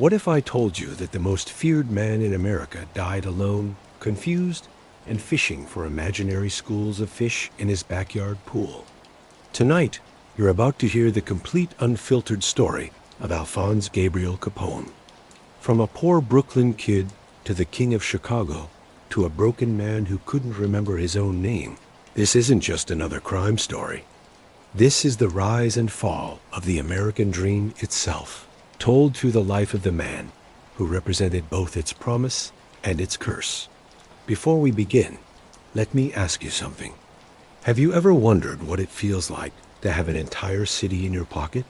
What if I told you that the most feared man in America died alone, confused, and fishing for imaginary schools of fish in his backyard pool? Tonight, you're about to hear the complete unfiltered story of Alphonse Gabriel Capone. From a poor Brooklyn kid to the king of Chicago to a broken man who couldn't remember his own name, this isn't just another crime story. This is the rise and fall of the American dream itself, told through the life of the man who represented both its promise and its curse. Before we begin, let me ask you something. Have you ever wondered what it feels like to have an entire city in your pocket?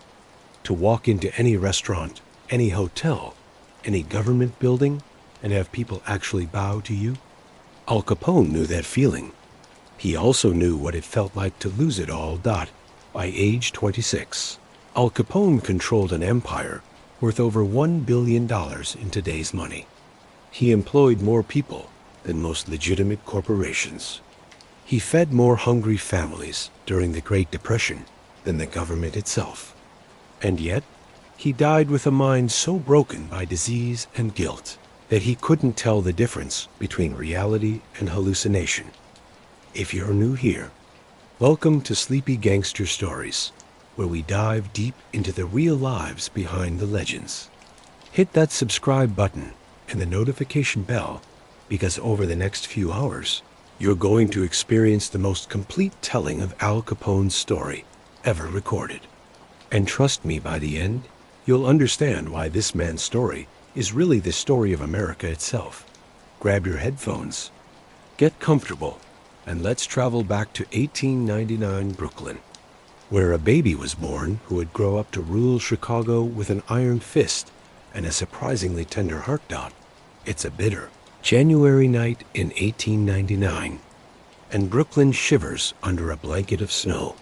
To walk into any restaurant, any hotel, any government building, and have people actually bow to you? Al Capone knew that feeling. He also knew what it felt like to lose it all. By age 26, Al Capone controlled an empire worth over $1 billion in today's money. He employed more people than most legitimate corporations. He fed more hungry families during the Great Depression than the government itself. And yet, he died with a mind so broken by disease and guilt that he couldn't tell the difference between reality and hallucination. If you're new here, welcome to Sleepy Gangster Stories, where we dive deep into the real lives behind the legends. Hit that subscribe button and the notification bell, because over the next few hours, you're going to experience the most complete telling of Al Capone's story ever recorded. And trust me, by the end, you'll understand why this man's story is really the story of America itself. Grab your headphones, get comfortable, and let's travel back to 1899 Brooklyn, where a baby was born who would grow up to rule Chicago with an iron fist and a surprisingly tender heart. It's a bitter January night in 1899, and Brooklyn shivers under a blanket of snow.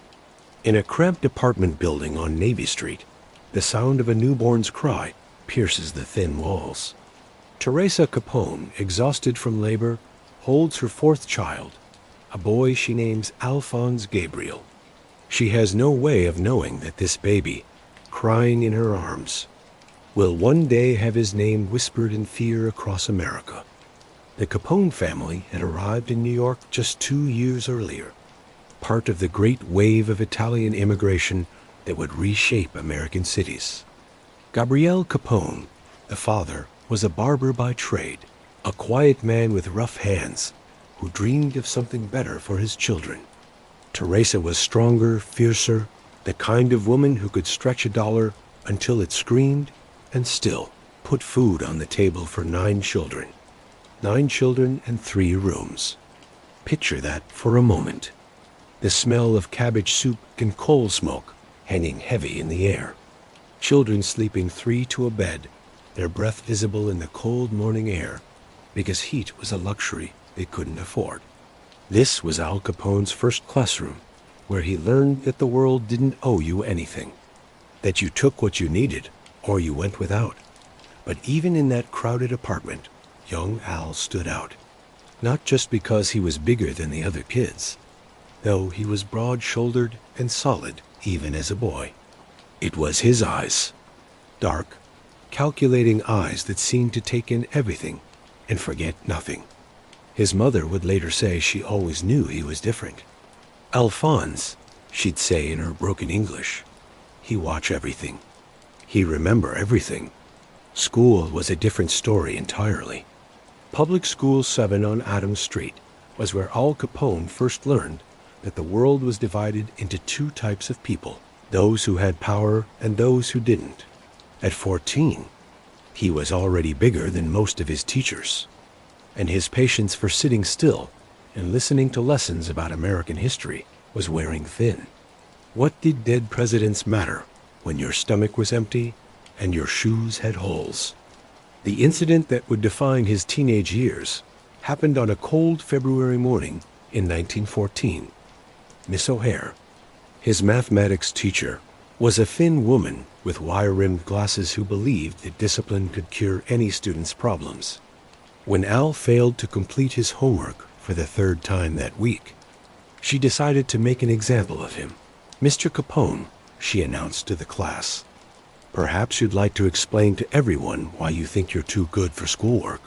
In a cramped apartment building on Navy Street, the sound of a newborn's cry pierces the thin walls. Teresa Capone, exhausted from labor, holds her fourth child, a boy she names Alphonse Gabriel. She has no way of knowing that this baby, crying in her arms, will one day have his name whispered in fear across America. The Capone family had arrived in New York just 2 years earlier, part of the great wave of Italian immigration that would reshape American cities. Gabriel Capone, the father, was a barber by trade, a quiet man with rough hands who dreamed of something better for his children. Teresa was stronger, fiercer, the kind of woman who could stretch a dollar until it screamed and still put food on the table for 9 children. 9 children and 3 rooms. Picture that for a moment. The smell of cabbage soup and coal smoke hanging heavy in the air. Children sleeping 3 to a bed, their breath visible in the cold morning air, because heat was a luxury they couldn't afford. This was Al Capone's first classroom, where he learned that the world didn't owe you anything, that you took what you needed or you went without. But even in that crowded apartment, young Al stood out, not just because he was bigger than the other kids, though he was broad-shouldered and solid even as a boy. It was his eyes, dark, calculating eyes that seemed to take in everything and forget nothing. His mother would later say she always knew he was different. Alphonse, she'd say in her broken English, he watch everything. He remember everything. School was a different story entirely. Public School 7 on Adams Street was where Al Capone first learned that the world was divided into 2 types of people, those who had power and those who didn't. At 14, he was already bigger than most of his teachers, and his patience for sitting still and listening to lessons about American history was wearing thin. What did dead presidents matter when your stomach was empty and your shoes had holes? The incident that would define his teenage years happened on a cold February morning in 1914. Miss O'Hare, his mathematics teacher, was a thin woman with wire-rimmed glasses who believed that discipline could cure any student's problems. When Al failed to complete his homework for the 3rd time that week, she decided to make an example of him. "Mr. Capone," she announced to the class, Perhaps you'd like to explain to everyone why you think you're too good for schoolwork.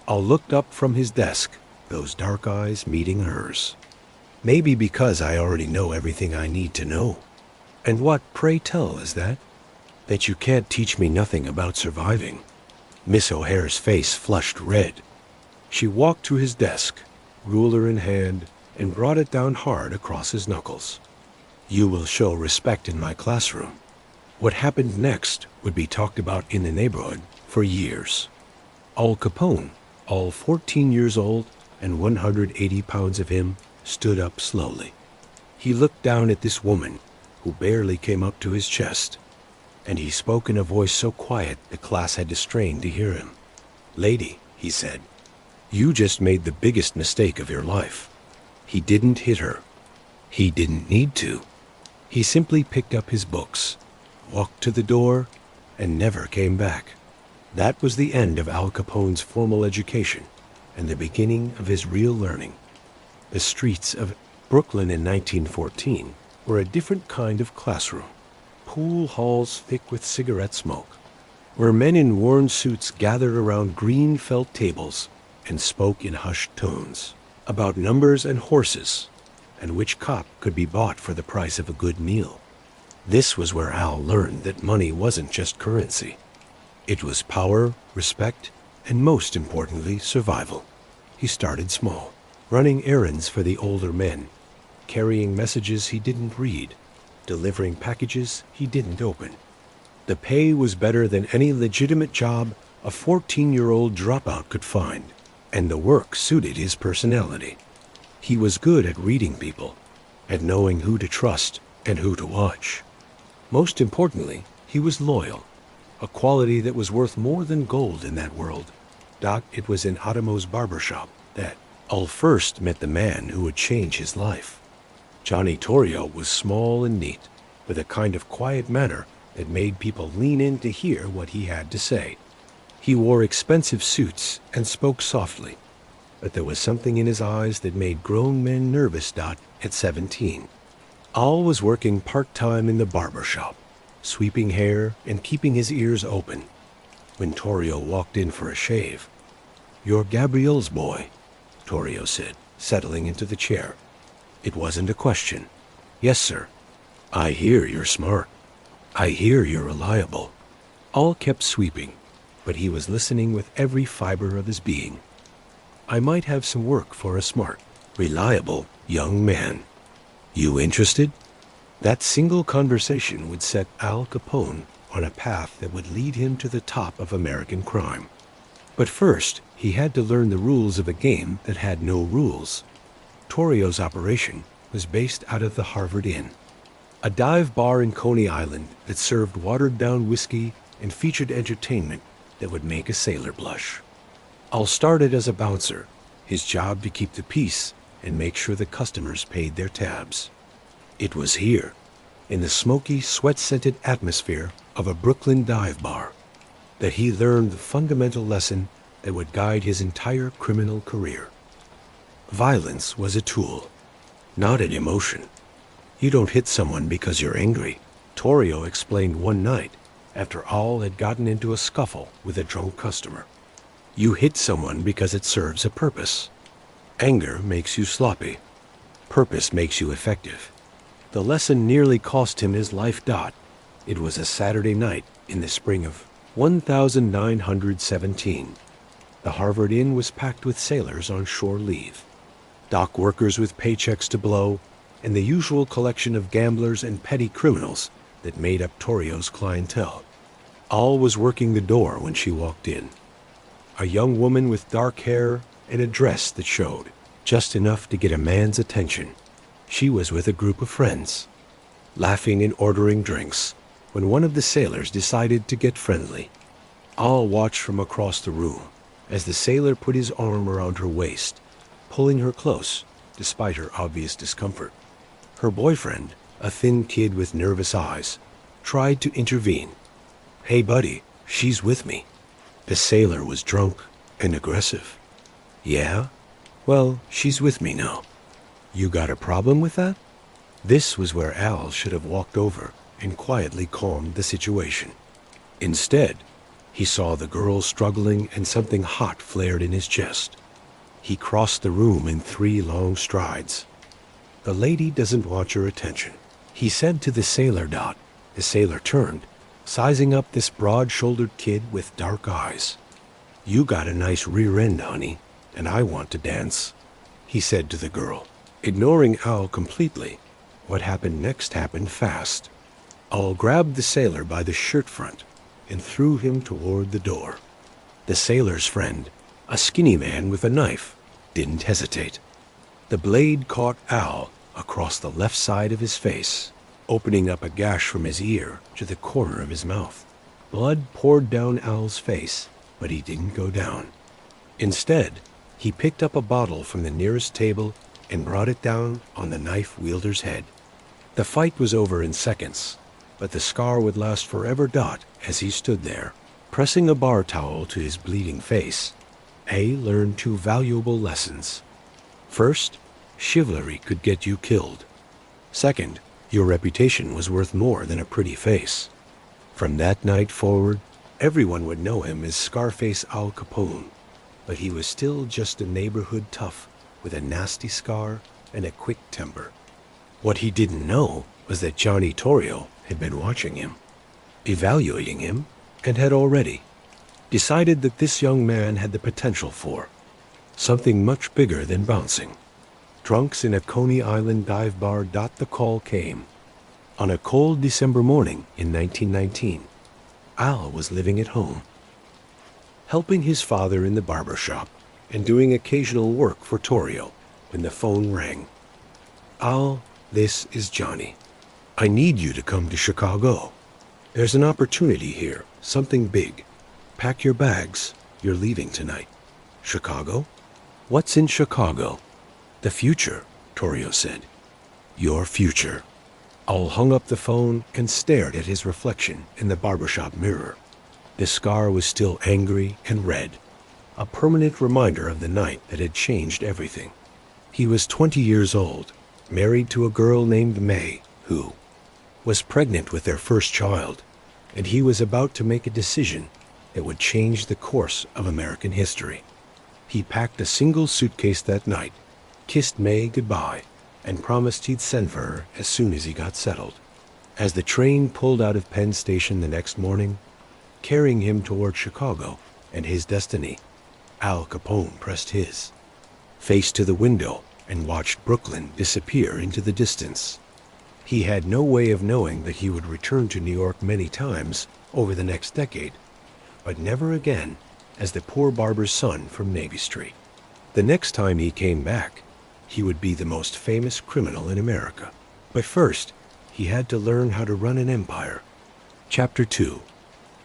Al looked up from his desk, those dark eyes meeting hers. Maybe because I already know everything I need to know. And what, pray tell, is that? That you can't teach me nothing about surviving. Miss O'Hare's face flushed red. She walked to his desk, ruler in hand, and brought it down hard across his knuckles. You will show respect in my classroom. What happened next would be talked about in the neighborhood for years. Al Capone, all 14 years old and 180 pounds of him, stood up slowly. He looked down at this woman who barely came up to his chest, and he spoke in a voice so quiet the class had to strain to hear him. Lady, he said, you just made the biggest mistake of your life. He didn't hit her. He didn't need to. He simply picked up his books, walked to the door, and never came back. That was the end of Al Capone's formal education and the beginning of his real learning. The streets of Brooklyn in 1914 were a different kind of classroom. Pool halls thick with cigarette smoke, where men in worn suits gathered around green felt tables and spoke in hushed tones about numbers and horses and which cop could be bought for the price of a good meal. This was where Al learned that money wasn't just currency. It was power, respect, and most importantly, survival. He started small, running errands for the older men, carrying messages he didn't read, delivering packages he didn't open. The pay was better than any legitimate job a 14-year-old dropout could find, and the work suited his personality. He was good at reading people, at knowing who to trust and who to watch. Most importantly, he was loyal, a quality that was worth more than gold in that world. It was in Adamo's barbershop that Al first met the man who would change his life. Johnny Torrio was small and neat, with a kind of quiet manner that made people lean in to hear what he had to say. He wore expensive suits and spoke softly, but there was something in his eyes that made grown men nervous. At 17, Al was working part-time in the barber shop, sweeping hair and keeping his ears open, when Torrio walked in for a shave. "You're Gabrielle's boy," Torrio said, settling into the chair. It wasn't a question. "Yes, sir. I hear you're smart. I hear you're reliable." Al kept sweeping, but he was listening with every fiber of his being. "I might have some work for a smart, reliable young man. You interested?" That single conversation would set Al Capone on a path that would lead him to the top of American crime. But first, he had to learn the rules of a game that had no rules. Torrio's operation was based out of the Harvard Inn, a dive bar in Coney Island that served watered-down whiskey and featured entertainment that would make a sailor blush. Al started as a bouncer, his job to keep the peace and make sure the customers paid their tabs. It was here, in the smoky, sweat-scented atmosphere of a Brooklyn dive bar, that he learned the fundamental lesson that would guide his entire criminal career. Violence was a tool, not an emotion. You don't hit someone because you're angry, Torrio explained one night after Al had gotten into a scuffle with a drunk customer. You hit someone because it serves a purpose. Anger makes you sloppy. Purpose makes you effective. The lesson nearly cost him his life. It was a Saturday night in the spring of 1917. The Harvard Inn was packed with sailors on shore leave, dock workers with paychecks to blow, and the usual collection of gamblers and petty criminals that made up Torrio's clientele. Al was working the door when she walked in. A young woman with dark hair and a dress that showed just enough to get a man's attention. She was with a group of friends, laughing and ordering drinks, when one of the sailors decided to get friendly. Al watched from across the room as the sailor put his arm around her waist, pulling her close despite her obvious discomfort. Her boyfriend, a thin kid with nervous eyes, tried to intervene. "Hey buddy, she's with me." The sailor was drunk and aggressive. "Yeah? Well, she's with me now. You got a problem with that?" This was where Al should have walked over and quietly calmed the situation. Instead, he saw the girl struggling and something hot flared in his chest. He crossed the room in 3 long strides. "The lady doesn't want your attention," he said to the sailor Dot. The sailor turned, sizing up this broad-shouldered kid with dark eyes. "You got a nice rear end, honey, and I want to dance," he said to the girl. Ignoring Al completely, what happened next happened fast. Al grabbed the sailor by the shirt front and threw him toward the door. The sailor's friend, a skinny man with a knife, didn't hesitate. The blade caught Al across the left side of his face, opening up a gash from his ear to the corner of his mouth. Blood poured down Al's face, but he didn't go down. Instead, he picked up a bottle from the nearest table and brought it down on the knife wielder's head. The fight was over in seconds, but the scar would last forever. Dot, as he stood there, pressing a bar towel to his bleeding face, A learned 2 valuable lessons. First, chivalry could get you killed. Second, your reputation was worth more than a pretty face. From that night forward, everyone would know him as Scarface Al Capone, but he was still just a neighborhood tough with a nasty scar and a quick temper. What he didn't know was that Johnny Torrio had been watching him, evaluating him, and had already decided that this young man had the potential for something much bigger than bouncing. Drunks in a Coney Island dive bar. The call came. On a cold December morning in 1919, Al was living at home, helping his father in the barber shop and doing occasional work for Torrio when the phone rang. "Al, this is Johnny. I need you to come to Chicago. There's an opportunity here, something big. Pack your bags. You're leaving tonight." "Chicago? What's in Chicago?" "The future," Torrio said. "Your future." Al hung up the phone and stared at his reflection in the barbershop mirror. The scar was still angry and red, a permanent reminder of the night that had changed everything. He was 20 years old, married to a girl named May, who was pregnant with their first child, and he was about to make a decision that would change the course of American history. He packed a single suitcase that night, kissed May goodbye, and promised he'd send for her as soon as he got settled. As the train pulled out of Penn Station the next morning, carrying him toward Chicago and his destiny, Al Capone pressed his face to the window and watched Brooklyn disappear into the distance. He had no way of knowing that he would return to New York many times over the next decade, but never again as the poor barber's son from Navy Street. The next time he came back, he would be the most famous criminal in America. But first, he had to learn how to run an empire. Chapter 2.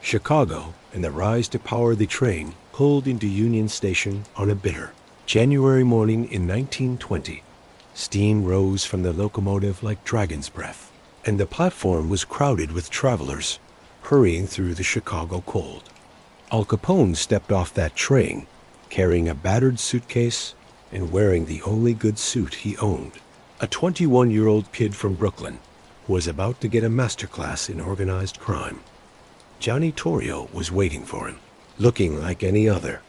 Chicago and the rise to power. The train pulled into Union Station on a bitter January morning in 1920. Steam rose from the locomotive like dragon's breath, and the platform was crowded with travelers hurrying through the Chicago cold. Al Capone stepped off that train, carrying a battered suitcase and wearing the only good suit he owned. A 21-year-old kid from Brooklyn who was about to get a masterclass in organized crime. Johnny Torrio was waiting for him, looking like any other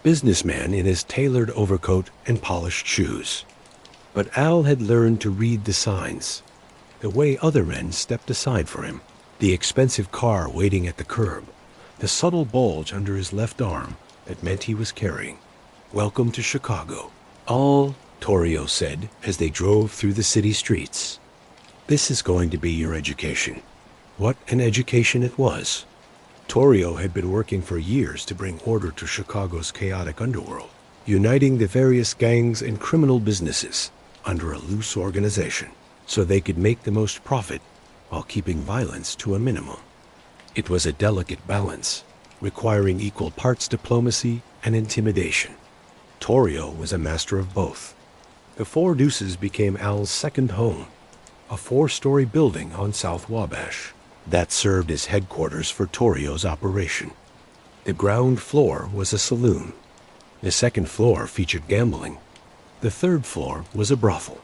businessman in his tailored overcoat and polished shoes. But Al had learned to read the signs, the way other men stepped aside for him. The expensive car waiting at the curb, the subtle bulge under his left arm that meant he was carrying "Welcome to Chicago." "Al," Torrio said as they drove through the city streets, "this is going to be your education." What an education it was. Torrio had been working for years to bring order to Chicago's chaotic underworld, uniting the various gangs and criminal businesses under a loose organization so they could make the most profit while keeping violence to a minimum. It was a delicate balance, requiring equal parts diplomacy and intimidation. Torrio was a master of both. The Four Deuces became Al's second home, a 4-story building on South Wabash that served as headquarters for Torrio's operation. The ground floor was a saloon. The second floor featured gambling. The third floor was a brothel.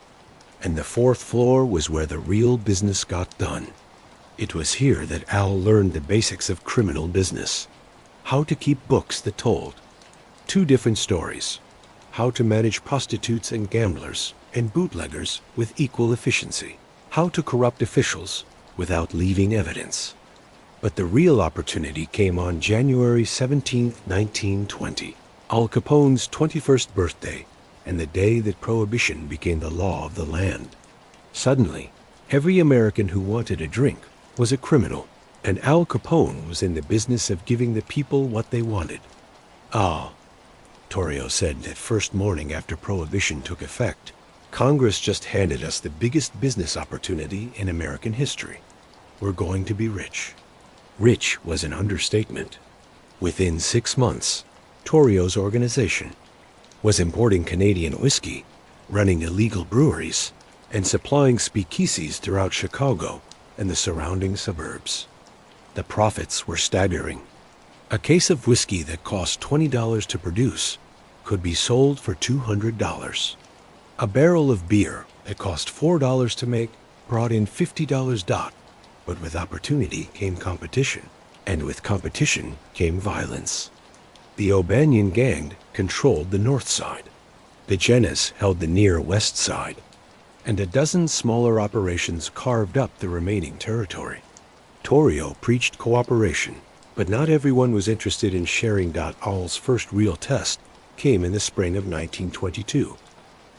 And the fourth floor was where the real business got done. It was here that Al learned the basics of criminal business. How to keep books that told two different stories. How to manage prostitutes and gamblers and bootleggers with equal efficiency. How to corrupt officials without leaving evidence. But the real opportunity came on January 17, 1920, Al Capone's 21st birthday, and the day that Prohibition became the law of the land. Suddenly, every American who wanted a drink was a criminal, and Al Capone was in the business of giving the people what they wanted. "Ah," Torrio said that first morning after Prohibition took effect, "Congress just handed us the biggest business opportunity in American history. We're going to be rich." Rich was an understatement. Within 6 months, Torrio's organization was importing Canadian whiskey, running illegal breweries, and supplying speakeasies throughout Chicago and the surrounding suburbs. The profits were staggering. A case of whiskey that cost $20 to produce could be sold for $200. A barrel of beer that cost $4 to make brought in $50 dot. But with opportunity came competition, and with competition came violence. The O'Banion gang controlled the north side. The Jennas held the near west side, and a dozen smaller operations carved up the remaining territory. Torrio preached cooperation, but not everyone was interested in sharing. Al's first real test came in the spring of 1922.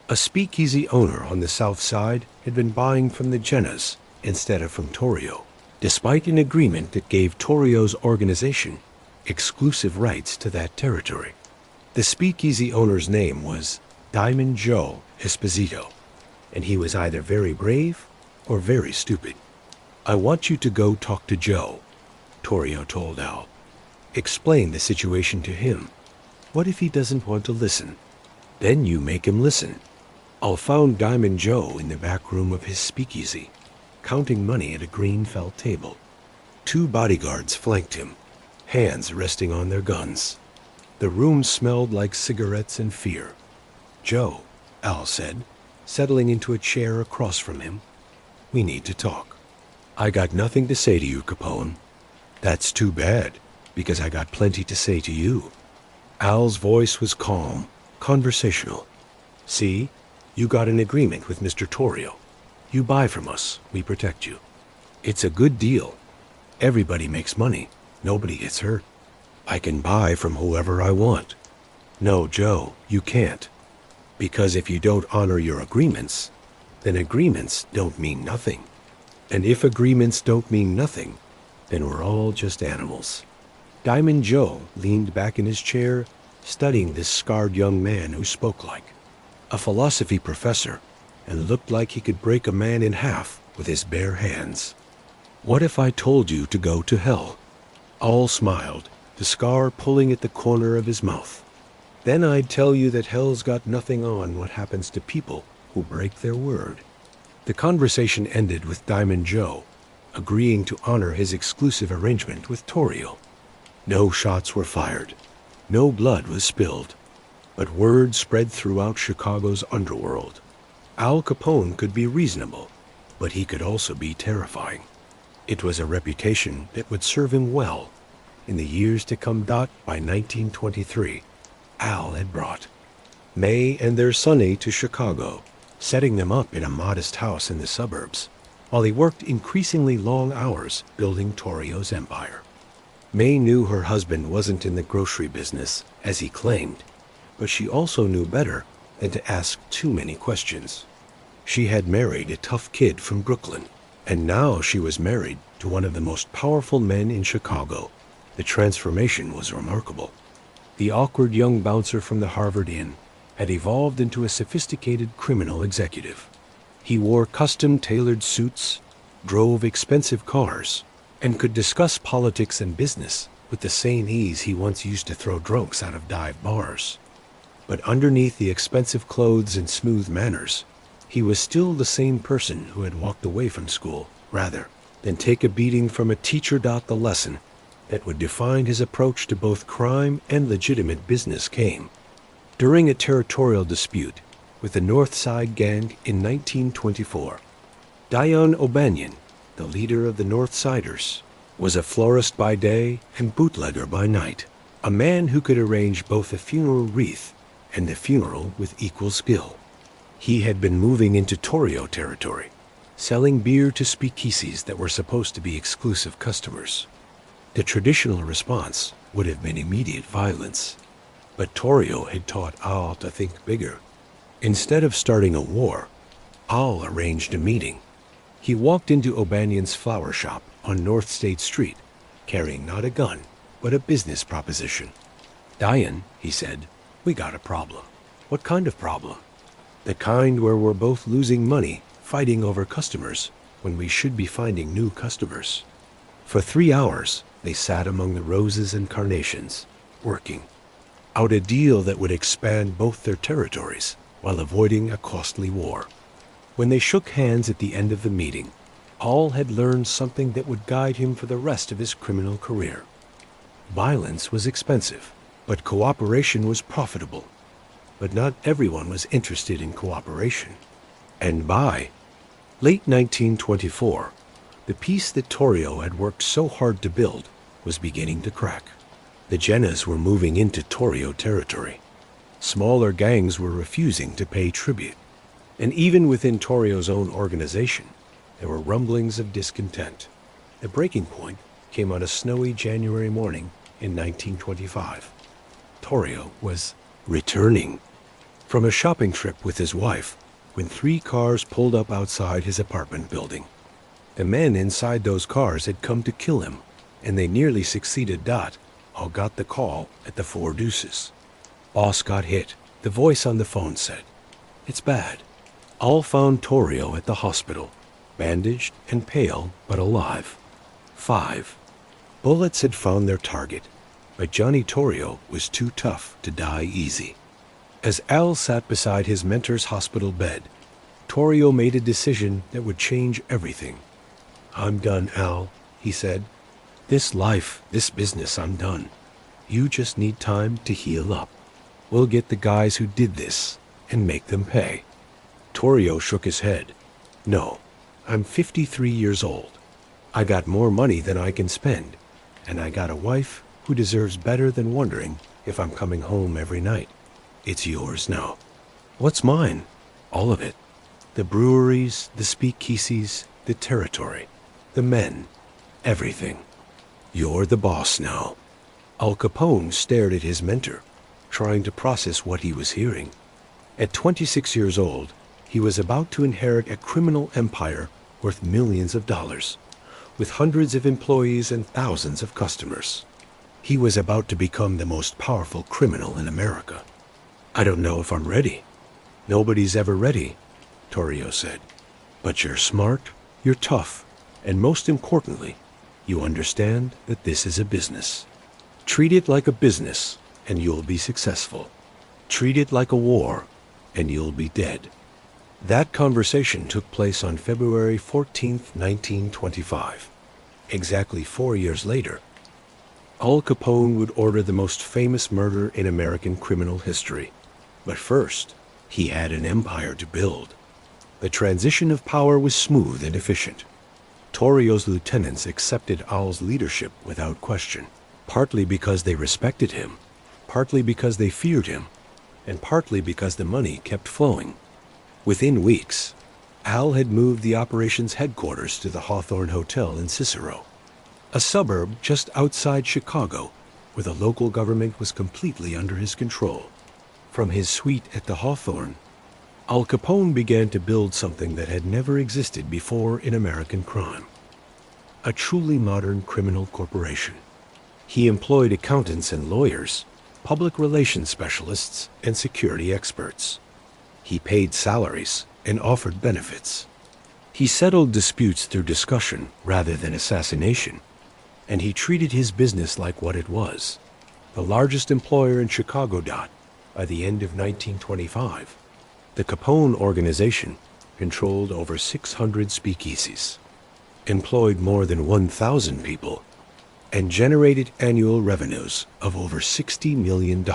A speakeasy owner on the south side had been buying from the Jennas instead of from Torrio, despite an agreement that gave Torrio's organization exclusive rights to that territory. The speakeasy owner's name was Diamond Joe Esposito, and he was either very brave or very stupid. "I want you to go talk to Joe," Torrio told Al. "Explain the situation to him. What if he doesn't want to listen? Then you make him listen." Al found Diamond Joe in the back room of his speakeasy, counting money at a green felt table. 2 bodyguards flanked him, hands resting on their guns. The room smelled like cigarettes and fear. "Joe," Al said, settling into a chair across from him, "we need to talk." "I got nothing to say to you, Capone." "That's too bad, because I got plenty to say to you." Al's voice was calm, conversational. "See, you got an agreement with Mr. Torrio. You buy from us, we protect you. It's a good deal. Everybody makes money. Nobody gets hurt. I can buy from whoever I want." "No, Joe, you can't. Because if you don't honor your agreements, then agreements don't mean nothing. And if agreements don't mean nothing, then we're all just animals." Diamond Joe leaned back in his chair, studying this scarred young man who spoke like a philosophy professor and looked like he could break a man in half with his bare hands. "What if I told you to go to hell?" Al smiled, the scar pulling at the corner of his mouth. "Then I'd tell you that hell's got nothing on what happens to people who break their word." The conversation ended with Diamond Joe agreeing to honor his exclusive arrangement with Torrio. No shots were fired. No blood was spilled. But word spread throughout Chicago's underworld. Al Capone could be reasonable, but he could also be terrifying. It was a reputation that would serve him well in the years to come. By 1923, Al had brought May and their Sonny to Chicago, setting them up in a modest house in the suburbs, while he worked increasingly long hours building Torrio's empire. May knew her husband wasn't in the grocery business, as he claimed, but she also knew better than to ask too many questions. She had married a tough kid from Brooklyn, and now she was married to one of the most powerful men in Chicago. The transformation was remarkable. The awkward young bouncer from the Harvard Inn had evolved into a sophisticated criminal executive. He wore custom-tailored suits, drove expensive cars, and could discuss politics and business with the same ease he once used to throw drunks out of dive bars. But underneath the expensive clothes and smooth manners, he was still the same person who had walked away from school rather than take a beating from a teacher. The lesson that would define his approach to both crime and legitimate business came during a territorial dispute with the North Side Gang in 1924. Dion O'Banion, the leader of the North Siders, was a florist by day and bootlegger by night, a man who could arrange both a funeral wreath and a funeral with equal skill. He had been moving into Torrio territory, selling beer to speakeasies that were supposed to be exclusive customers. The traditional response would have been immediate violence, but Torrio had taught Al to think bigger. Instead of starting a war, Al arranged a meeting. He walked into O'Banion's flower shop on North State Street, carrying not a gun, but a business proposition. "Diane," he said, "we got a problem." "What kind of problem?" "The kind where we're both losing money fighting over customers when we should be finding new customers." For 3 hours, they sat among the roses and carnations, working out a deal that would expand both their territories while avoiding a costly war. When they shook hands at the end of the meeting, Al had learned something that would guide him for the rest of his criminal career. Violence was expensive, but cooperation was profitable. But not everyone was interested in cooperation. And by late 1924, the peace that Torrio had worked so hard to build was beginning to crack. The Jennas were moving into Torrio territory. Smaller gangs were refusing to pay tribute. And even within Torrio's own organization, there were rumblings of discontent. The breaking point came on a snowy January morning in 1925. Torrio was returning from a shopping trip with his wife when 3 cars pulled up outside his apartment building. The men inside those cars had come to kill him, and they nearly succeeded. Al got the call at the Four Deuces. "Boss got hit," the voice on the phone said. "It's bad." Al found Torrio at the hospital, bandaged and pale but alive. 5 bullets had found their target, but Johnny Torrio was too tough to die easy. As Al sat beside his mentor's hospital bed, Torrio made a decision that would change everything. "I'm done, Al," he said. "This life, this business, I'm done. You just need time to heal up. We'll get the guys who did this and make them pay." Torrio shook his head. "No, I'm 53 years old. I got more money than I can spend, and I got a wife who deserves better than wondering if I'm coming home every night. It's yours now." "What's mine?" "All of it. The breweries, the speakeasies, the territory, the men, everything. You're the boss now." Al Capone stared at his mentor, trying to process what he was hearing. At 26 years old, he was about to inherit a criminal empire worth millions of dollars, with hundreds of employees and thousands of customers. He was about to become the most powerful criminal in America. "I don't know if I'm ready." "Nobody's ever ready," Torrio said. "But you're smart, you're tough, and most importantly, you understand that this is a business. Treat it like a business, and you'll be successful. Treat it like a war, and you'll be dead." That conversation took place on February 14th, 1925. Exactly 4 years later, Al Capone would order the most famous murder in American criminal history. But first, he had an empire to build. The transition of power was smooth and efficient. Torrio's lieutenants accepted Al's leadership without question, partly because they respected him, partly because they feared him, and partly because the money kept flowing. Within weeks, Al had moved the operations headquarters to the Hawthorne Hotel in Cicero, a suburb just outside Chicago, where the local government was completely under his control. From his suite at the Hawthorne, Al Capone began to build something that had never existed before in American crime: a truly modern criminal corporation. He employed accountants and lawyers, public relations specialists, and security experts. He paid salaries and offered benefits. He settled disputes through discussion rather than assassination, and he treated his business like what it was: the largest employer in Chicago. By the end of 1925, the Capone organization controlled over 600 speakeasies, employed more than 1,000 people, and generated annual revenues of over $60 million.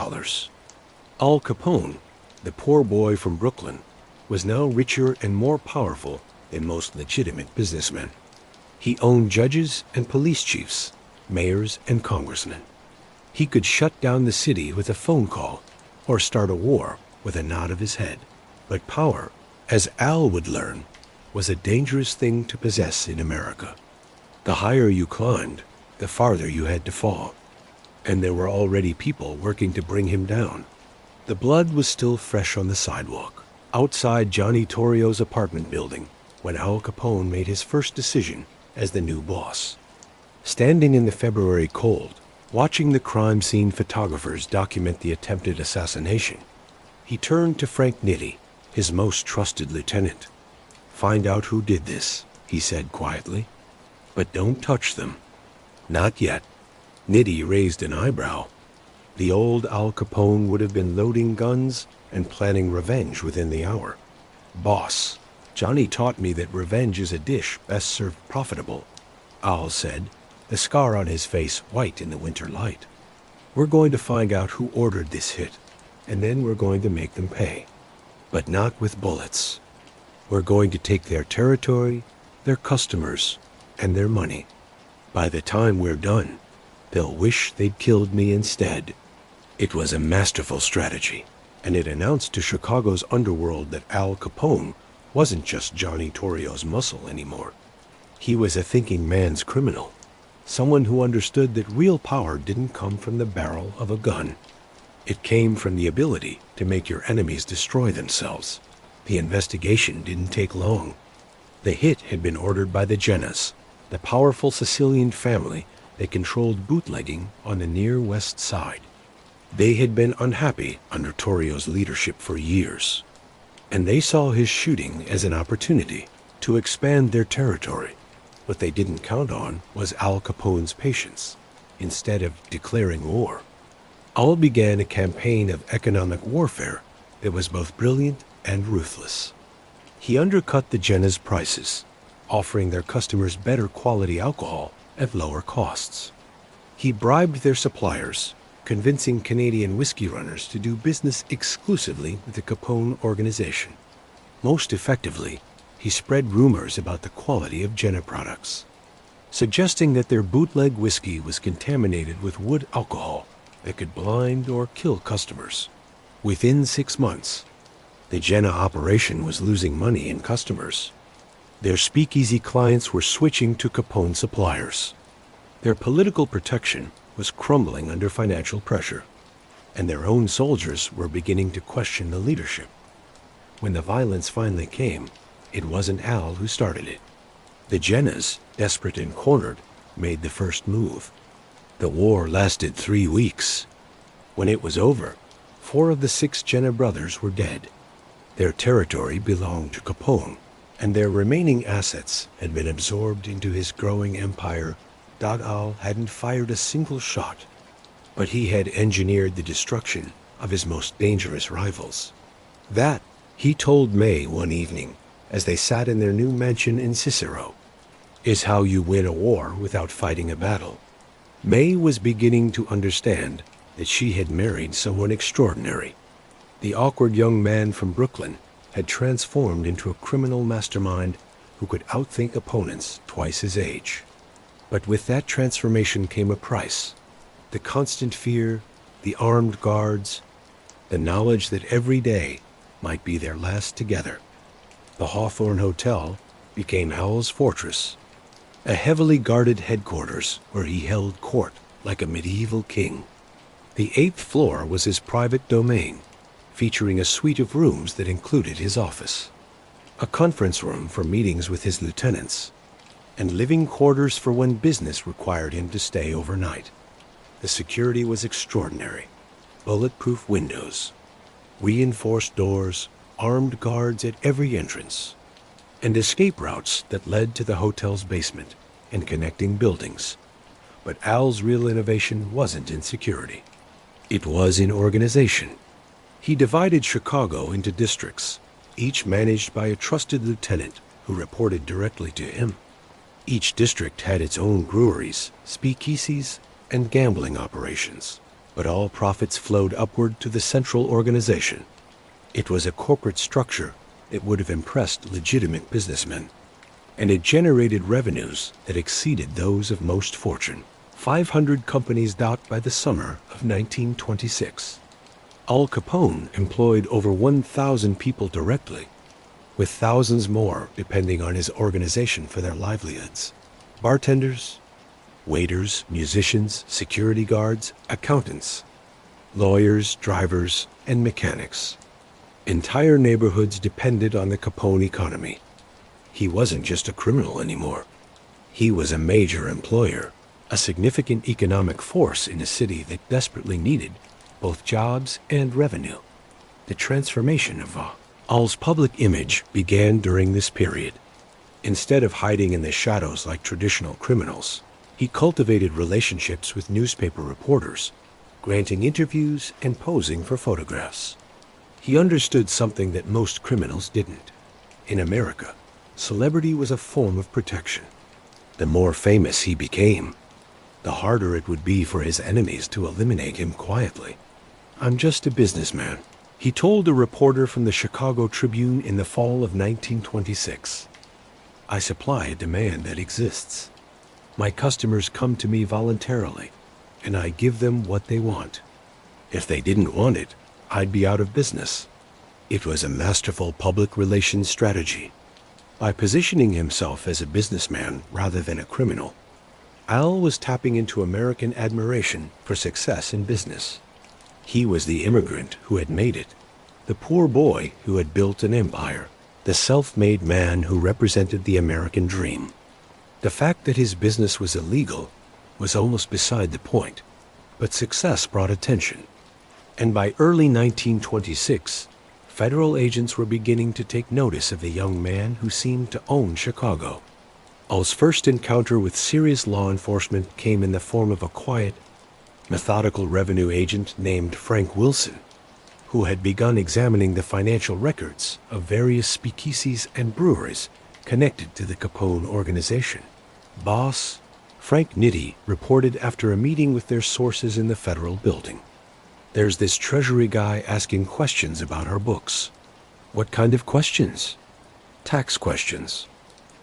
Al Capone, the poor boy from Brooklyn, was now richer and more powerful than most legitimate businessmen. He owned judges and police chiefs, mayors and congressmen. He could shut down the city with a phone call or start a war with a nod of his head. But power, as Al would learn, was a dangerous thing to possess in America. The higher you climbed, the farther you had to fall. And there were already people working to bring him down. The blood was still fresh on the sidewalk, outside Johnny Torrio's apartment building, when Al Capone made his first decision as the new boss. Standing in the February cold, watching the crime scene photographers document the attempted assassination, he turned to Frank Nitti, his most trusted lieutenant. "Find out who did this," he said quietly. "But don't touch them." "Not yet." Nitti raised an eyebrow. The old Al Capone would have been loading guns and planning revenge within the hour. "Boss, Johnny taught me that revenge is a dish best served profitable," Al said, the scar on his face white in the winter light. "We're going to find out who ordered this hit, and then we're going to make them pay. But not with bullets. We're going to take their territory, their customers, and their money. By the time we're done, they'll wish they'd killed me instead." It was a masterful strategy, and it announced to Chicago's underworld that Al Capone wasn't just Johnny Torrio's muscle anymore. He was a thinking man's criminal, someone who understood that real power didn't come from the barrel of a gun. It came from the ability to make your enemies destroy themselves. The investigation didn't take long. The hit had been ordered by the Jennas, the powerful Sicilian family that controlled bootlegging on the near West Side. They had been unhappy under Torrio's leadership for years, and they saw his shooting as an opportunity to expand their territory. What they didn't count on was Al Capone's patience, instead of declaring war. Al began a campaign of economic warfare that was both brilliant and ruthless. He undercut the Jennas' prices, offering their customers better quality alcohol at lower costs. He bribed their suppliers, convincing Canadian whiskey runners to do business exclusively with the Capone organization. Most effectively, he spread rumors about the quality of Jenna products, suggesting that their bootleg whiskey was contaminated with wood alcohol that could blind or kill customers. Within 6 months, the Jenna operation was losing money and customers. Their speakeasy clients were switching to Capone suppliers. Their political protection was crumbling under financial pressure, and their own soldiers were beginning to question the leadership. When the violence finally came, it wasn't Al who started it. The Jennas, desperate and cornered, made the first move. The war lasted 3 weeks. When it was over, 4 of the 6 Jenna brothers were dead. Their territory belonged to Capone, and their remaining assets had been absorbed into his growing empire. Al hadn't fired a single shot, but he had engineered the destruction of his most dangerous rivals. That, he told May one evening as they sat in their new mansion in Cicero, is how you win a war without fighting a battle. May was beginning to understand that she had married someone extraordinary. The awkward young man from Brooklyn had transformed into a criminal mastermind who could outthink opponents twice his age. But with that transformation came a price: the constant fear, the armed guards, the knowledge that every day might be their last together. The Hawthorne Hotel became Al's fortress, a heavily guarded headquarters where he held court like a medieval king. The 8th floor was his private domain, featuring a suite of rooms that included his office, a conference room for meetings with his lieutenants, and living quarters for when business required him to stay overnight. The security was extraordinary. Bulletproof windows, reinforced doors, armed guards at every entrance, and escape routes that led to the hotel's basement and connecting buildings. But Al's real innovation wasn't in security. It was in organization. He divided Chicago into districts, each managed by a trusted lieutenant who reported directly to him. Each district had its own breweries, speakeasies, and gambling operations, but all profits flowed upward to the central organization. It was a corporate structure that would have impressed legitimate businessmen. and it generated revenues that exceeded those of most Fortune 500 companies. By the summer of 1926, Al Capone employed over 1,000 people directly, with thousands more depending on his organization for their livelihoods. Bartenders, waiters, musicians, security guards, accountants, lawyers, drivers, and mechanics. Entire neighborhoods depended on the Capone economy. He wasn't just a criminal anymore. He was a major employer, a significant economic force in a city that desperately needed both jobs and revenue. The transformation of Al's public image began during this period. Instead of hiding in the shadows like traditional criminals, he cultivated relationships with newspaper reporters, granting interviews and posing for photographs. He understood something that most criminals didn't. In America, celebrity was a form of protection. The more famous he became, the harder it would be for his enemies to eliminate him quietly. "I'm just a businessman," he told a reporter from the Chicago Tribune in the fall of 1926. "I supply a demand that exists. My customers come to me voluntarily, and I give them what they want. If they didn't want it, I'd be out of business." It was a masterful public relations strategy. By positioning himself as a businessman rather than a criminal, Al was tapping into American admiration for success in business. He was the immigrant who had made it, the poor boy who had built an empire, the self-made man who represented the American dream. The fact that his business was illegal was almost beside the point, but success brought attention. And by early 1926, federal agents were beginning to take notice of the young man who seemed to own Chicago. Al's first encounter with serious law enforcement came in the form of a quiet, methodical revenue agent named Frank Wilson, who had begun examining the financial records of various speakeasies and breweries connected to the Capone organization. Boss Frank Nitti reported after a meeting with their sources in the federal building. "There's this treasury guy asking questions about our books." "What kind of questions?" "Tax questions.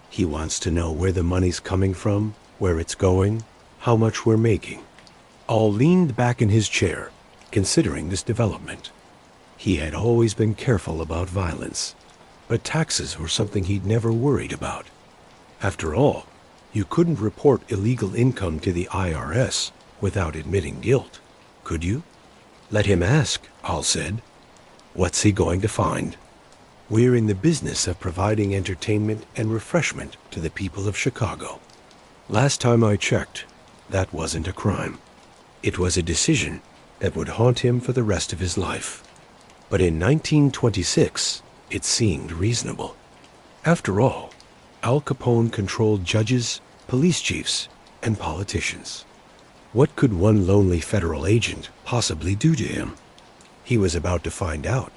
He wants to know where the money's coming from, where it's going, how much we're making." Al leaned back in his chair, considering this development. He had always been careful about violence, but taxes were something he'd never worried about. After all, you couldn't report illegal income to the IRS without admitting guilt, could you? "Let him ask," Al said. "What's he going to find? We're in the business of providing entertainment and refreshment to the people of Chicago. Last time I checked, that wasn't a crime. It was a decision that would haunt him for the rest of his life. But in 1926, it seemed reasonable. After all, Al Capone controlled judges, police chiefs, and politicians. What could one lonely federal agent possibly do to him? He was about to find out.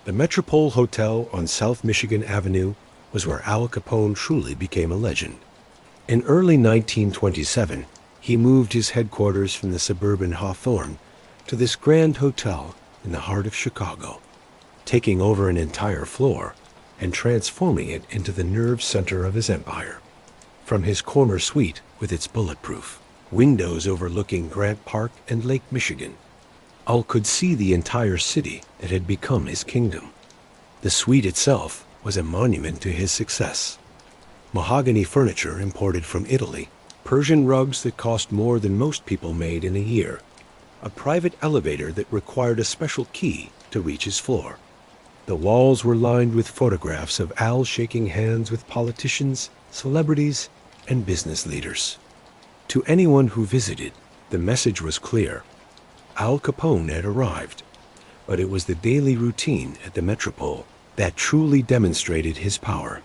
The Metropole Hotel on South Michigan Avenue was where Al Capone truly became a legend. In early 1927, he moved his headquarters from the suburban Hawthorne to this grand hotel in the heart of Chicago, taking over an entire floor and transforming it into the nerve center of his empire. From his corner suite with its bulletproof windows overlooking Grant Park and Lake Michigan, Al could see the entire city that had become his kingdom. The suite itself was a monument to his success. Mahogany furniture imported from Italy, Persian rugs that cost more than most people made in a year, a private elevator that required a special key to reach his floor. The walls were lined with photographs of Al shaking hands with politicians, celebrities, and business leaders. To anyone who visited, the message was clear. Al Capone had arrived, but it was the daily routine at the Metropole that truly demonstrated his power.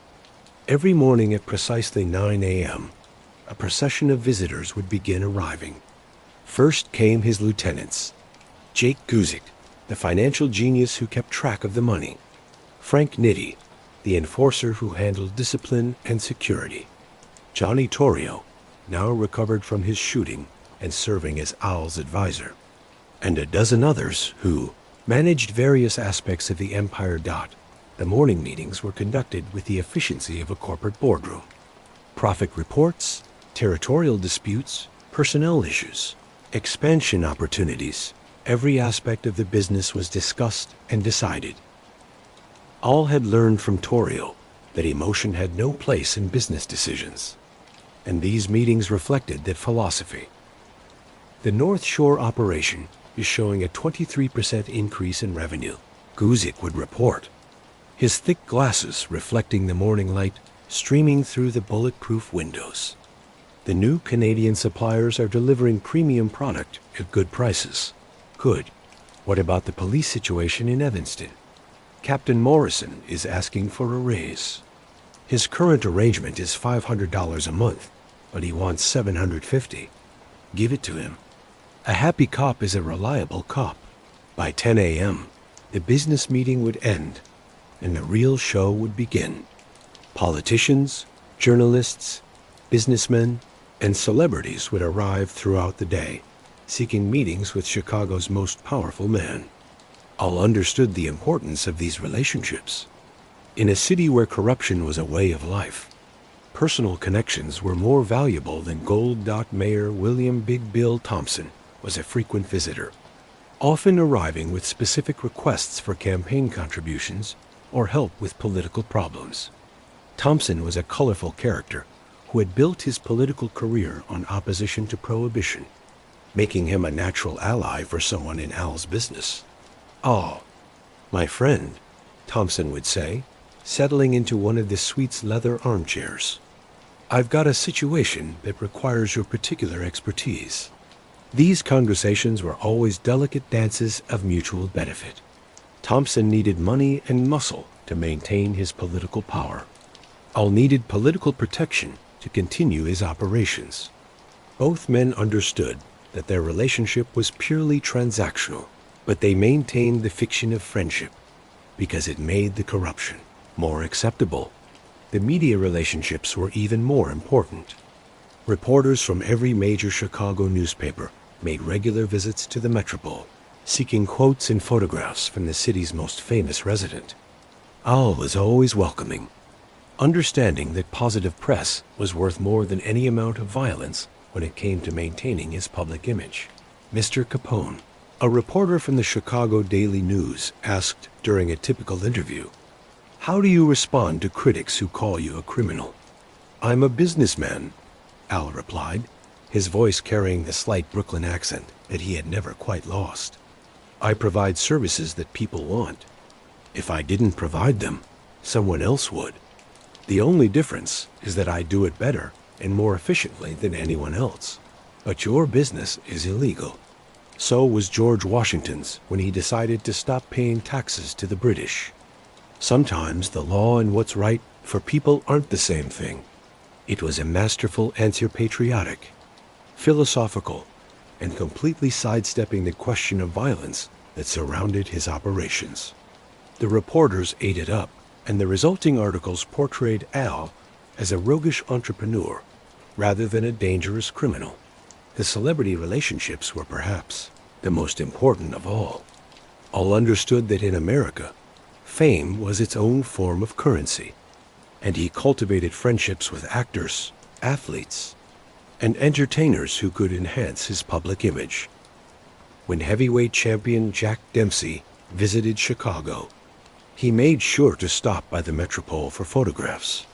Every morning at precisely 9 a.m., a procession of visitors would begin arriving. First came his lieutenants, Jake Guzik, the financial genius who kept track of the money, Frank Nitti, the enforcer who handled discipline and security, Johnny Torrio, now recovered from his shooting and serving as Al's advisor, and a dozen others who managed various aspects of the Empire. The morning meetings were conducted with the efficiency of a corporate boardroom. profit reports, territorial disputes, personnel issues, expansion opportunities. Every aspect of the business was discussed and decided. All had learned from Torrio that emotion had no place in business decisions, and these meetings reflected that philosophy. The North Shore operation is showing a 23% increase in revenue, Guzik would report, his thick glasses reflecting the morning light streaming through the bulletproof windows. The new Canadian suppliers are delivering premium product at good prices. Good. What about the police situation in Evanston? Captain Morrison is asking for a raise. His current arrangement is $500 a month, but he wants $750. Give it to him. A happy cop is a reliable cop. By 10 a.m., the business meeting would end, and the real show would begin. Politicians, journalists, businessmen, and celebrities would arrive throughout the day, seeking meetings with Chicago's most powerful man. All understood the importance of these relationships. In a city where corruption was a way of life, personal connections were more valuable than gold. Mayor William Big Bill Thompson was a frequent visitor, often arriving with specific requests for campaign contributions or help with political problems. Thompson was a colorful character who had built his political career on opposition to Prohibition, making him a natural ally for someone in Al's business. "Oh, my friend," Thompson would say, settling into one of the suite's leather armchairs. "I've got a situation that requires your particular expertise." These conversations were always delicate dances of mutual benefit. Thompson needed money and muscle to maintain his political power. Al needed political protection to continue his operations. Both men understood that their relationship was purely transactional, but they maintained the fiction of friendship because it made the corruption more acceptable. The media relationships were even more important. Reporters from every major Chicago newspaper made regular visits to the Metropole, seeking quotes and photographs from the city's most famous resident. Al was always welcoming, understanding that positive press was worth more than any amount of violence when it came to maintaining his public image. Mr. Capone, a reporter from the Chicago Daily News, asked during a typical interview, "How do you respond to critics who call you a criminal?" "I'm a businessman," Al replied, his voice carrying the slight Brooklyn accent that he had never quite lost. "I provide services that people want. If I didn't provide them, someone else would. The only difference is that I do it better and more efficiently than anyone else. But your business is illegal." So was George Washington's when he decided to stop paying taxes to the British. Sometimes the law and what's right for people aren't the same thing. It was a masterful answer, patriotic, philosophical, and completely sidestepping the question of violence that surrounded his operations. The reporters ate it up, and the resulting articles portrayed Al as a roguish entrepreneur rather than a dangerous criminal. The celebrity relationships were perhaps the most important of all. All understood that in America, fame was its own form of currency, and he cultivated friendships with actors, athletes, and entertainers who could enhance his public image. When heavyweight champion Jack Dempsey visited Chicago, he made sure to stop by the Metropole for photographs.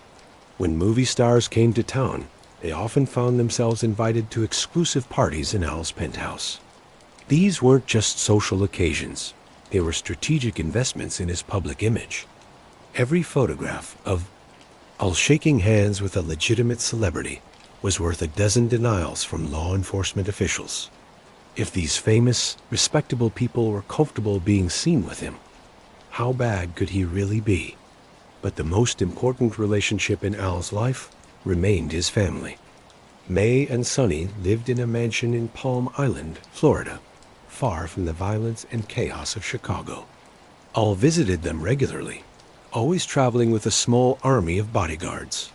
When movie stars came to town, they often found themselves invited to exclusive parties in Al's penthouse. These weren't just social occasions. They were strategic investments in his public image. Every photograph of Al shaking hands with a legitimate celebrity was worth a dozen denials from law enforcement officials. If these famous, respectable people were comfortable being seen with him, how bad could he really be? But the most important relationship in Al's life remained his family. May and Sonny lived in a mansion in Palm Island, Florida, far from the violence and chaos of Chicago. Al visited them regularly, always traveling with a small army of bodyguards.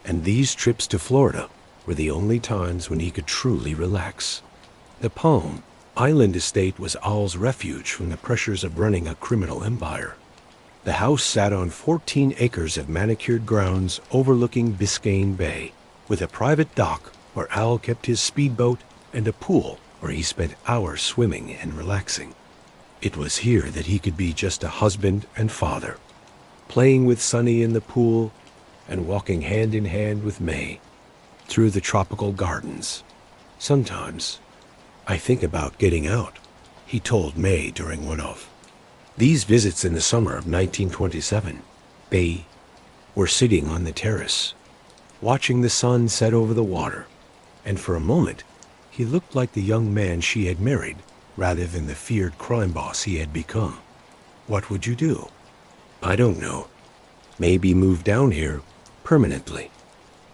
And these trips to Florida were the only times when he could truly relax. The Palm Island estate was Al's refuge from the pressures of running a criminal empire. The house sat on 14 acres of manicured grounds overlooking Biscayne Bay, with a private dock where Al kept his speedboat and a pool where he spent hours swimming and relaxing. It was here that he could be just a husband and father, playing with Sonny in the pool and walking hand in hand with May through the tropical gardens. "Sometimes I think about getting out," he told May during one of these visits in the summer of 1927. They were sitting on the terrace, watching the sun set over the water, and for a moment he looked like the young man she had married rather than the feared crime boss he had become. "What would you do?" "I don't know. Maybe move down here permanently.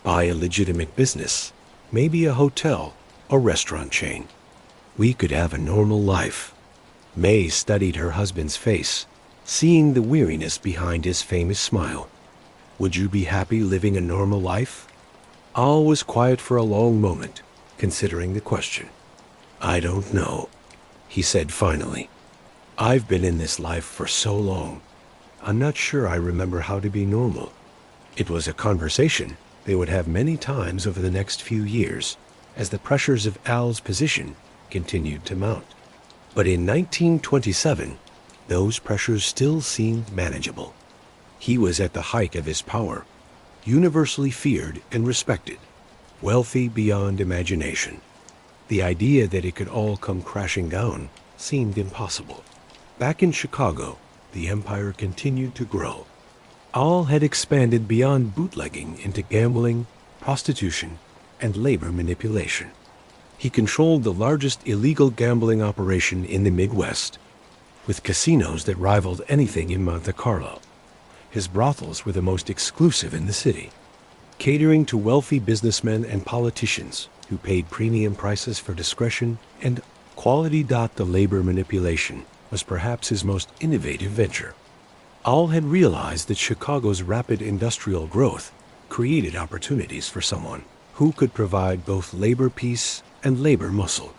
Buy a legitimate business, maybe a hotel or restaurant chain. We could have a normal life." May studied her husband's face, seeing the weariness behind his famous smile. "Would you be happy living a normal life?" Al was quiet for a long moment, considering the question. "I don't know," he said finally. "I've been in this life for so long. I'm not sure I remember how to be normal." It was a conversation they would have many times over the next few years as the pressures of Al's position continued to mount. But in 1927, those pressures still seemed manageable. He was at the height of his power, universally feared and respected, wealthy beyond imagination. The idea that it could all come crashing down seemed impossible. Back in Chicago, the empire continued to grow. Al had expanded beyond bootlegging into gambling, prostitution, and labor manipulation. He controlled the largest illegal gambling operation in the Midwest, with casinos that rivaled anything in Monte Carlo. His brothels were the most exclusive in the city, catering to wealthy businessmen and politicians who paid premium prices for discretion and quality. The labor manipulation was perhaps his most innovative venture. Al had realized that Chicago's rapid industrial growth created opportunities for someone who could provide both labor peace and labor muscle.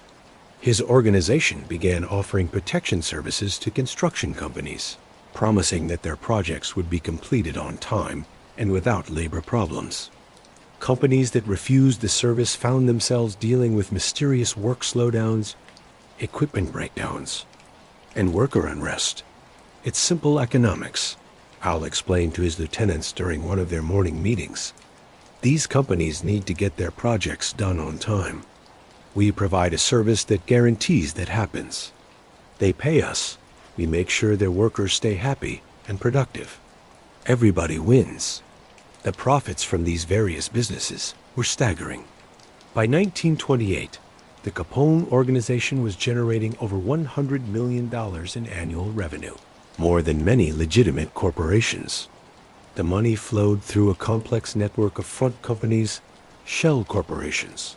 His organization began offering protection services to construction companies, promising that their projects would be completed on time and without labor problems. Companies that refused the service found themselves dealing with mysterious work slowdowns, equipment breakdowns, and worker unrest. "It's simple economics," Al explained to his lieutenants during one of their morning meetings. "These companies need to get their projects done on time. We provide a service that guarantees that happens. They pay us. We make sure their workers stay happy and productive. Everybody wins." The profits from these various businesses were staggering. By 1928, the Capone organization was generating over $100 million in annual revenue, more than many legitimate corporations. The money flowed through a complex network of front companies, shell corporations,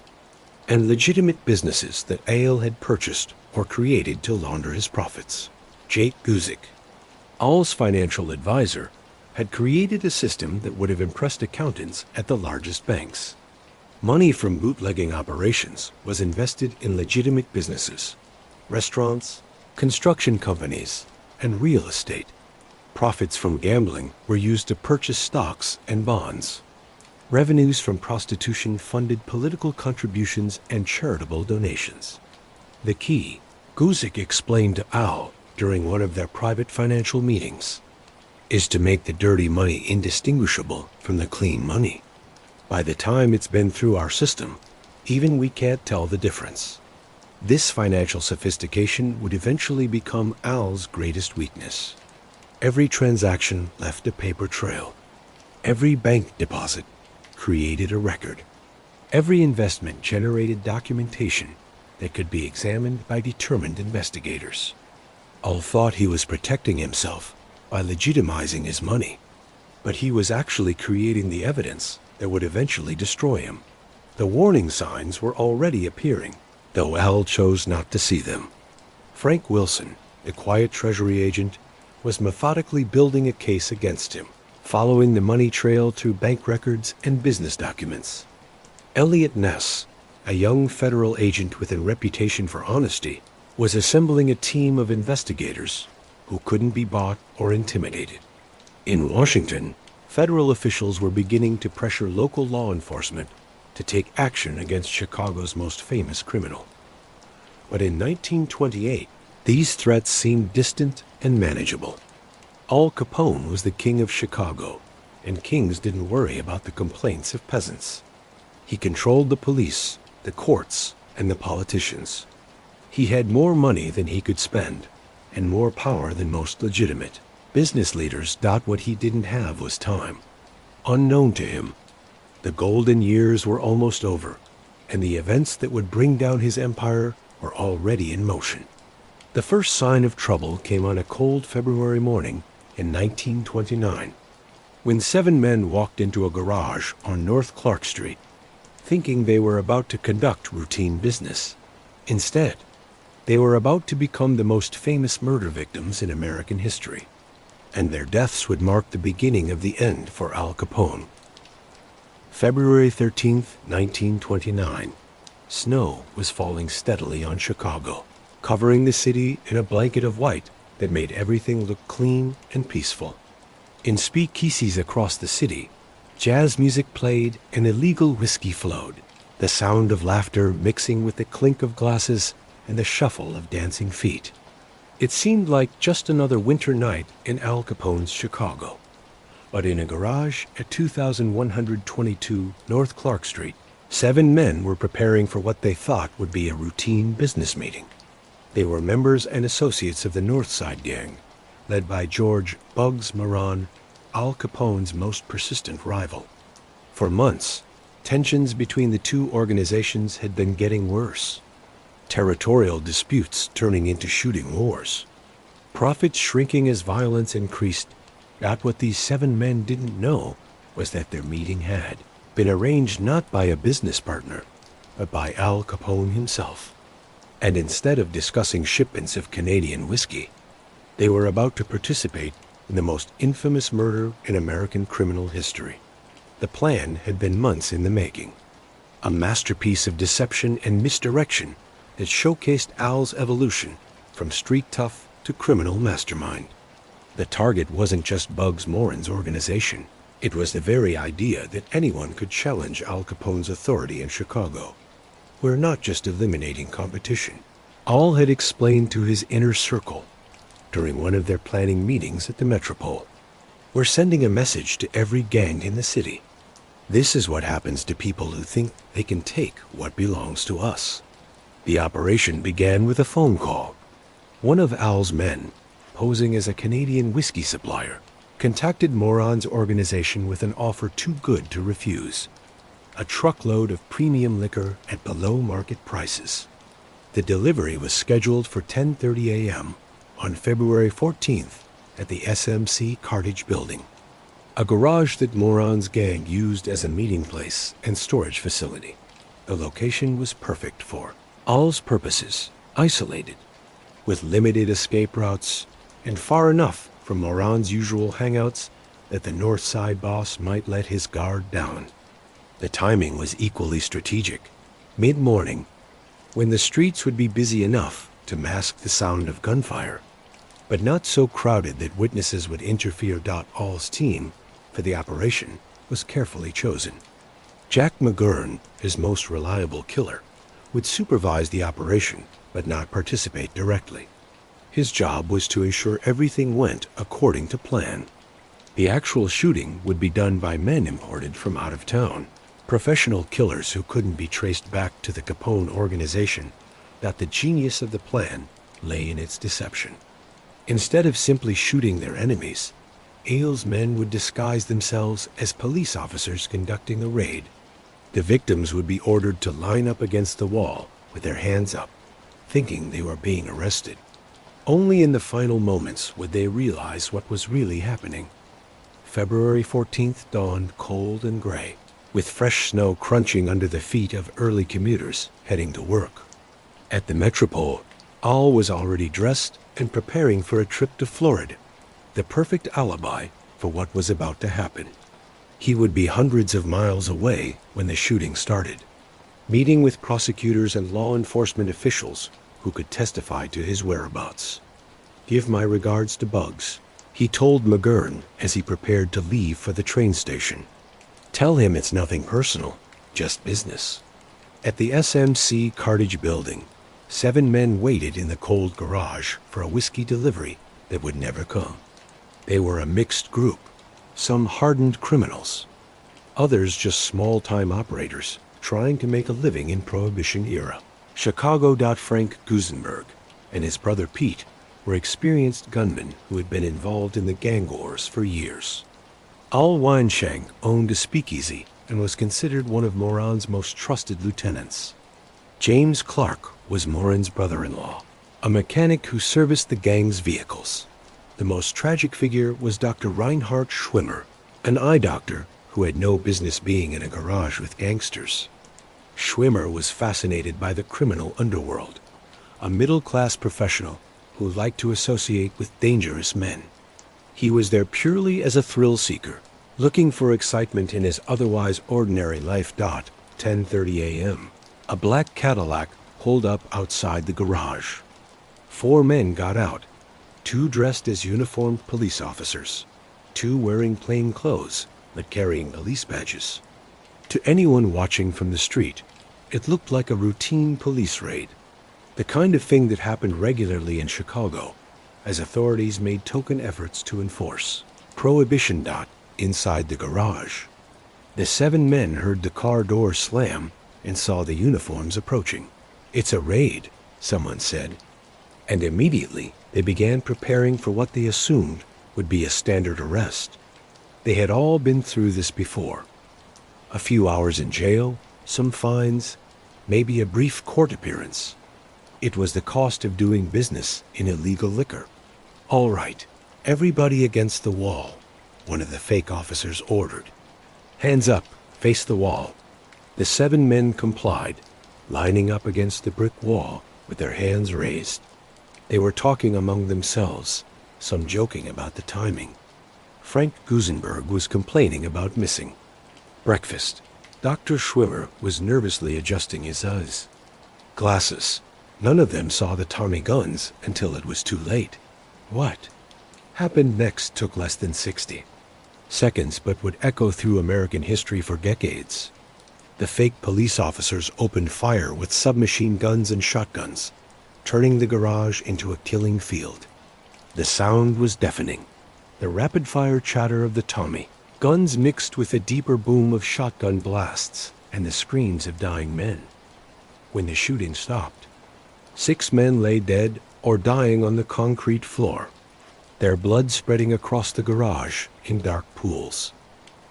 and legitimate businesses that Al had purchased or created to launder his profits. Jake Guzik, Al's financial advisor, had created a system that would have impressed accountants at the largest banks. Money from bootlegging operations was invested in legitimate businesses, restaurants, construction companies, and real estate. Profits from gambling were used to purchase stocks and bonds. Revenues from prostitution funded political contributions and charitable donations. The key, Guzik explained to Al during one of their private financial meetings, is to make the dirty money indistinguishable from the clean money. By the time it's been through our system, even we can't tell the difference. This financial sophistication would eventually become Al's greatest weakness. Every transaction left a paper trail. Every bank deposit created a record. Every investment generated documentation that could be examined by determined investigators. Al thought he was protecting himself by legitimizing his money, but he was actually creating the evidence that would eventually destroy him. The warning signs were already appearing, though Al chose not to see them. Frank Wilson, the quiet Treasury agent, was methodically building a case against him, following the money trail through bank records and business documents. Elliot Ness, a young federal agent with a reputation for honesty, was assembling a team of investigators who couldn't be bought or intimidated. In Washington, federal officials were beginning to pressure local law enforcement to take action against Chicago's most famous criminal. But in 1928, these threats seemed distant and manageable. Al Capone was the king of Chicago, and kings didn't worry about the complaints of peasants. He controlled the police, the courts, and the politicians. He had more money than he could spend, and more power than most legitimate business leaders thought what he didn't have was time. Unknown to him, the golden years were almost over, and the events that would bring down his empire were already in motion. The first sign of trouble came on a cold February morning in 1929, when 7 men walked into a garage on North Clark Street, thinking they were about to conduct routine business. Instead, they were about to become the most famous murder victims in American history, and their deaths would mark the beginning of the end for Al Capone. February 13th, 1929. Snow was falling steadily on Chicago, covering the city in a blanket of white that made everything look clean and peaceful. In speakeasies across the city, jazz music played and illegal whiskey flowed, the sound of laughter mixing with the clink of glasses and the shuffle of dancing feet. It seemed like just another winter night in Al Capone's Chicago. But in a garage at 2122 North Clark Street, 7 men were preparing for what they thought would be a routine business meeting. They were members and associates of the North Side Gang, led by George "Bugs" Moran, Al Capone's most persistent rival. For months, tensions between the two organizations had been getting worse. Territorial disputes turning into shooting wars. Profits shrinking as violence increased. Not what these 7 men didn't know was that their meeting had been arranged not by a business partner, but by Al Capone himself. And instead of discussing shipments of Canadian whiskey, they were about to participate in the most infamous murder in American criminal history. The plan had been months in the making, a masterpiece of deception and misdirection that showcased Al's evolution from street tough to criminal mastermind. The target wasn't just Bugs Moran's organization. It was the very idea that anyone could challenge Al Capone's authority in Chicago. We're not just eliminating competition. Al had explained to his inner circle during one of their planning meetings at the Metropole. We're sending a message to every gang in the city. This is what happens to people who think they can take what belongs to us. The operation began with a phone call. One of Al's men, posing as a Canadian whiskey supplier, contacted Moran's organization with an offer too good to refuse: a truckload of premium liquor at below market prices. The delivery was scheduled for 10:30 a.m. on February 14th at the SMC Cartage building, a garage that Moran's gang used as a meeting place and storage facility. The location was perfect for Al's purposes, isolated, with limited escape routes, and far enough from Moran's usual hangouts that the North Side boss might let his guard down. The timing was equally strategic. Mid-morning, when the streets would be busy enough to mask the sound of gunfire, but not so crowded that witnesses would interfere. Al's team for the operation was carefully chosen. Jack McGurn, his most reliable killer, would supervise the operation but not participate directly. His job was to ensure everything went according to plan. The actual shooting would be done by men imported from out of town, professional killers who couldn't be traced back to the Capone organization. That the genius of the plan lay in its deception. Instead of simply shooting their enemies, Al's men would disguise themselves as police officers conducting a raid. The victims would be ordered to line up against the wall with their hands up, thinking they were being arrested. Only in the final moments would they realize what was really happening. February 14th dawned cold and gray, with fresh snow crunching under the feet of early commuters heading to work. At the Metropole, Al was already dressed and preparing for a trip to Florida, the perfect alibi for what was about to happen. He would be hundreds of miles away when the shooting started, meeting with prosecutors and law enforcement officials who could testify to his whereabouts. "Give my regards to Bugs," he told McGurn as he prepared to leave for the train station. "Tell him it's nothing personal. just business. At the SMC Cartage building, 7 men waited in the cold garage for a whiskey delivery that would never come. They were a mixed group, some hardened criminals, others just small-time operators trying to make a living in Prohibition era. Chicago. Frank Gusenberg and his brother Pete were experienced gunmen who had been involved in the gang wars for years. Al Weinschenk owned a speakeasy and was considered one of Moran's most trusted lieutenants. James Clark was Moran's brother-in-law, a mechanic who serviced the gang's vehicles. The most tragic figure was Dr. Reinhard Schwimmer, an eye doctor who had no business being in a garage with gangsters. Schwimmer was fascinated by the criminal underworld, a middle-class professional who liked to associate with dangerous men. He was there purely as a thrill-seeker, looking for excitement in his otherwise ordinary life. 10:30 a.m. A black Cadillac pulled up outside the garage. 4 men got out, 2 dressed as uniformed police officers, 2 wearing plain clothes but carrying police badges. To anyone watching from the street, it looked like a routine police raid, the kind of thing that happened regularly in Chicago, as authorities made token efforts to enforce Prohibition. Inside the garage, the 7 men heard the car door slam and saw the uniforms approaching. "It's a raid," someone said, and immediately they began preparing for what they assumed would be a standard arrest. They had all been through this before. A few hours in jail, some fines, maybe a brief court appearance. It was the cost of doing business in illegal liquor. "All right, everybody against the wall," one of the fake officers ordered. "Hands up, face the wall." The 7 men complied, lining up against the brick wall with their hands raised. They were talking among themselves, some joking about the timing. Frank Gusenberg was complaining about missing breakfast. Dr. Schwimmer was nervously adjusting his eyes. Glasses. None of them saw the Tommy guns until it was too late. What happened next took less than 60 seconds, but would echo through American history for decades. The fake police officers opened fire with submachine guns and shotguns, turning the garage into a killing field. The sound was deafening. The rapid-fire chatter of the Tommy guns mixed with the deeper boom of shotgun blasts and the screams of dying men. When the shooting stopped, 6 men lay dead or dying on the concrete floor, their blood spreading across the garage in dark pools.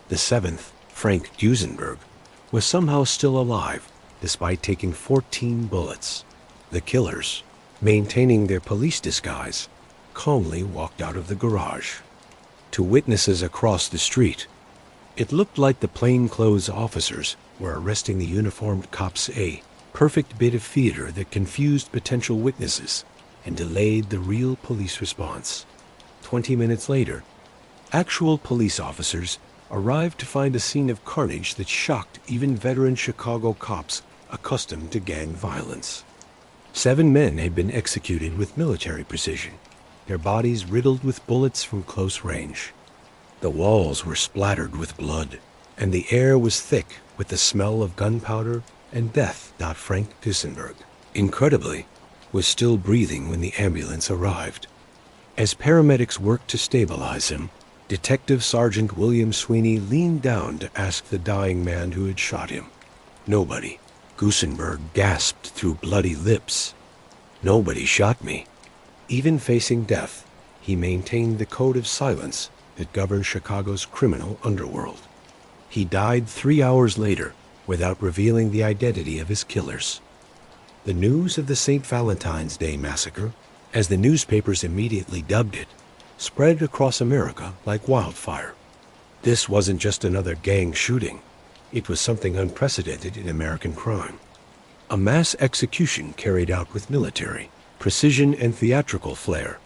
The 7th, Frank Gusenberg, was somehow still alive despite taking 14 bullets. The killers, maintaining their police disguise, calmly walked out of the garage. To witnesses across the street, it looked like the plainclothes officers were arresting the uniformed cops, a perfect bit of theater that confused potential witnesses and delayed the real police response. 20 minutes later, actual police officers arrived to find a scene of carnage that shocked even veteran Chicago cops accustomed to gang violence. 7 men had been executed with military precision, their bodies riddled with bullets from close range. The walls were splattered with blood, and the air was thick with the smell of gunpowder and death. Frank Gusenberg, incredibly, was still breathing when the ambulance arrived. As paramedics worked to stabilize him, Detective Sergeant William Sweeney leaned down to ask the dying man who had shot him. "Nobody." Gusenberg gasped through bloody lips. "Nobody shot me." Even facing death, he maintained the code of silence that governed Chicago's criminal underworld. He died 3 hours later without revealing the identity of his killers. The news of the St. Valentine's Day Massacre, as the newspapers immediately dubbed it, spread across America like wildfire. This wasn't just another gang shooting. It was something unprecedented in American crime. A mass execution carried out with military precision and theatrical flair.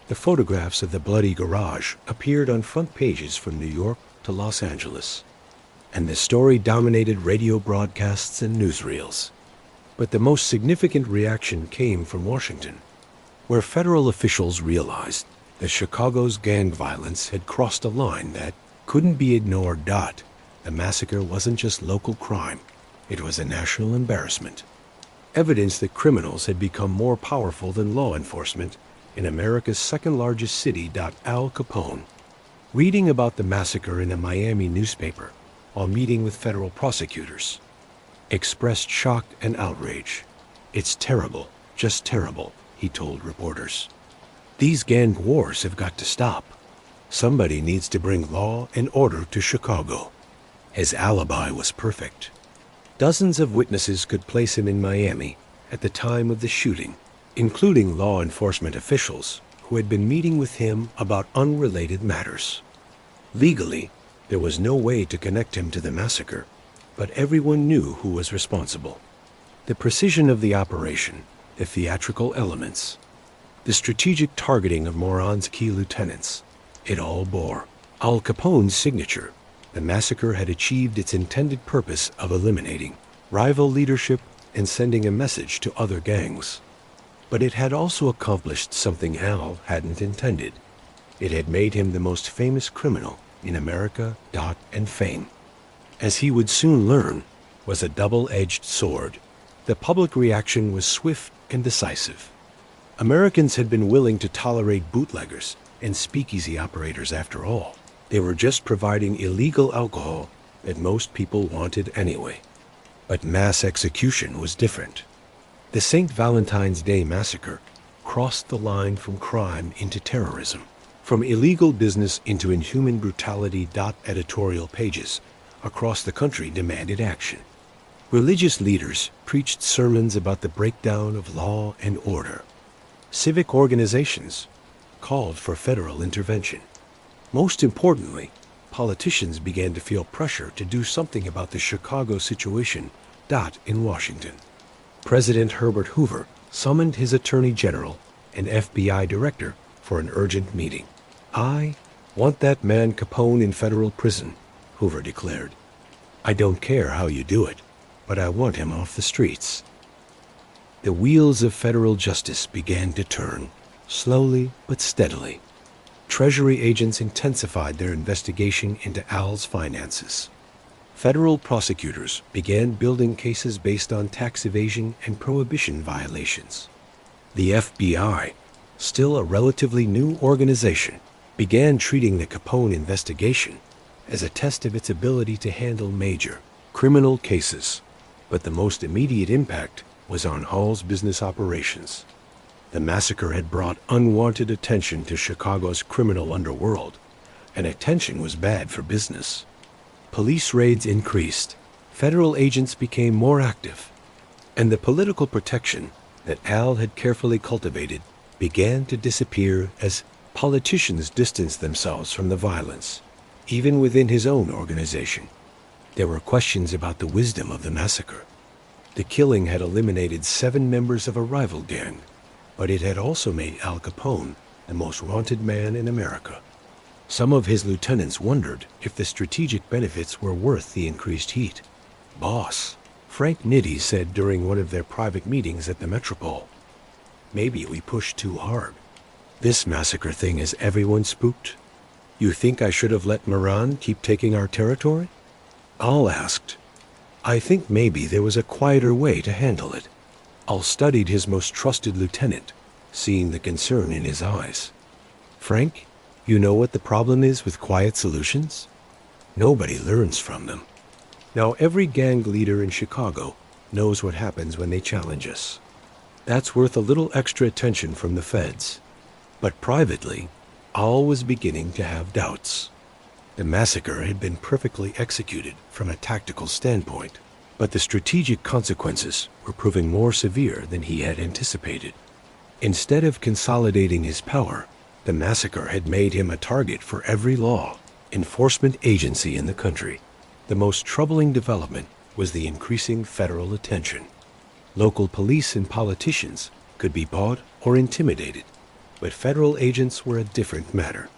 The photographs of the bloody garage appeared on front pages from New York to Los Angeles, and the story dominated radio broadcasts and newsreels. But the most significant reaction came from Washington, where federal officials realized that Chicago's gang violence had crossed a line that couldn't be ignored. The massacre wasn't just local crime. It was a national embarrassment. Evidence that criminals had become more powerful than law enforcement in America's second-largest city. Al Capone, reading about the massacre in a Miami newspaper while meeting with federal prosecutors, expressed shock and outrage. "It's terrible, just terrible," he told reporters. "These gang wars have got to stop. Somebody needs to bring law and order to Chicago." His alibi was perfect. Dozens of witnesses could place him in Miami at the time of the shooting, including law enforcement officials who had been meeting with him about unrelated matters. Legally, there was no way to connect him to the massacre, but everyone knew who was responsible. The precision of the operation, the theatrical elements, the strategic targeting of Moran's key lieutenants, it all bore Al Capone's signature. The massacre had achieved its intended purpose of eliminating rival leadership and sending a message to other gangs. But it had also accomplished something Al hadn't intended. It had made him the most famous criminal in America. And fame, as he would soon learn, was a double-edged sword. The public reaction was swift and decisive. Americans had been willing to tolerate bootleggers and speakeasy operators after all. They were just providing illegal alcohol that most people wanted anyway. But mass execution was different. The St. Valentine's Day massacre crossed the line from crime into terrorism, from illegal business into inhuman brutality. Editorial pages across the country demanded action. Religious leaders preached sermons about the breakdown of law and order. Civic organizations called for federal intervention. Most importantly, politicians began to feel pressure to do something about the Chicago situation. In Washington, President Herbert Hoover summoned his Attorney General and FBI Director for an urgent meeting. "I want that man Capone in federal prison," Hoover declared. "I don't care how you do it, but I want him off the streets." The wheels of federal justice began to turn, slowly but steadily. Treasury agents intensified their investigation into Al's finances. Federal prosecutors began building cases based on tax evasion and prohibition violations. The FBI, still a relatively new organization, began treating the Capone investigation as a test of its ability to handle major criminal cases. But the most immediate impact was on Hall's business operations. The massacre had brought unwanted attention to Chicago's criminal underworld, and attention was bad for business. Police raids increased, federal agents became more active, and the political protection that Al had carefully cultivated began to disappear as politicians distanced themselves from the violence, even within his own organization. There were questions about the wisdom of the massacre. The killing had eliminated 7 members of a rival gang, but it had also made Al Capone the most wanted man in America. Some of his lieutenants wondered if the strategic benefits were worth the increased heat. "Boss," Frank Nitti said during one of their private meetings at the Metropole, "maybe we pushed too hard. This massacre thing has everyone spooked. You think I should have let Moran keep taking our territory?" Al asked. "I think maybe there was a quieter way to handle it." Al studied his most trusted lieutenant, seeing the concern in his eyes. "Frank, you know what the problem is with quiet solutions? Nobody learns from them. Now every gang leader in Chicago knows what happens when they challenge us. That's worth a little extra attention from the feds." But privately, Al was beginning to have doubts. The massacre had been perfectly executed from a tactical standpoint, but the strategic consequences were proving more severe than he had anticipated. Instead of consolidating his power, the massacre had made him a target for every law enforcement agency in the country. The most troubling development was the increasing federal attention. Local police and politicians could be bought or intimidated, but federal agents were a different matter.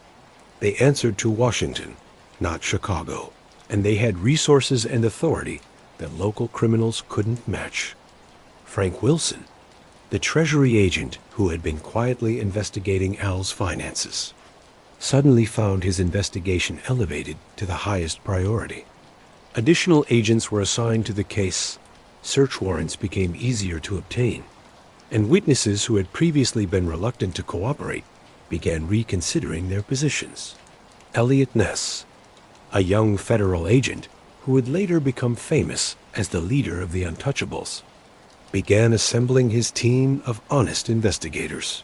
They answered to Washington, not Chicago, and they had resources and authority that local criminals couldn't match. Frank Wilson, the Treasury agent who had been quietly investigating Al's finances, suddenly found his investigation elevated to the highest priority. Additional agents were assigned to the case search warrants became easier to obtain, and witnesses who had previously been reluctant to cooperate began reconsidering their positions. Elliot Ness, a young federal agent who would later become famous as the leader of the Untouchables, began assembling his team of honest investigators.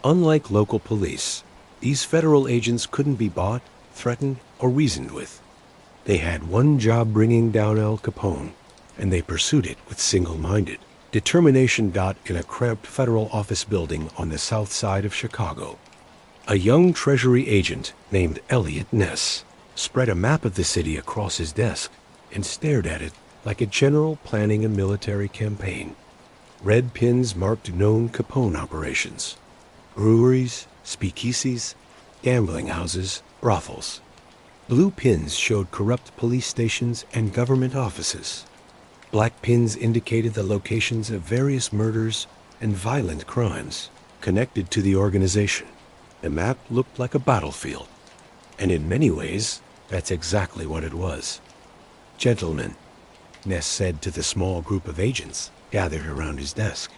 Unlike local police, these federal agents couldn't be bought, threatened, or reasoned with. They had one job: bringing down Al Capone, and they pursued it with single-minded determination. In a cramped federal office building on the south side of Chicago, a young Treasury agent named Elliot Ness spread a map of the city across his desk and stared at it like a general planning a military campaign. Red pins marked known Capone operations: breweries, speakeasies, gambling houses, brothels. Blue pins showed corrupt police stations and government offices. Black pins indicated the locations of various murders and violent crimes connected to the organization. The map looked like a battlefield, and in many ways, that's exactly what it was. "Gentlemen," Ness said to the small group of agents gathered around his desk,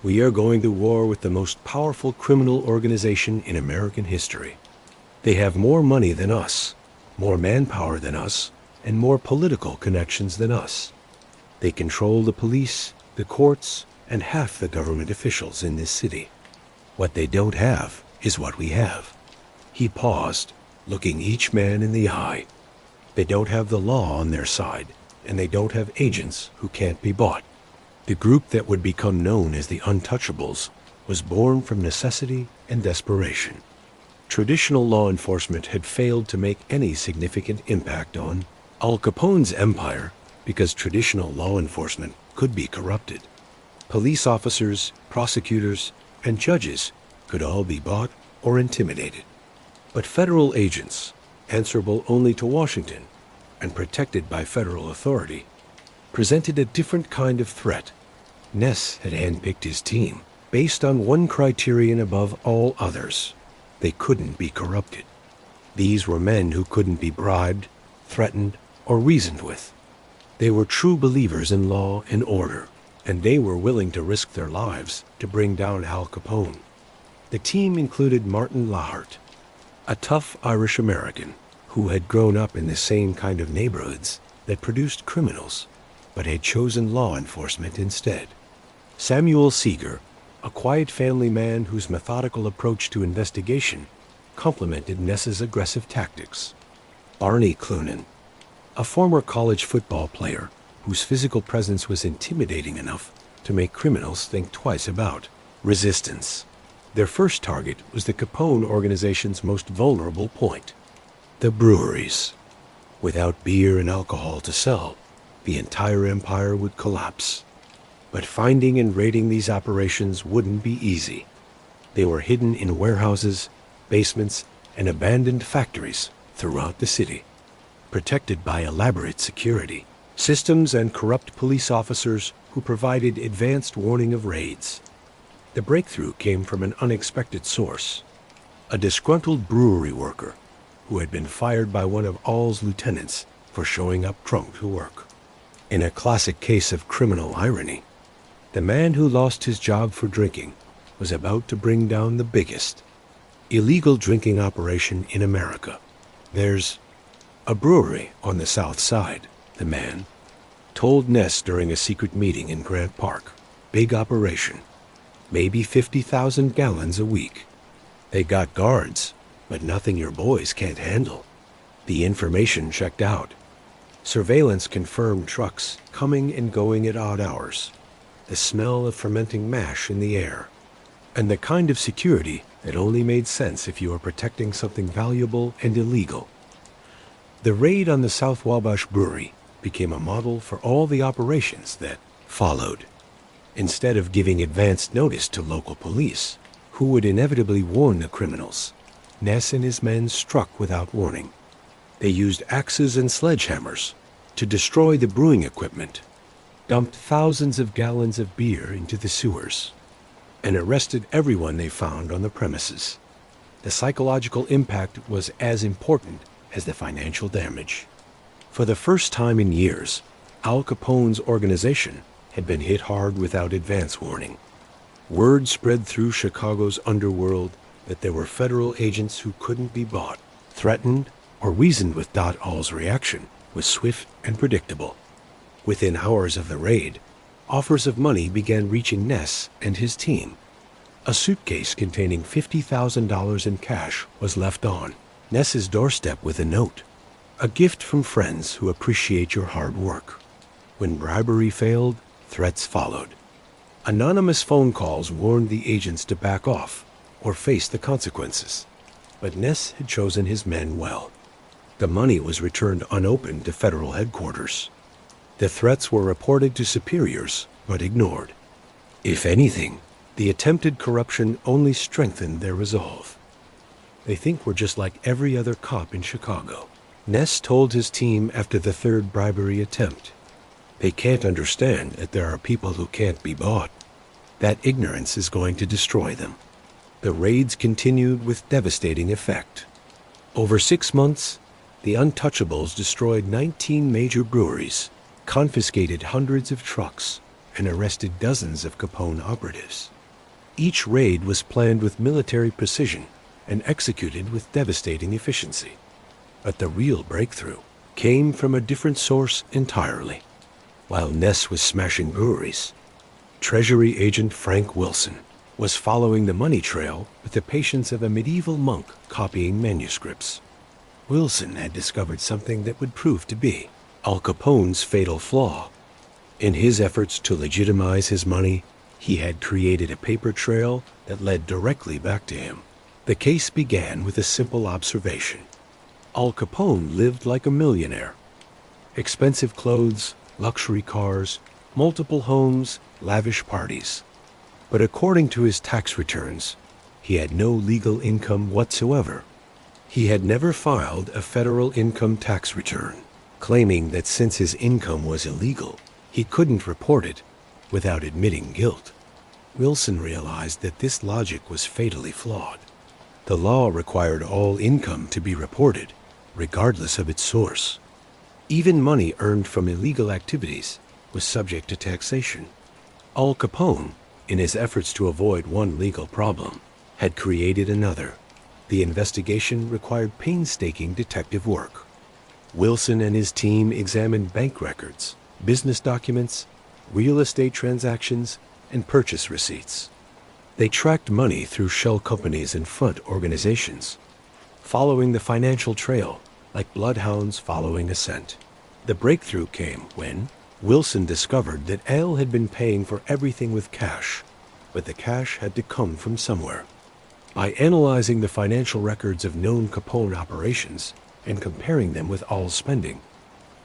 "we are going to war with the most powerful criminal organization in American history. They have more money than us, more manpower than us, and more political connections than us. They control the police, the courts, and half the government officials in this city. What they don't have is what we have." He paused, looking each man in the eye. "They don't have the law on their side, and they don't have agents who can't be bought." The group that would become known as the Untouchables was born from necessity and desperation. Traditional law enforcement had failed to make any significant impact on Al Capone's empire because traditional law enforcement could be corrupted. Police officers, prosecutors, and judges could all be bought or intimidated. But federal agents, answerable only to Washington and protected by federal authority, presented a different kind of threat. Ness had handpicked his team based on one criterion above all others: they couldn't be corrupted. These were men who couldn't be bribed, threatened, or reasoned with. They were true believers in law and order, and they were willing to risk their lives to bring down Al Capone. The team included Martin Lahart, a tough Irish American who had grown up in the same kind of neighborhoods that produced criminals, but had chosen law enforcement instead. Samuel Seeger, a quiet family man whose methodical approach to investigation complemented Ness's aggressive tactics. Barney Clunan, a former college football player whose physical presence was intimidating enough to make criminals think twice about resistance. Their first target was the Capone organization's most vulnerable point: the breweries. Without beer and alcohol to sell, the entire empire would collapse. But finding and raiding these operations wouldn't be easy. They were hidden in warehouses, basements, and abandoned factories throughout the city, protected by elaborate security systems and corrupt police officers who provided advanced warning of raids. The breakthrough came from an unexpected source: a disgruntled brewery worker who had been fired by one of All's lieutenants for showing up drunk to work. In a classic case of criminal irony, the man who lost his job for drinking was about to bring down the biggest illegal drinking operation in America. "There's a brewery on the south side," the man told Ness during a secret meeting in Grant Park. "Big operation. Maybe 50,000 gallons a week. They got guards, but nothing your boys can't handle." The information checked out. Surveillance confirmed trucks coming and going at odd hours, the smell of fermenting mash in the air, and the kind of security that only made sense if you were protecting something valuable and illegal. The raid on the South Wabash Brewery became a model for all the operations that followed. Instead of giving advance notice to local police, who would inevitably warn the criminals, Ness and his men struck without warning. They used axes and sledgehammers to destroy the brewing equipment, dumped thousands of gallons of beer into the sewers, and arrested everyone they found on the premises. The psychological impact was as important as the financial damage. For the first time in years, Al Capone's organization had been hit hard without advance warning. Word spread through Chicago's underworld that there were federal agents who couldn't be bought, threatened, or reasoned with. Al's reaction was swift and predictable. Within hours of the raid, offers of money began reaching Ness and his team. A suitcase containing $50,000 in cash was left on Ness's doorstep with a note, a gift from friends who appreciate your hard work. When bribery failed, threats followed. Anonymous phone calls warned the agents to back off or face the consequences. But Ness had chosen his men well. The money was returned unopened to federal headquarters. The threats were reported to superiors, but ignored. If anything, the attempted corruption only strengthened their resolve. They think we're just like every other cop in Chicago, Ness told his team after the third bribery attempt. They can't understand that there are people who can't be bought. That ignorance is going to destroy them. The raids continued with devastating effect. Over 6 months, the Untouchables destroyed 19 major breweries, confiscated hundreds of trucks, and arrested dozens of Capone operatives. Each raid was planned with military precision and executed with devastating efficiency. But the real breakthrough came from a different source entirely. While Ness was smashing breweries, Treasury agent Frank Wilson was following the money trail with the patience of a medieval monk copying manuscripts. Wilson had discovered something that would prove to be Al Capone's fatal flaw. In his efforts to legitimize his money, he had created a paper trail that led directly back to him. The case began with a simple observation. Al Capone lived like a millionaire. Expensive clothes, luxury cars, multiple homes, lavish parties. But according to his tax returns, he had no legal income whatsoever. He had never filed a federal income tax return, claiming that since his income was illegal, he couldn't report it without admitting guilt. Wilson realized that this logic was fatally flawed. The law required all income to be reported, regardless of its source. Even money earned from illegal activities was subject to taxation. Al Capone, in his efforts to avoid one legal problem, had created another. The investigation required painstaking detective work. Wilson and his team examined bank records, business documents, real estate transactions, and purchase receipts. They tracked money through shell companies and front organizations, following the financial trail like bloodhounds following a scent. The breakthrough came when Wilson discovered that Al had been paying for everything with cash, but the cash had to come from somewhere. By analyzing the financial records of known Capone operations and comparing them with Al's spending,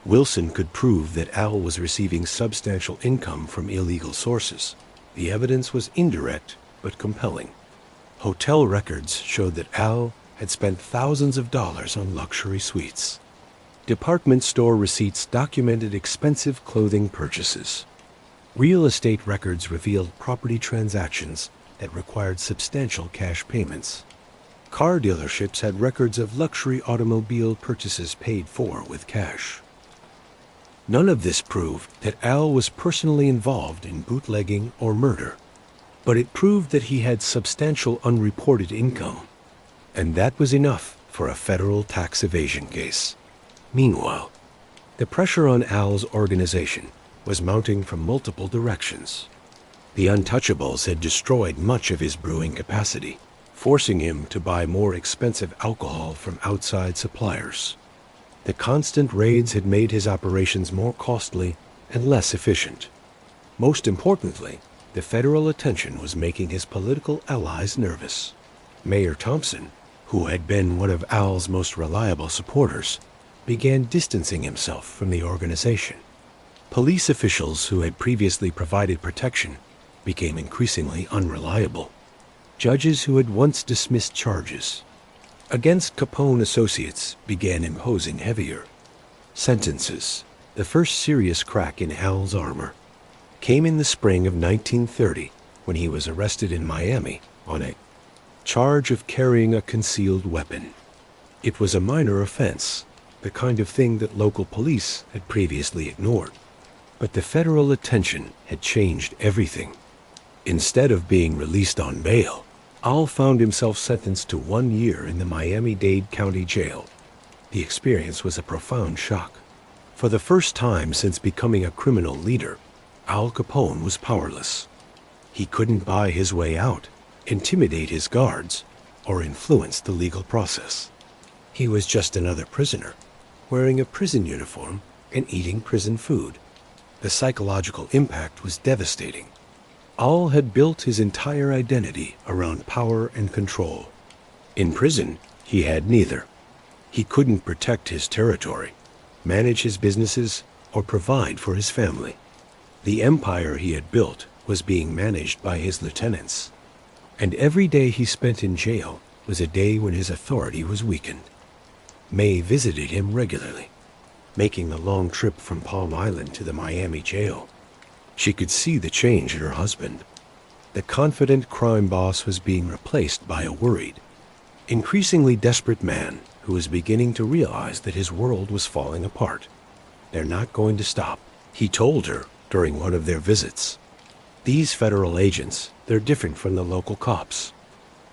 Wilson could prove that Al was receiving substantial income from illegal sources. The evidence was indirect but compelling. Hotel records showed that Al had spent thousands of dollars on luxury suites. Department store receipts documented expensive clothing purchases. Real estate records revealed property transactions that required substantial cash payments. Car dealerships had records of luxury automobile purchases paid for with cash. None of this proved that Al was personally involved in bootlegging or murder, but it proved that he had substantial unreported income, and that was enough for a federal tax evasion case. Meanwhile, the pressure on Al's organization was mounting from multiple directions. The Untouchables had destroyed much of his brewing capacity, forcing him to buy more expensive alcohol from outside suppliers. The constant raids had made his operations more costly and less efficient. Most importantly, the federal attention was making his political allies nervous. Mayor Thompson, who had been one of Al's most reliable supporters, began distancing himself from the organization. Police officials who had previously provided protection became increasingly unreliable. Judges who had once dismissed charges against Capone associates began imposing heavier sentences. The first serious crack in Al's armor came in the spring of 1930 when he was arrested in Miami on a charge of carrying a concealed weapon. It was a minor offense, the kind of thing that local police had previously ignored. But the federal attention had changed everything. Instead of being released on bail, Al found himself sentenced to 1 year in the Miami-Dade County Jail. The experience was a profound shock. For the first time since becoming a criminal leader, Al Capone was powerless. He couldn't buy his way out, intimidate his guards, or influence the legal process. He was just another prisoner, wearing a prison uniform and eating prison food. The psychological impact was devastating. Al had built his entire identity around power and control. In prison, he had neither. He couldn't protect his territory, manage his businesses, or provide for his family. The empire he had built was being managed by his lieutenants. And every day he spent in jail was a day when his authority was weakened. May visited him regularly, making the long trip from Palm Island to the Miami jail. She could see the change in her husband. The confident crime boss was being replaced by a worried, increasingly desperate man who was beginning to realize that his world was falling apart. "They're not going to stop," he told her during one of their visits. "These federal agents, they're different from the local cops.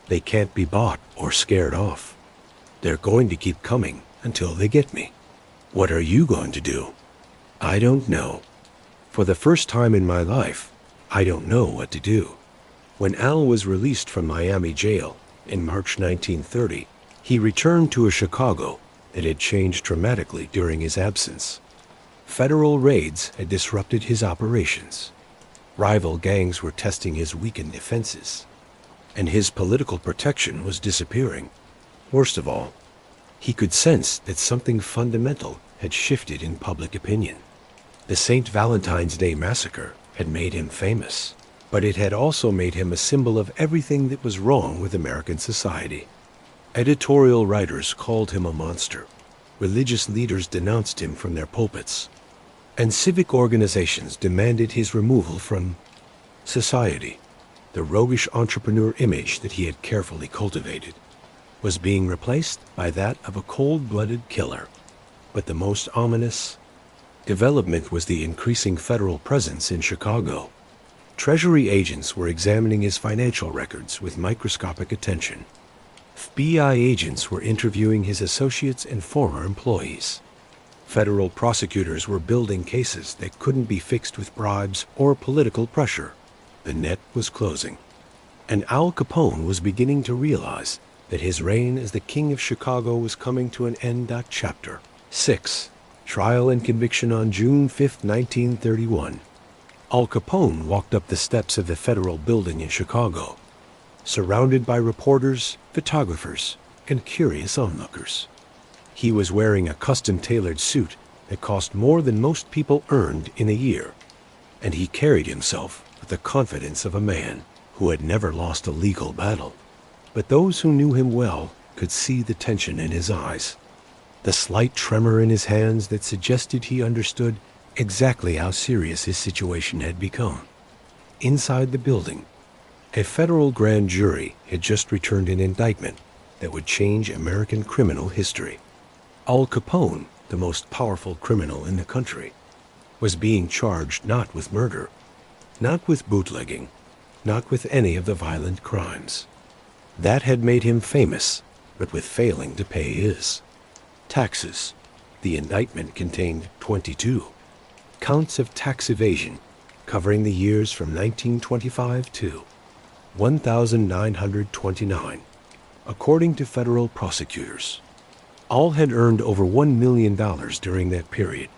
They can't be bought or scared off. They're going to keep coming until they get me. What are you going to do?" "I don't know. For the first time in my life, I don't know what to do." When Al was released from Miami jail in March 1930, he returned to a Chicago that had changed dramatically during his absence. Federal raids had disrupted his operations. Rival gangs were testing his weakened defenses, and his political protection was disappearing. Worst of all, he could sense that something fundamental had shifted in public opinion. The St. Valentine's Day massacre had made him famous, but it had also made him a symbol of everything that was wrong with American society. Editorial writers called him a monster. Religious leaders denounced him from their pulpits, and civic organizations demanded his removal from society. The roguish entrepreneur image that he had carefully cultivated was being replaced by that of a cold-blooded killer. But the most ominous development was the increasing federal presence in Chicago. Treasury agents were examining his financial records with microscopic attention. FBI agents were interviewing his associates and former employees. Federal prosecutors were building cases that couldn't be fixed with bribes or political pressure. The net was closing, and Al Capone was beginning to realize that his reign as the King of Chicago was coming to an end. Chapter 6. Trial and conviction on June 5, 1931. Al Capone walked up the steps of the federal building in Chicago, surrounded by reporters, photographers, and curious onlookers. He was wearing a custom-tailored suit that cost more than most people earned in a year, and he carried himself with the confidence of a man who had never lost a legal battle. But those who knew him well could see the tension in his eyes, the slight tremor in his hands that suggested he understood exactly how serious his situation had become. Inside the building, a federal grand jury had just returned an indictment that would change American criminal history. Al Capone, the most powerful criminal in the country, was being charged not with murder, not with bootlegging, not with any of the violent crimes that had made him famous, but with failing to pay his taxes. The indictment contained 22 counts of tax evasion, covering the years from 1925 to 1929, according to federal prosecutors. Al had earned over $1 million during that period,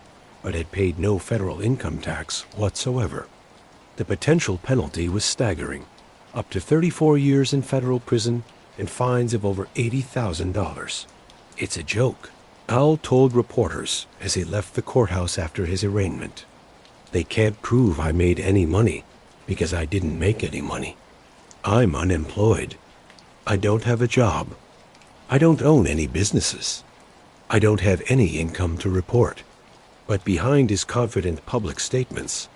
but had paid no federal income tax whatsoever. The potential penalty was staggering, up to 34 years in federal prison and fines of over $80,000. "It's a joke," Al told reporters as he left the courthouse after his arraignment. "They can't prove I made any money because I didn't make any money. I'm unemployed. I don't have a job. I don't own any businesses. I don't have any income to report." But behind his confident public statements,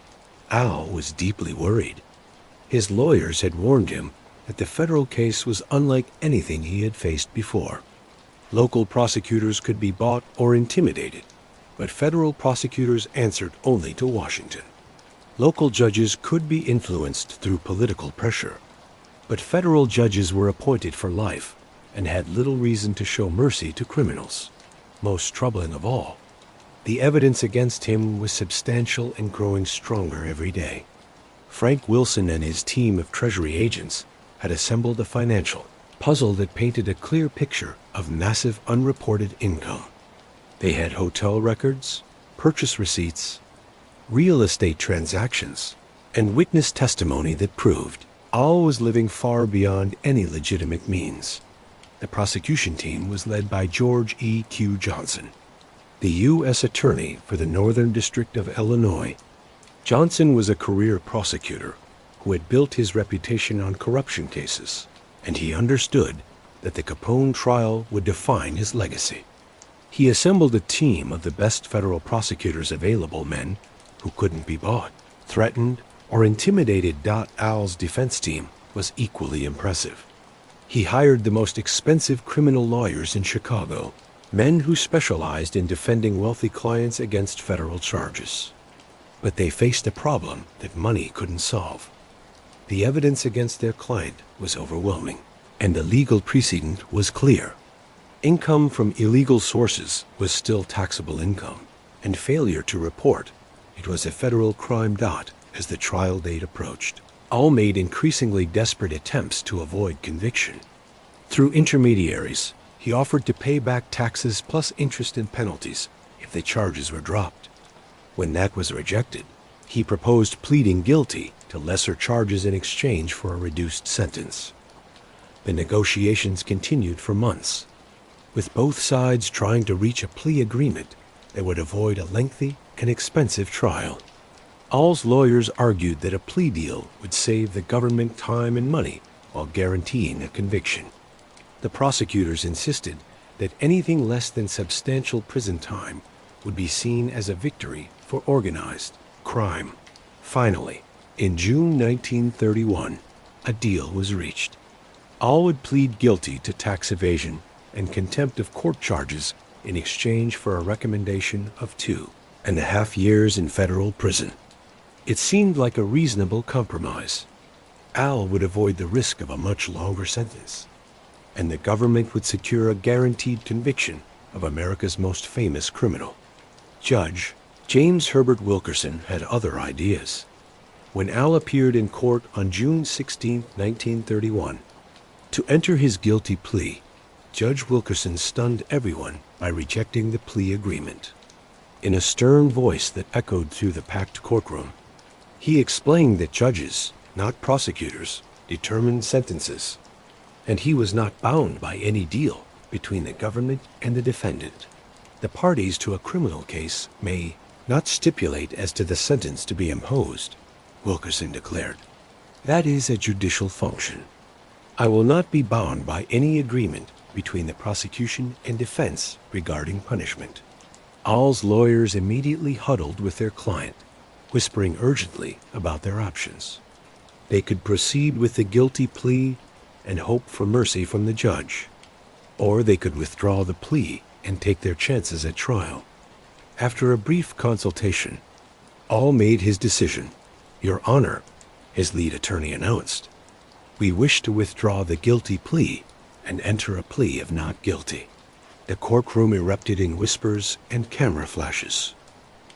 Al was deeply worried. His lawyers had warned him that the federal case was unlike anything he had faced before. Local prosecutors could be bought or intimidated, but federal prosecutors answered only to Washington. Local judges could be influenced through political pressure, but federal judges were appointed for life and had little reason to show mercy to criminals. Most troubling of all, the evidence against him was substantial and growing stronger every day. Frank Wilson and his team of Treasury agents had assembled a financial puzzle that painted a clear picture of massive unreported income. They had hotel records, purchase receipts, real estate transactions, and witness testimony that proved Al was living far beyond any legitimate means. The prosecution team was led by George E. Q. Johnson, the U.S. Attorney for the Northern District of Illinois. Johnson was a career prosecutor who had built his reputation on corruption cases, and he understood that the Capone trial would define his legacy. He assembled a team of the best federal prosecutors available, men who couldn't be bought, threatened, or intimidated. Al's defense team was equally impressive. He hired the most expensive criminal lawyers in Chicago, men who specialized in defending wealthy clients against federal charges. But they faced a problem that money couldn't solve. The evidence against their client was overwhelming, and the legal precedent was clear. Income from illegal sources was still taxable income, and failure to report it was a federal crime. As the trial date approached, Al made increasingly desperate attempts to avoid conviction. Through intermediaries, he offered to pay back taxes plus interest and penalties if the charges were dropped. When that was rejected, he proposed pleading guilty to lesser charges in exchange for a reduced sentence. The negotiations continued for months, with both sides trying to reach a plea agreement that would avoid a lengthy and expensive trial. Al's lawyers argued that a plea deal would save the government time and money while guaranteeing a conviction. The prosecutors insisted that anything less than substantial prison time would be seen as a victory for organized crime. Finally, in June 1931, a deal was reached. Al would plead guilty to tax evasion and contempt of court charges in exchange for a recommendation of 2.5 years in federal prison. It seemed like a reasonable compromise. Al would avoid the risk of a much longer sentence, and the government would secure a guaranteed conviction of America's most famous criminal. Judge James Herbert Wilkerson had other ideas. When Al appeared in court on June 16, 1931, to enter his guilty plea, Judge Wilkerson stunned everyone by rejecting the plea agreement. In a stern voice that echoed through the packed courtroom, he explained that judges, not prosecutors, determined sentences, and he was not bound by any deal between the government and the defendant. The parties to a criminal case may not stipulate as to the sentence to be imposed, Wilkerson declared. That is a judicial function. I will not be bound by any agreement between the prosecution and defense regarding punishment. Al's lawyers immediately huddled with their client, whispering urgently about their options. They could proceed with the guilty plea and hope for mercy from the judge, or they could withdraw the plea and take their chances at trial. After a brief consultation, Al made his decision. "Your Honor," his lead attorney announced, "we wish to withdraw the guilty plea and enter a plea of not guilty." The courtroom erupted in whispers and camera flashes.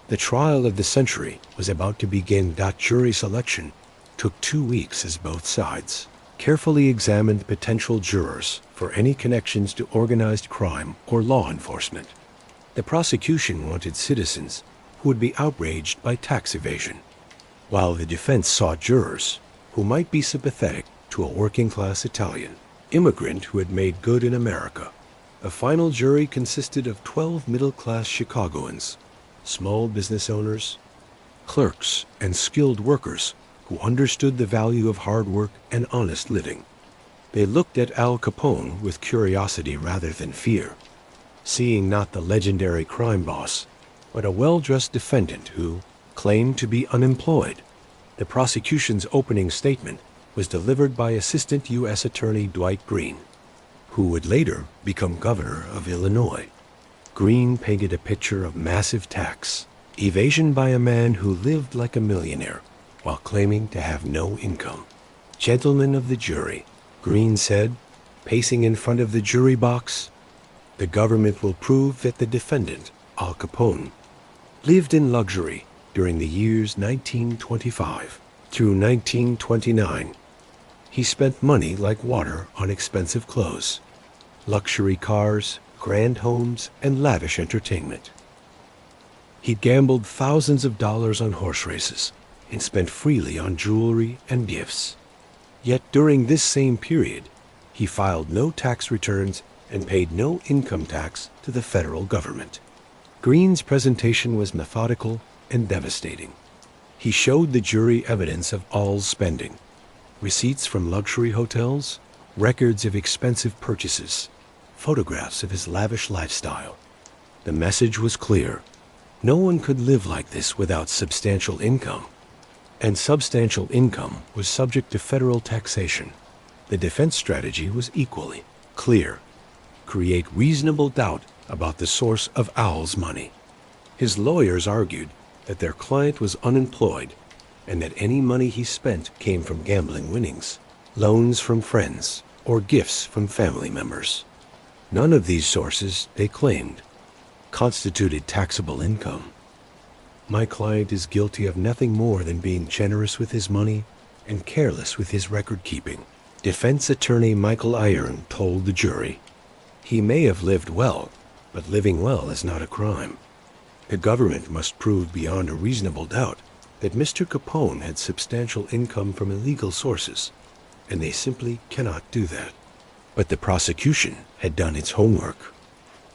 The trial of the century was about to begin. Jury selection took 2 weeks as both sides carefully examined potential jurors for any connections to organized crime or law enforcement. The prosecution wanted citizens who would be outraged by tax evasion, while the defense sought jurors who might be sympathetic to a working-class Italian immigrant who had made good in America. The final jury consisted of 12 middle-class Chicagoans, small business owners, clerks, and skilled workers who understood the value of hard work and honest living. They looked at Al Capone with curiosity rather than fear, seeing not the legendary crime boss, but a well-dressed defendant who claimed to be unemployed. The prosecution's opening statement was delivered by Assistant U.S. Attorney Dwight Green, who would later become governor of Illinois. Green painted a picture of massive tax evasion by a man who lived like a millionaire while claiming to have no income. Gentlemen of the jury, Green said, pacing in front of the jury box, the government will prove that the defendant, Al Capone, lived in luxury during the years 1925 through 1929. He spent money like water on expensive clothes, luxury cars, grand homes, and lavish entertainment. He gambled thousands of dollars on horse races and spent freely on jewelry and gifts. Yet during this same period, he filed no tax returns and paid no income tax to the federal government. Green's presentation was methodical and devastating. He showed the jury evidence of Al's spending, receipts from luxury hotels, records of expensive purchases, photographs of his lavish lifestyle. The message was clear. No one could live like this without substantial income. And substantial income was subject to federal taxation. The defense strategy was equally clear. Create reasonable doubt about the source of Al's money. His lawyers argued that their client was unemployed and that any money he spent came from gambling winnings, loans from friends, or gifts from family members. None of these sources, they claimed, constituted taxable income. My client is guilty of nothing more than being generous with his money and careless with his record-keeping, defense attorney Michael Iron told the jury. He may have lived well, but living well is not a crime. The government must prove beyond a reasonable doubt that Mr. Capone had substantial income from illegal sources, and they simply cannot do that. But the prosecution had done its homework.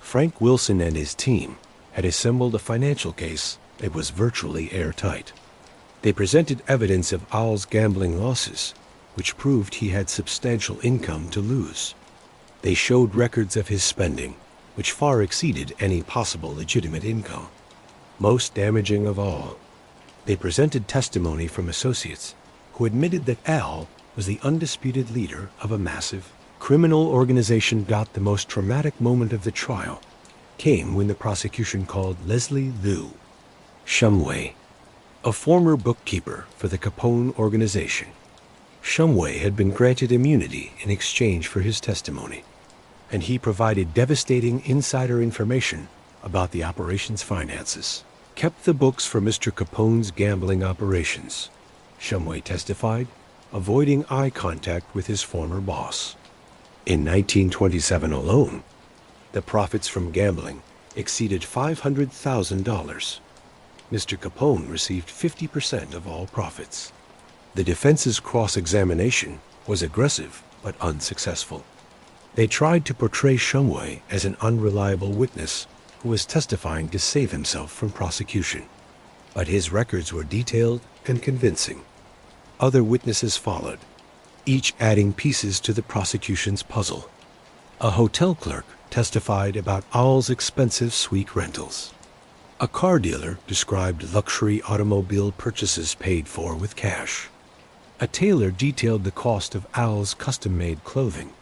Frank Wilson and his team had assembled a financial case that was virtually airtight. They presented evidence of Al's gambling losses, which proved he had substantial income to lose. They showed records of his spending, which far exceeded any possible legitimate income. Most damaging of all, they presented testimony from associates who admitted that Al was the undisputed leader of a massive criminal organization. The most traumatic moment of the trial came when the prosecution called Leslie Liu Shumway, a former bookkeeper for the Capone organization. Shumway had been granted immunity in exchange for his testimony, and he provided devastating insider information about the operation's finances. Kept the books for Mr. Capone's gambling operations, Shumway testified, avoiding eye contact with his former boss. In 1927 alone, the profits from gambling exceeded $500,000. Mr. Capone received 50% of all profits. The defense's cross-examination was aggressive but unsuccessful. They tried to portray Shumway as an unreliable witness who was testifying to save himself from prosecution. But his records were detailed and convincing. Other witnesses followed, each adding pieces to the prosecution's puzzle. A hotel clerk testified about Al's expensive suite rentals. A car dealer described luxury automobile purchases paid for with cash. A tailor detailed the cost of Al's custom-made clothing.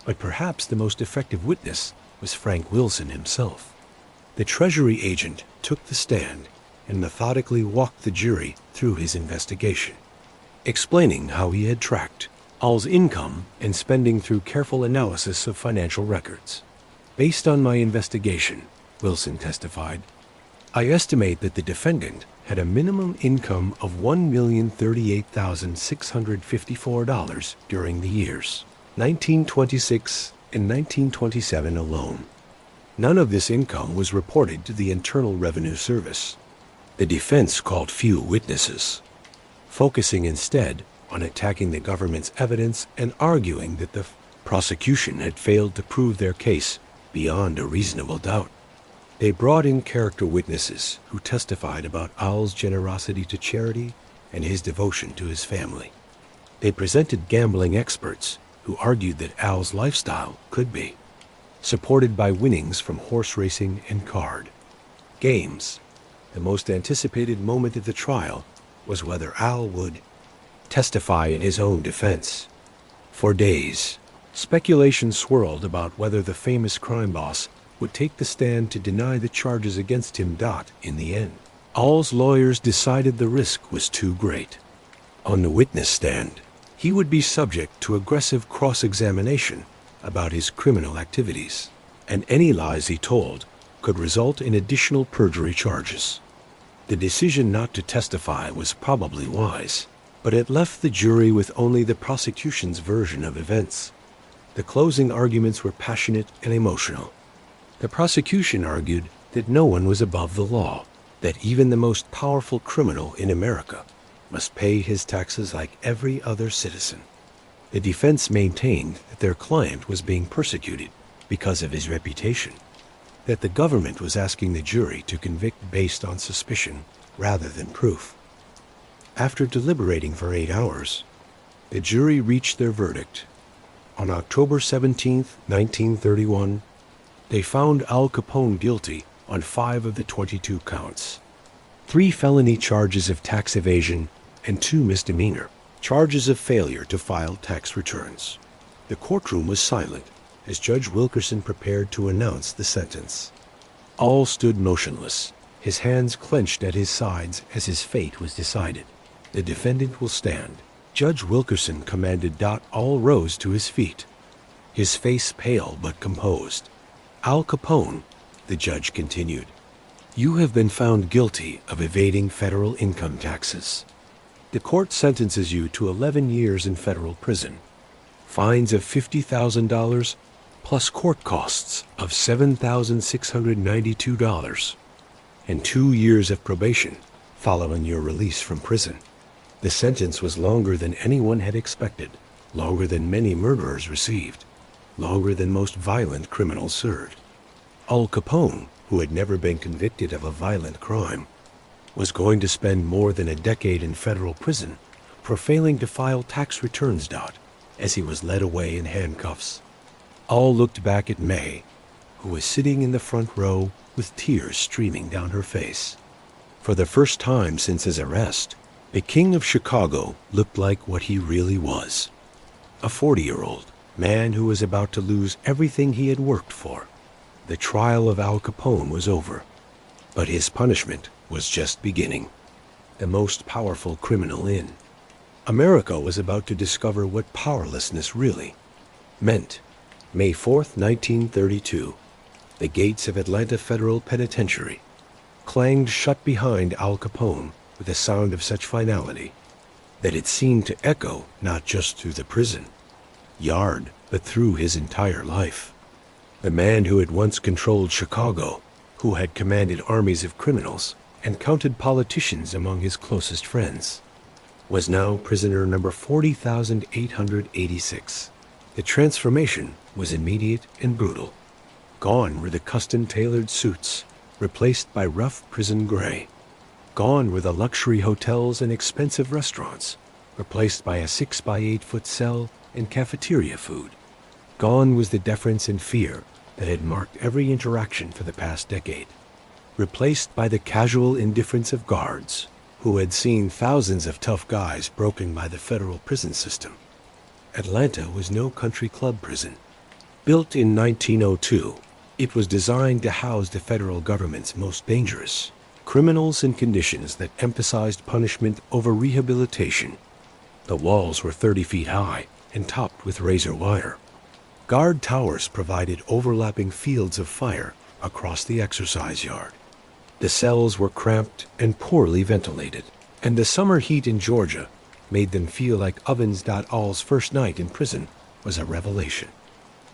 But perhaps the most effective witness was Frank Wilson himself. The Treasury agent took the stand and methodically walked the jury through his investigation, explaining how he had tracked Al's income and spending through careful analysis of financial records. Based on my investigation, Wilson testified, I estimate that the defendant had a minimum income of $1,038,654 during the years 1926 and 1927 alone. None of this income was reported to the Internal Revenue Service. The defense called few witnesses, focusing instead on attacking the government's evidence and arguing that the prosecution had failed to prove their case beyond a reasonable doubt. They brought in character witnesses who testified about Al's generosity to charity and his devotion to his family. They presented gambling experts who argued that Al's lifestyle could be supported by winnings from horse racing and card games. The most anticipated moment of the trial was whether Al would testify in his own defense. For days, speculation swirled about whether the famous crime boss would take the stand to deny the charges against him. In the end, Al's lawyers decided the risk was too great. On the witness stand, he would be subject to aggressive cross-examination about his criminal activities, and any lies he told could result in additional perjury charges. The decision not to testify was probably wise, but it left the jury with only the prosecution's version of events. The closing arguments were passionate and emotional. The prosecution argued that no one was above the law, that even the most powerful criminal in America must pay his taxes like every other citizen. The defense maintained that their client was being persecuted because of his reputation, that the government was asking the jury to convict based on suspicion rather than proof. After deliberating for 8 hours, the jury reached their verdict. On October 17, 1931, they found Al Capone guilty on 5 of the 22 counts, 3 felony charges of tax evasion and 2 misdemeanor charges of failure to file tax returns. The courtroom was silent as Judge Wilkerson prepared to announce the sentence. Al stood motionless, his hands clenched at his sides as his fate was decided. The defendant will stand. Judge Wilkerson commanded. Al rose to his feet, his face pale but composed. Al Capone, the judge continued, you have been found guilty of evading federal income taxes. The court sentences you to 11 years in federal prison, fines of $50,000, plus court costs of $7,692, and 2 years of probation following your release from prison. The sentence was longer than anyone had expected, longer than many murderers received, longer than most violent criminals served. Al Capone, who had never been convicted of a violent crime, was going to spend more than a decade in federal prison for failing to file tax returns. As he was led away in handcuffs, Al looked back at May, who was sitting in the front row with tears streaming down her face. For the first time since his arrest, the King of Chicago looked like what he really was, a 40-year-old man who was about to lose everything he had worked for. The trial of Al Capone was over, but his punishment was just beginning. The most powerful criminal in America was about to discover what powerlessness really meant. May 4th, 1932, the gates of Atlanta Federal Penitentiary clanged shut behind Al Capone with a sound of such finality that it seemed to echo not just through the prison yard, but through his entire life. The man who had once controlled Chicago, who had commanded armies of criminals and counted politicians among his closest friends, was now prisoner number 40,886. The transformation was immediate and brutal. Gone were the custom-tailored suits, replaced by rough prison gray. Gone were the luxury hotels and expensive restaurants, replaced by a 6-by-8-foot cell and cafeteria food. Gone was the deference and fear that had marked every interaction for the past decade, replaced by the casual indifference of guards who had seen thousands of tough guys broken by the federal prison system. Atlanta was no country club prison. Built in 1902, it was designed to house the federal government's most dangerous criminals in conditions that emphasized punishment over rehabilitation. The walls were 30 feet high and topped with razor wire. Guard towers provided overlapping fields of fire across the exercise yard. The cells were cramped and poorly ventilated, and the summer heat in Georgia made them feel like ovens. Al's first night in prison was a revelation.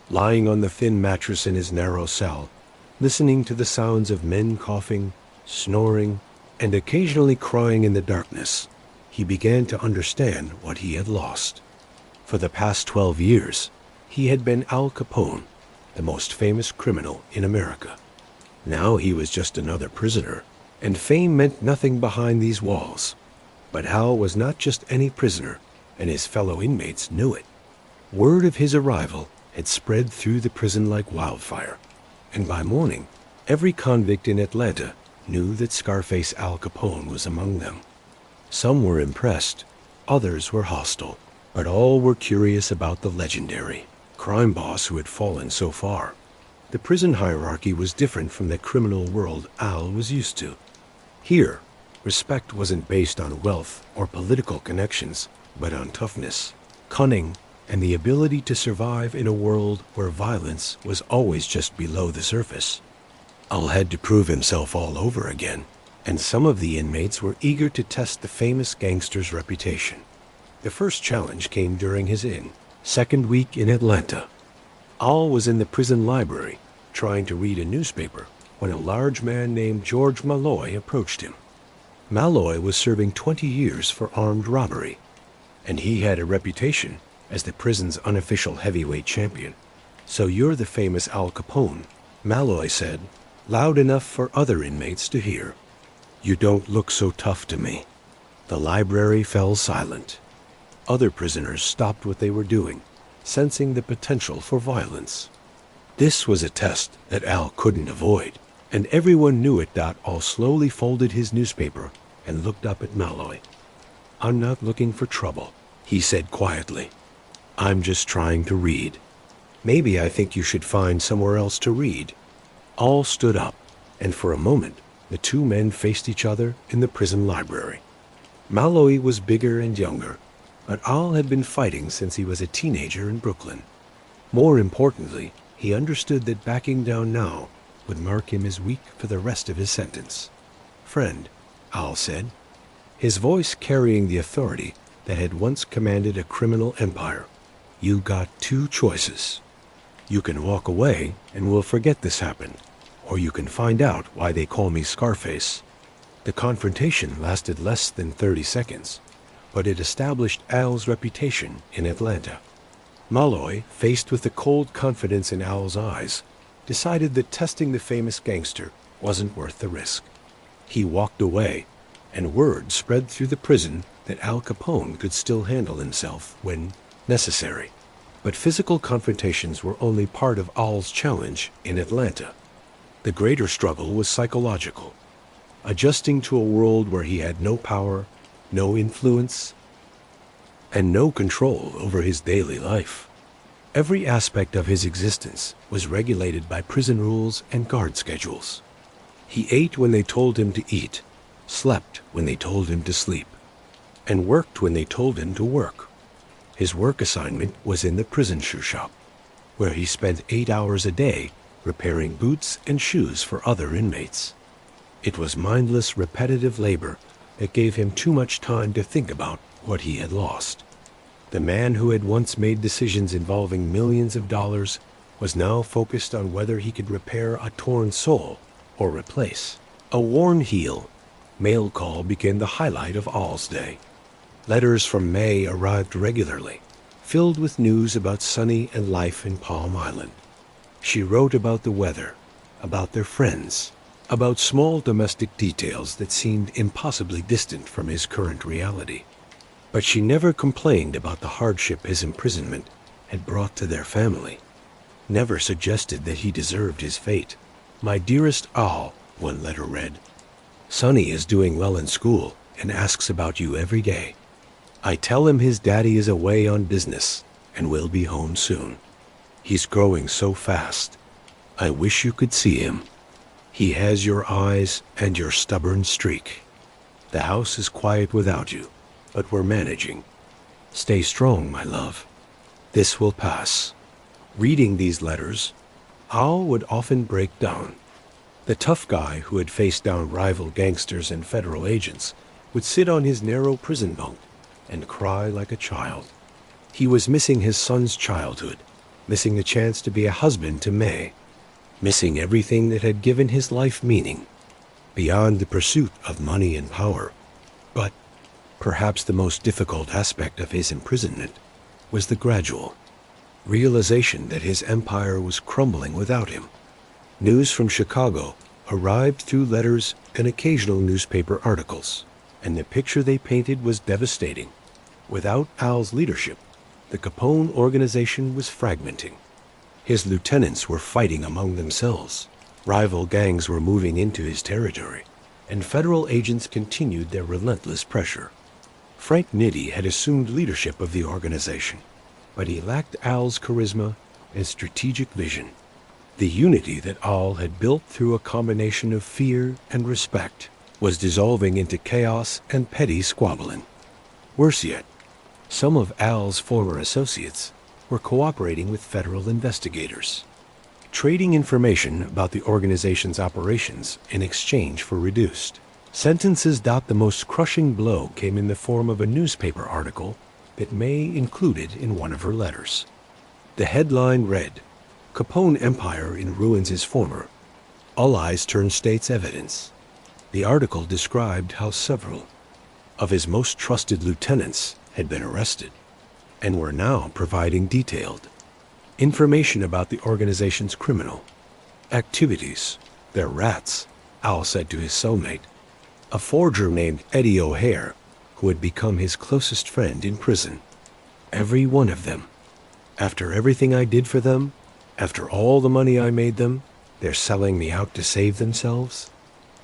Lying on the thin mattress in his narrow cell, listening to the sounds of men coughing, snoring, and occasionally crying in the darkness, he began to understand what he had lost. For the past 12 years, he had been Al Capone, the most famous criminal in America. Now he was just another prisoner, and fame meant nothing behind these walls. But Al was not just any prisoner, and his fellow inmates knew it. Word of his arrival had spread through the prison like wildfire, and by morning, every convict in Atlanta knew that Scarface Al Capone was among them. Some were impressed, others were hostile, but all were curious about the legendary crime boss who had fallen so far. The prison hierarchy was different from the criminal world Al was used to. Here, respect wasn't based on wealth or political connections, but on toughness, cunning, and the ability to survive in a world where violence was always just below the surface. Al had to prove himself all over again, and some of the inmates were eager to test the famous gangster's reputation. The first challenge came during his second week in Atlanta. Al was in the prison library, trying to read a newspaper, when a large man named George Malloy approached him. Malloy was serving 20 years for armed robbery, and he had a reputation as the prison's unofficial heavyweight champion. "So you're the famous Al Capone," Malloy said, loud enough for other inmates to hear. "You don't look so tough to me." The library fell silent. Other prisoners stopped what they were doing, sensing the potential for violence. This was a test that Al couldn't avoid, and everyone knew it. Al slowly folded his newspaper and looked up at Malloy. "I'm not looking for trouble," he said quietly. "I'm just trying to read. Maybe I think you should find somewhere else to read." Al stood up, and for a moment, the two men faced each other in the prison library. Malloy was bigger and younger, but Al had been fighting since he was a teenager in Brooklyn. More importantly, he understood that backing down now would mark him as weak for the rest of his sentence. "Friend," Al said, his voice carrying the authority that had once commanded a criminal empire, "you got two choices. You can walk away and we'll forget this happened, or you can find out why they call me Scarface." The confrontation lasted less than 30 seconds, but it established Al's reputation in Atlanta. Malloy, faced with the cold confidence in Al's eyes, decided that testing the famous gangster wasn't worth the risk. He walked away, and word spread through the prison that Al Capone could still handle himself when necessary. But physical confrontations were only part of Al's challenge in Atlanta. The greater struggle was psychological, adjusting to a world where he had no power, no influence, and no control over his daily life. Every aspect of his existence was regulated by prison rules and guard schedules. He ate when they told him to eat, slept when they told him to sleep, and worked when they told him to work. His work assignment was in the prison shoe shop, where he spent 8 hours a day repairing boots and shoes for other inmates. It was mindless, repetitive labor that gave him too much time to think about what he had lost. The man who had once made decisions involving millions of dollars was now focused on whether he could repair a torn sole or replace a worn heel. Mail call became the highlight of Al's day. Letters from May arrived regularly, filled with news about Sunny and life in Palm Island. She wrote about the weather, about their friends, about small domestic details that seemed impossibly distant from his current reality. But she never complained about the hardship his imprisonment had brought to their family, never suggested that he deserved his fate. "My dearest Al," one letter read, "Sonny is doing well in school and asks about you every day. I tell him his daddy is away on business and will be home soon. He's growing so fast. I wish you could see him. He has your eyes and your stubborn streak. The house is quiet without you, but we're managing. Stay strong, my love. This will pass." Reading these letters, Al would often break down. The tough guy who had faced down rival gangsters and federal agents would sit on his narrow prison bunk and cry like a child. He was missing his son's childhood, missing the chance to be a husband to May, missing everything that had given his life meaning, beyond the pursuit of money and power. But perhaps the most difficult aspect of his imprisonment was the gradual realization that his empire was crumbling without him. News from Chicago arrived through letters and occasional newspaper articles, and the picture they painted was devastating. Without Al's leadership, the Capone organization was fragmenting. His lieutenants were fighting among themselves. Rival gangs were moving into his territory, and federal agents continued their relentless pressure. Frank Nitti had assumed leadership of the organization, but he lacked Al's charisma and strategic vision. The unity that Al had built through a combination of fear and respect was dissolving into chaos and petty squabbling. Worse yet, some of Al's former associates were cooperating with federal investigators, trading information about the organization's operations in exchange for reduced sentences. The most crushing blow came in the form of a newspaper article that May included in one of her letters. The headline read, "Capone Empire in Ruins is Former. All Eyes Turn State's Evidence." The article described how several of his most trusted lieutenants had been arrested and were now providing detailed information about the organization's criminal activities. "They're rats," Al said to his cellmate, a forger named Eddie O'Hare, who had become his closest friend in prison. "Every one of them. After everything I did for them, after all the money I made them, they're selling me out to save themselves?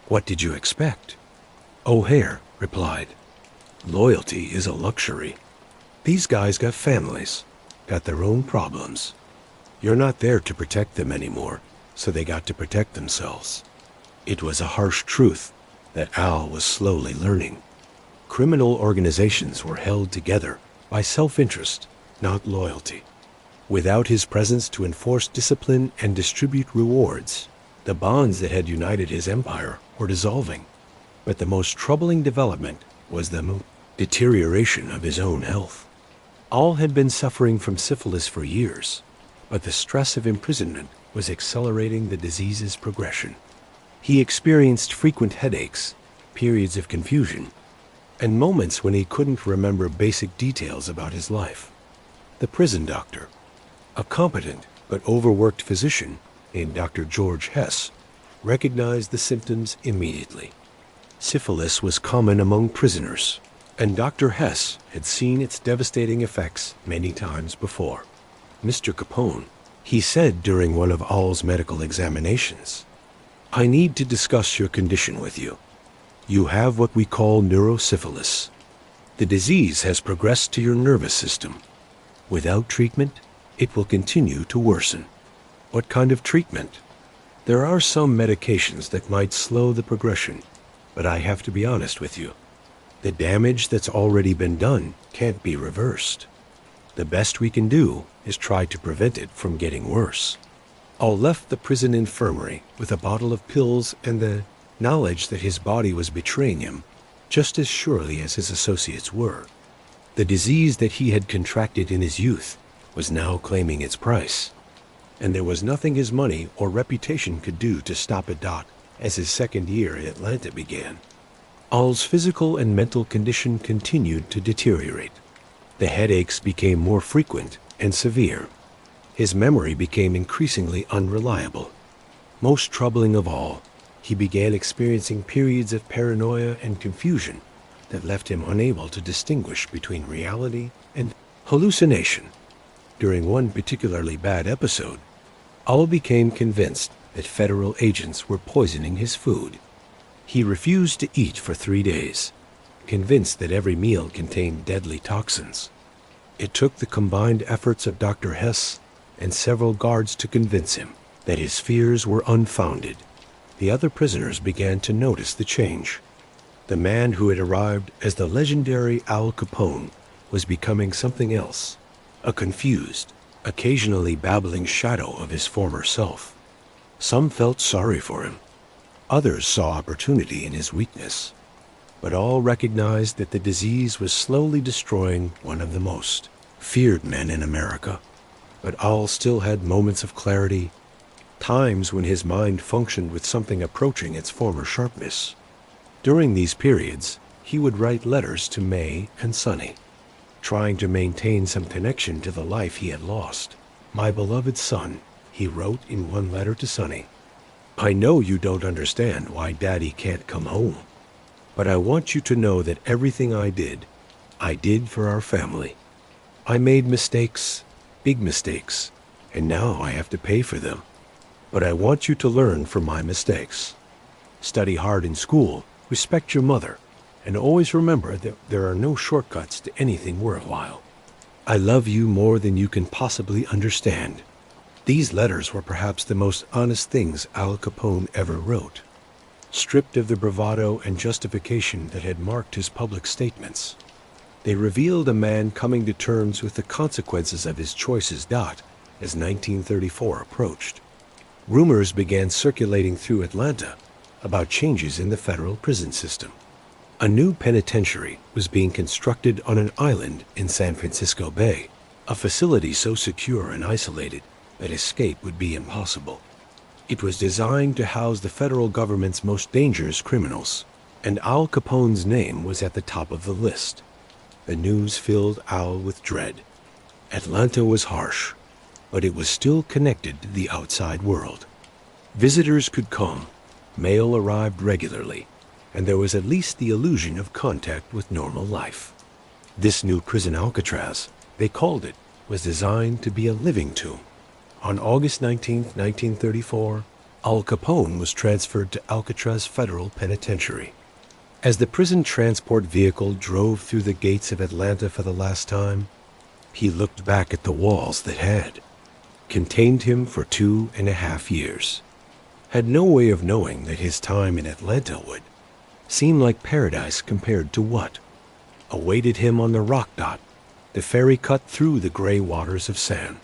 What did you expect?" O'Hare replied, "Loyalty is a luxury. These guys got families, got their own problems. You're not there to protect them anymore, so they got to protect themselves." It was a harsh truth that Al was slowly learning. Criminal organizations were held together by self-interest, not loyalty. Without his presence to enforce discipline and distribute rewards, the bonds that had united his empire were dissolving. But the most troubling development was the deterioration of his own health. Al had been suffering from syphilis for years, but the stress of imprisonment was accelerating the disease's progression. He experienced frequent headaches, periods of confusion, and moments when he couldn't remember basic details about his life. The prison doctor, a competent but overworked physician named Dr. George Hess, recognized the symptoms immediately. Syphilis was common among prisoners, and Dr. Hess had seen its devastating effects many times before. "Mr. Capone," he said during one of Al's medical examinations, "I need to discuss your condition with you. You have what we call neurosyphilis. The disease has progressed to your nervous system. Without treatment, it will continue to worsen." "What kind of treatment?" "There are some medications that might slow the progression, but I have to be honest with you. The damage that's already been done can't be reversed. The best we can do is try to prevent it from getting worse." Al left the prison infirmary with a bottle of pills and the knowledge that his body was betraying him just as surely as his associates were. The disease that he had contracted in his youth was now claiming its price, and there was nothing his money or reputation could do to stop it. As his second year in Atlanta began, Al's physical and mental condition continued to deteriorate. The headaches became more frequent and severe. His memory became increasingly unreliable. Most troubling of all, he began experiencing periods of paranoia and confusion that left him unable to distinguish between reality and hallucination. During one particularly bad episode, Al became convinced that federal agents were poisoning his food. He refused to eat for 3 days, convinced that every meal contained deadly toxins. It took the combined efforts of Dr. Hess and several guards to convince him that his fears were unfounded. The other prisoners began to notice the change. The man who had arrived as the legendary Al Capone was becoming something else, a confused, occasionally babbling shadow of his former self. Some felt sorry for him. Others saw opportunity in his weakness. But all recognized that the disease was slowly destroying one of the most feared men in America. But Al still had moments of clarity, times when his mind functioned with something approaching its former sharpness. During these periods, he would write letters to May and Sonny, trying to maintain some connection to the life he had lost. "My beloved son," he wrote in one letter to Sonny, "I know you don't understand why Daddy can't come home, but I want you to know that everything I did for our family. I made mistakes, big mistakes, and now I have to pay for them. But I want you to learn from my mistakes. Study hard in school, respect your mother, and always remember that there are no shortcuts to anything worthwhile. I love you more than you can possibly understand. These letters were perhaps the most honest things Al Capone ever wrote, stripped of the bravado and justification that had marked his public statements. They revealed a man coming to terms with the consequences of his choices. As 1934 approached, rumors began circulating through Atlanta about changes in the federal prison system. A new penitentiary was being constructed on an island in San Francisco Bay, a facility so secure and isolated that escape would be impossible. It was designed to house the federal government's most dangerous criminals, and Al Capone's name was at the top of the list. The news filled Al with dread. Atlanta was harsh, but it was still connected to the outside world. Visitors could come, mail arrived regularly, and there was at least the illusion of contact with normal life. This new prison Alcatraz, they called it, was designed to be a living tomb. On August 19, 1934, Al Capone was transferred to Alcatraz Federal Penitentiary. As the prison transport vehicle drove through the gates of Atlanta for the last time, he looked back at the walls that had contained him for 2.5 years. Had no way of knowing that his time in Atlanta would seem like paradise compared to what awaited him on the rock dot, the ferry cut through the gray waters of San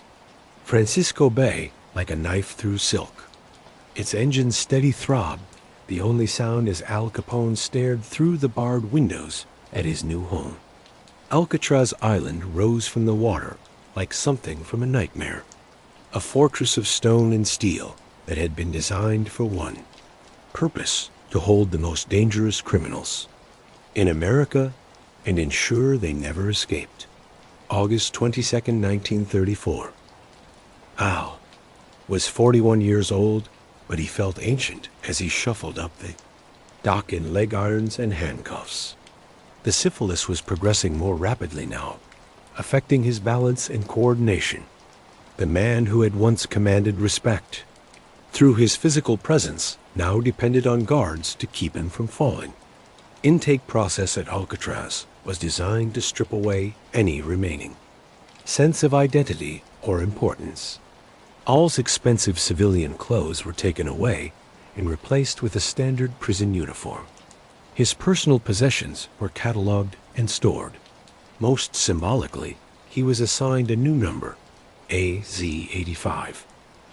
Francisco Bay like a knife through silk. Its engine's steady throb, the only sound as Al Capone stared through the barred windows at his new home. Alcatraz Island rose from the water like something from a nightmare, a fortress of stone and steel that had been designed for one purpose: to hold the most dangerous criminals in America and ensure they never escaped. August 22, 1934. Al was 41 years old, but he felt ancient as he shuffled up the dock in leg irons and handcuffs. The syphilis was progressing more rapidly now, affecting his balance and coordination. The man who had once commanded respect, through his physical presence, now depended on guards to keep him from falling. Intake process at Alcatraz was designed to strip away any remaining sense of identity or importance. Al's expensive civilian clothes were taken away and replaced with a standard prison uniform. His personal possessions were cataloged and stored. Most symbolically, he was assigned a new number, AZ-85.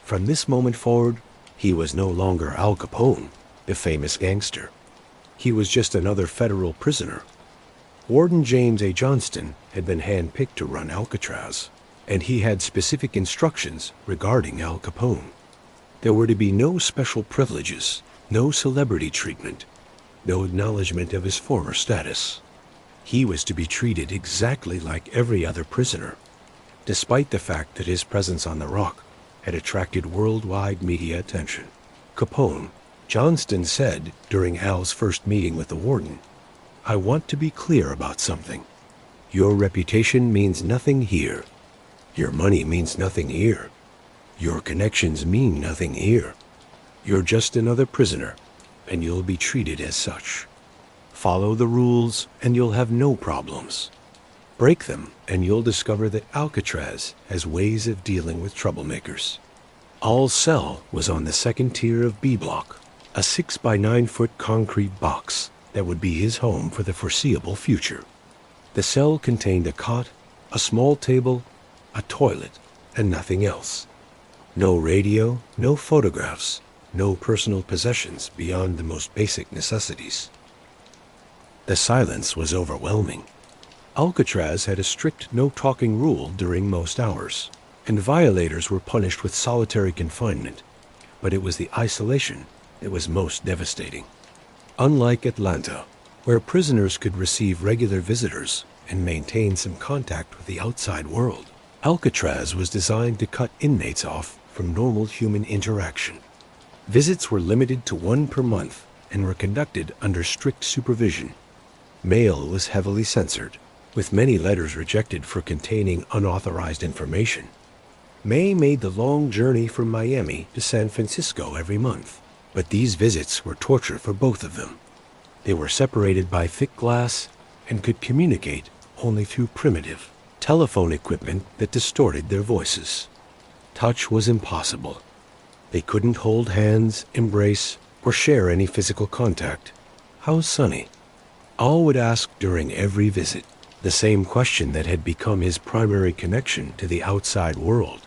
From this moment forward, he was no longer Al Capone, the famous gangster. He was just another federal prisoner. Warden James A. Johnston had been handpicked to run Alcatraz, and he had specific instructions regarding Al Capone. There were to be no special privileges, no celebrity treatment, no acknowledgement of his former status. He was to be treated exactly like every other prisoner, despite the fact that his presence on the rock had attracted worldwide media attention. Capone, Johnston said during Al's first meeting with the warden, "I want to be clear about something. Your reputation means nothing here. Your money means nothing here. Your connections mean nothing here. You're just another prisoner, and you'll be treated as such. Follow the rules, and you'll have no problems. Break them, and you'll discover that Alcatraz has ways of dealing with troublemakers." Al's cell was on the second tier of B block, a 6 by 9 foot concrete box that would be his home for the foreseeable future. The cell contained a cot, a small table, a toilet, and nothing else. No radio, no photographs, no personal possessions beyond the most basic necessities. The silence was overwhelming. Alcatraz had a strict no-talking rule during most hours, and violators were punished with solitary confinement, but it was the isolation that was most devastating. Unlike Atlanta, where prisoners could receive regular visitors and maintain some contact with the outside world, Alcatraz was designed to cut inmates off from normal human interaction. Visits were limited to 1 per month and were conducted under strict supervision. Mail was heavily censored, with many letters rejected for containing unauthorized information. May made the long journey from Miami to San Francisco every month, but these visits were torture for both of them. They were separated by thick glass and could communicate only through primitive telephone equipment that distorted their voices. Touch was impossible. They couldn't hold hands, embrace, or share any physical contact. "How's Sonny?" Al would ask during every visit, the same question that had become his primary connection to the outside world.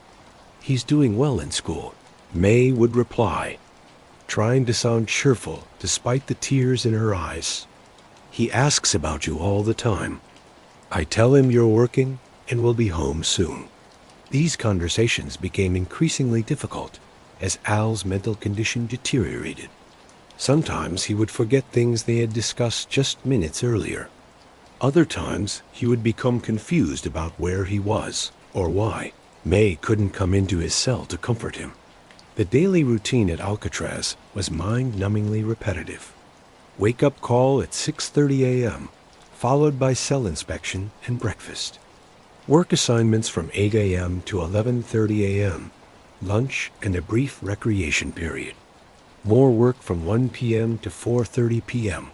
"He's doing well in school," May would reply, trying to sound cheerful despite the tears in her eyes. "He asks about you all the time. I tell him you're working and will be home soon." These conversations became increasingly difficult as Al's mental condition deteriorated. Sometimes he would forget things they had discussed just minutes earlier. Other times he would become confused about where he was or why. May couldn't come into his cell to comfort him. The daily routine at Alcatraz was mind-numbingly repetitive. Wake-up call at 6:30 a.m., followed by cell inspection and breakfast. Work assignments from 8 a.m. to 11:30 a.m., lunch and a brief recreation period. More work from 1 p.m. to 4:30 p.m.,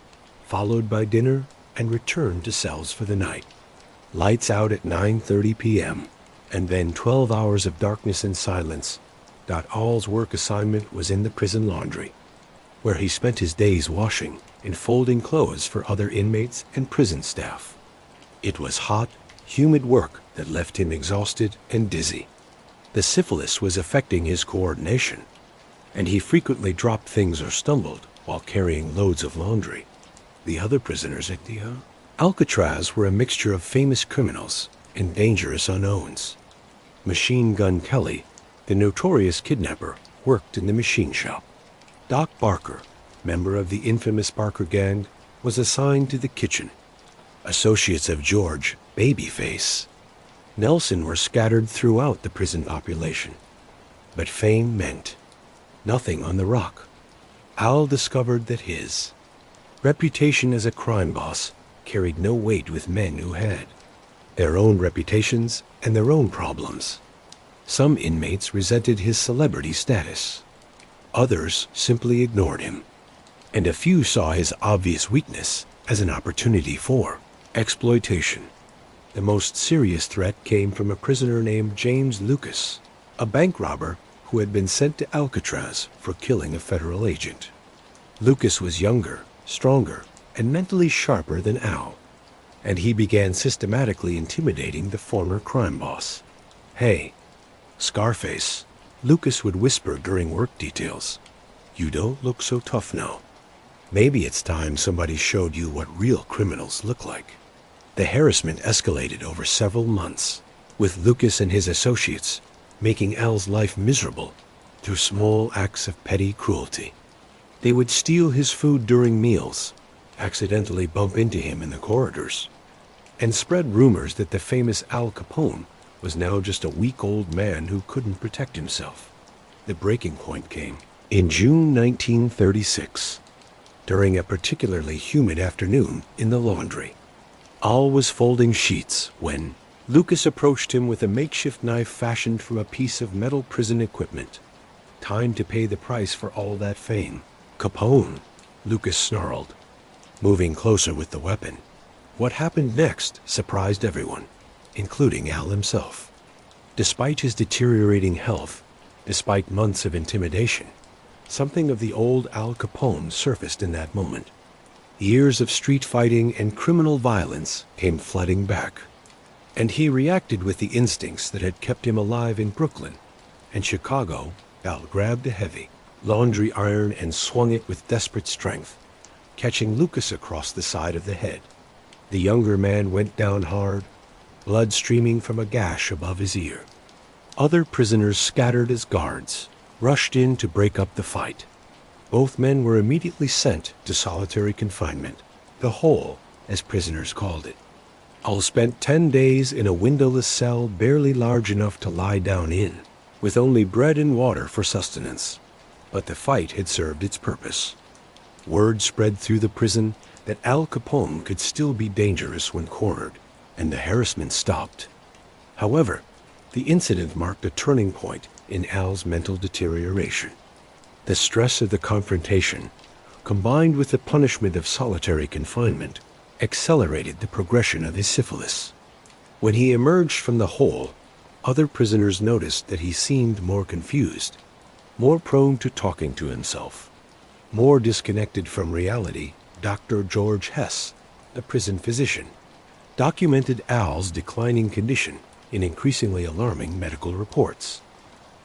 followed by dinner and return to cells for the night. Lights out at 9:30 p.m., and then 12 hours of darkness and silence. Al's work assignment was in the prison laundry, where he spent his days washing and folding clothes for other inmates and prison staff. It was hot, humid work that left him exhausted and dizzy. The syphilis was affecting his coordination, and he frequently dropped things or stumbled while carrying loads of laundry. The other prisoners at the Alcatraz were a mixture of famous criminals and dangerous unknowns. Machine Gun Kelly, the notorious kidnapper, worked in the machine shop. Doc Barker, member of the infamous Barker gang, was assigned to the kitchen. Associates of George, Babyface, Nelson were scattered throughout the prison population. But fame meant nothing on the rock. Al discovered that his reputation as a crime boss carried no weight with men who had their own reputations and their own problems. Some inmates resented his celebrity status. Others simply ignored him. And a few saw his obvious weakness as an opportunity for exploitation. The most serious threat came from a prisoner named James Lucas, a bank robber who had been sent to Alcatraz for killing a federal agent. Lucas was younger, stronger, and mentally sharper than Al, and he began systematically intimidating the former crime boss. "Hey, Scarface," Lucas would whisper during work details. "You don't look so tough now. Maybe it's time somebody showed you what real criminals look like." The harassment escalated over several months, with Lucas and his associates making Al's life miserable through small acts of petty cruelty. They would steal his food during meals, accidentally bump into him in the corridors, and spread rumors that the famous Al Capone was now just a weak old man who couldn't protect himself. The breaking point came in June 1936, during a particularly humid afternoon in the laundry. Al was folding sheets when Lucas approached him with a makeshift knife fashioned from a piece of metal prison equipment. "Time to pay the price for all that fame." "Capone," Lucas snarled, moving closer with the weapon. What happened next surprised everyone, including Al himself. Despite his deteriorating health, despite months of intimidation, something of the old Al Capone surfaced in that moment. Years of street fighting and criminal violence came flooding back, and he reacted with the instincts that had kept him alive in Brooklyn and Chicago. Al grabbed a heavy laundry iron and swung it with desperate strength, catching Lucas across the side of the head. The younger man went down hard, blood streaming from a gash above his ear. Other prisoners scattered as guards rushed in to break up the fight. Both men were immediately sent to solitary confinement, the hole, as prisoners called it. Al spent 10 days in a windowless cell barely large enough to lie down in, with only bread and water for sustenance. But the fight had served its purpose. Word spread through the prison that Al Capone could still be dangerous when cornered, and the harassment stopped. However, the incident marked a turning point in Al's mental deterioration. The stress of the confrontation, combined with the punishment of solitary confinement, accelerated the progression of his syphilis. When he emerged from the hole, Other prisoners noticed that he seemed more confused, more prone to talking to himself, more disconnected from reality. Dr. George Hess, the prison physician, documented Al's declining condition in increasingly alarming medical reports.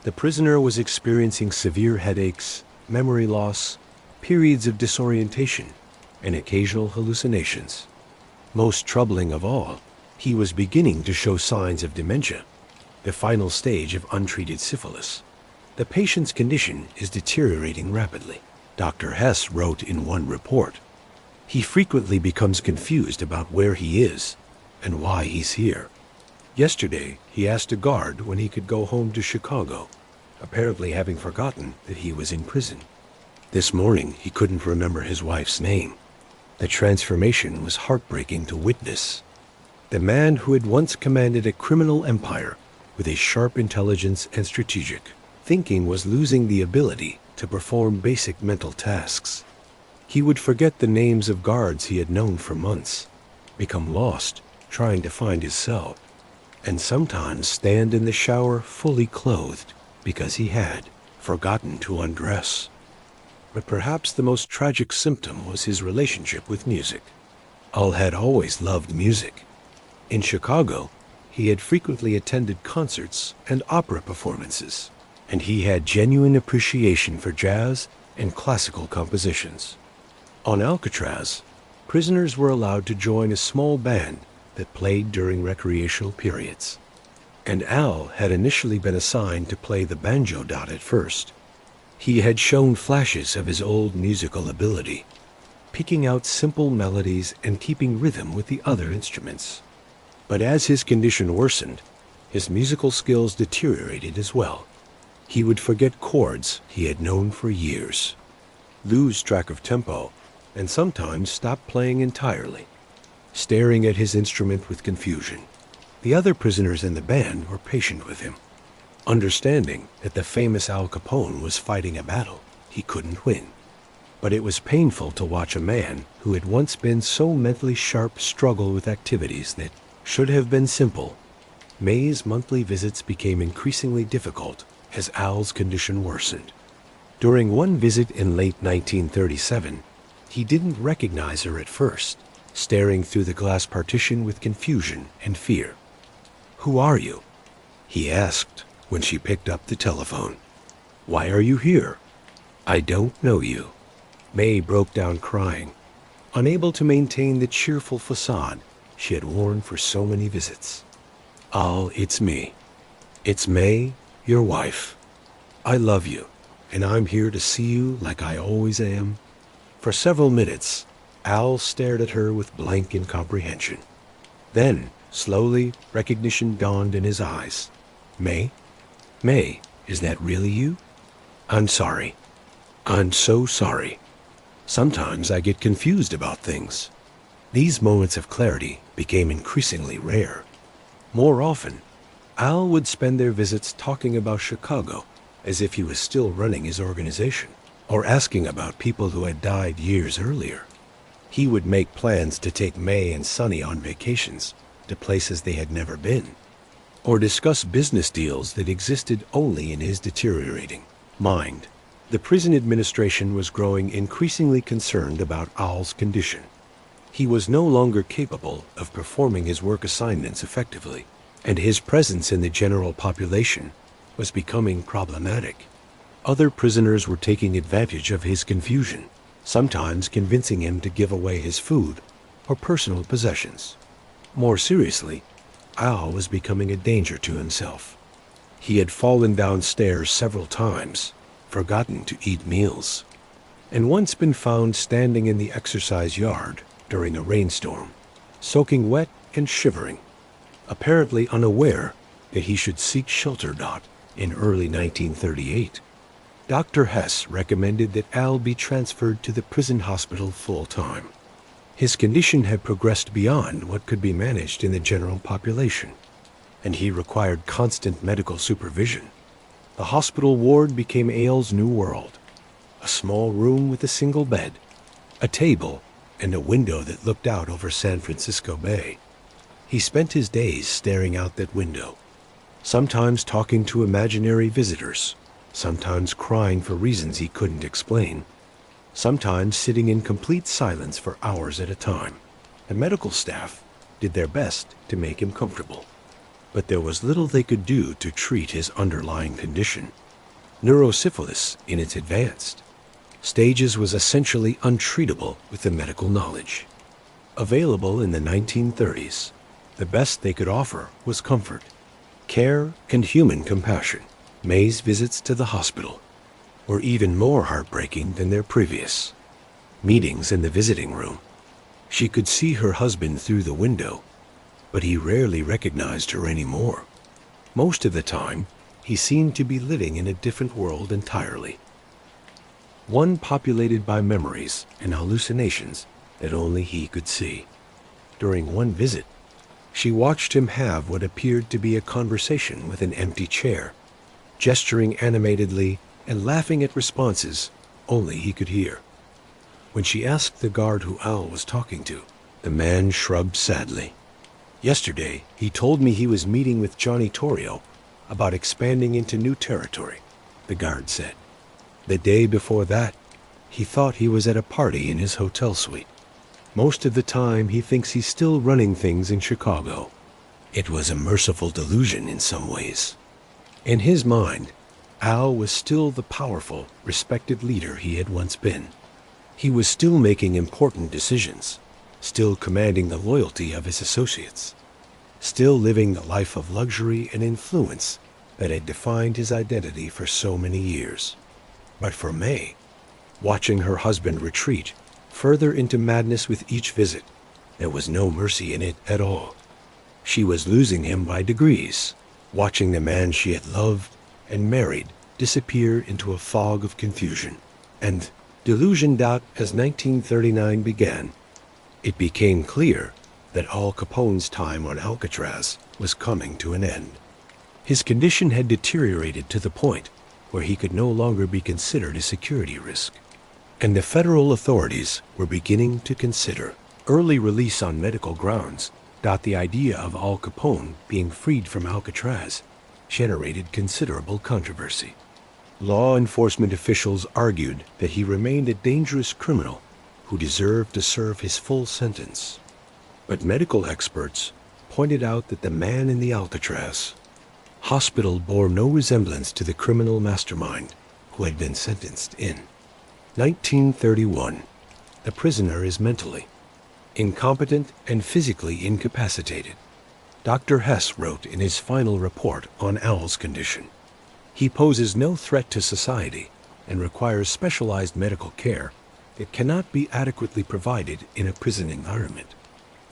The prisoner was experiencing severe headaches, memory loss, periods of disorientation, and occasional hallucinations. Most troubling of all, he was beginning to show signs of dementia, the final stage of untreated syphilis. The patient's condition is deteriorating rapidly, Dr. Hess wrote in one report. He frequently becomes confused about where he is and why he's here. Yesterday, he asked a guard when he could go home to Chicago, apparently having forgotten that he was in prison. This morning, he couldn't remember his wife's name. The transformation was heartbreaking to witness. The man who had once commanded a criminal empire with a sharp intelligence and strategic thinking was losing the ability to perform basic mental tasks. He would forget the names of guards he had known for months, become lost trying to find his cell, and sometimes stand in the shower fully clothed because he had forgotten to undress. But perhaps the most tragic symptom was his relationship with music. Al had always loved music. In Chicago, he had frequently attended concerts and opera performances, and he had genuine appreciation for jazz and classical compositions. On Alcatraz, prisoners were allowed to join a small band that played during recreational periods, and Al had initially been assigned to play the banjo dot at first. He had shown flashes of his old musical ability, picking out simple melodies and keeping rhythm with the other instruments. But as his condition worsened, his musical skills deteriorated as well. He would forget chords he had known for years, lose track of tempo, and sometimes stop playing entirely, staring at his instrument with confusion. The other prisoners in the band were patient with him, understanding that the famous Al Capone was fighting a battle he couldn't win. But it was painful to watch a man who had once been so mentally sharp struggle with activities that should have been simple. May's monthly visits became increasingly difficult as Al's condition worsened. During one visit in late 1937, he didn't recognize her at first, staring through the glass partition with confusion and fear. "Who are you?" he asked when she picked up the telephone. "Why are you here?" "I don't know you." May broke down crying, unable to maintain the cheerful facade she had worn for so many visits. "Al, it's me. It's May, your wife. I love you, and I'm here to see you like I always am." For several minutes, Al stared at her with blank incomprehension. Then, slowly, recognition dawned in his eyes. "May? May, is that really you? I'm sorry. I'm so sorry. Sometimes I get confused about things." These moments of clarity became increasingly rare. More often, Al would spend their visits talking about Chicago as if he was still running his organization, or asking about people who had died years earlier. He would make plans to take May and Sonny on vacations to places they had never been, or discuss business deals that existed only in his deteriorating mind. The prison administration was growing increasingly concerned about Al's condition. He was no longer capable of performing his work assignments effectively, and his presence in the general population was becoming problematic. Other prisoners were taking advantage of his confusion, sometimes convincing him to give away his food or personal possessions. More seriously, Al was becoming a danger to himself. He had fallen downstairs several times, forgotten to eat meals, and once been found standing in the exercise yard during a rainstorm, soaking wet and shivering, apparently unaware that he should seek shelter. In early 1938, Dr. Hess recommended that Al be transferred to the prison hospital full-time. His condition had progressed beyond what could be managed in the general population, and he required constant medical supervision. The hospital ward became Al's new world, a small room with a single bed, a table, and a window that looked out over San Francisco Bay. He spent his days staring out that window, sometimes talking to imaginary visitors, sometimes crying for reasons he couldn't explain, sometimes sitting in complete silence for hours at a time. The medical staff did their best to make him comfortable, but there was little they could do to treat his underlying condition. Neurosyphilis in its advanced stages was essentially untreatable with the medical knowledge available in the 1930s. The best they could offer was comfort, care, and human compassion. May's visits to the hospital were even more heartbreaking than their previous meetings in the visiting room. She could see her husband through the window, but he rarely recognized her anymore. Most of the time, he seemed to be living in a different world entirely, one populated by memories and hallucinations that only he could see. During one visit, she watched him have what appeared to be a conversation with an empty chair, gesturing animatedly and laughing at responses only he could hear. When she asked the guard who Al was talking to, the man shrugged sadly. "Yesterday, he told me he was meeting with Johnny Torrio about expanding into new territory," the guard said. The day before that, he thought he was at a party in his hotel suite. Most of the time, he thinks he's still running things in Chicago. It was a merciful delusion in some ways. In his mind, Al was still the powerful, respected leader he had once been. He was still making important decisions, still commanding the loyalty of his associates, still living the life of luxury and influence that had defined his identity for so many years. But for May, watching her husband retreat further into madness with each visit, there was no mercy in it at all. She was losing him by degrees, watching the man she had loved and married disappear into a fog of confusion. And delusioned out as 1939 began, it became clear that Al Capone's time on Alcatraz was coming to an end. His condition had deteriorated to the point where he could no longer be considered a security risk, and the federal authorities were beginning to consider early release on medical grounds. The idea of Al Capone being freed from Alcatraz generated considerable controversy. Law enforcement officials argued that he remained a dangerous criminal who deserved to serve his full sentence. But medical experts pointed out that the man in the Alcatraz hospital bore no resemblance to the criminal mastermind who had been sentenced in 1931. The prisoner is mentally incompetent and physically incapacitated, Dr. Hess wrote in his final report on Al's condition. He poses no threat to society and requires specialized medical care that cannot be adequately provided in a prison environment.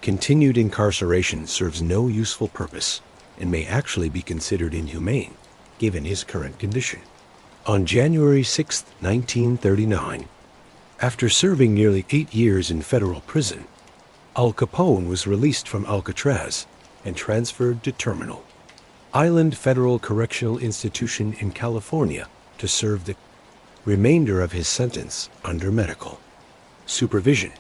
Continued incarceration serves no useful purpose and may actually be considered inhumane given his current condition. On January 6, 1939, after serving nearly 8 years in federal prison, Al Capone was released from Alcatraz and transferred to Terminal Island Federal Correctional Institution in California to serve the remainder of his sentence under medical supervision.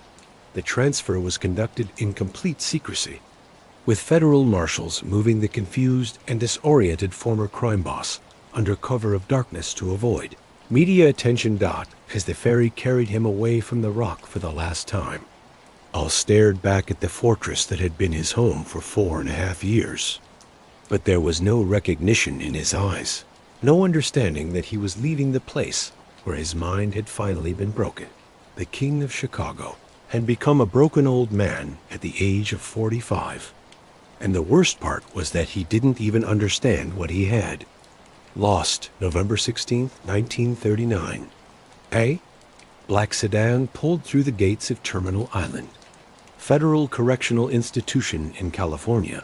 The transfer was conducted in complete secrecy, with federal marshals moving the confused and disoriented former crime boss under cover of darkness to avoid media attention. As the ferry carried him away from the rock for the last time, Al stared back at the fortress that had been his home for 4.5 years. But there was no recognition in his eyes, no understanding that he was leaving the place where his mind had finally been broken. The King of Chicago had become a broken old man at the age of 45. And the worst part was that he didn't even understand what he had. Lost, November 16, 1939. A black sedan pulled through the gates of Terminal Island, Federal Correctional Institution in California,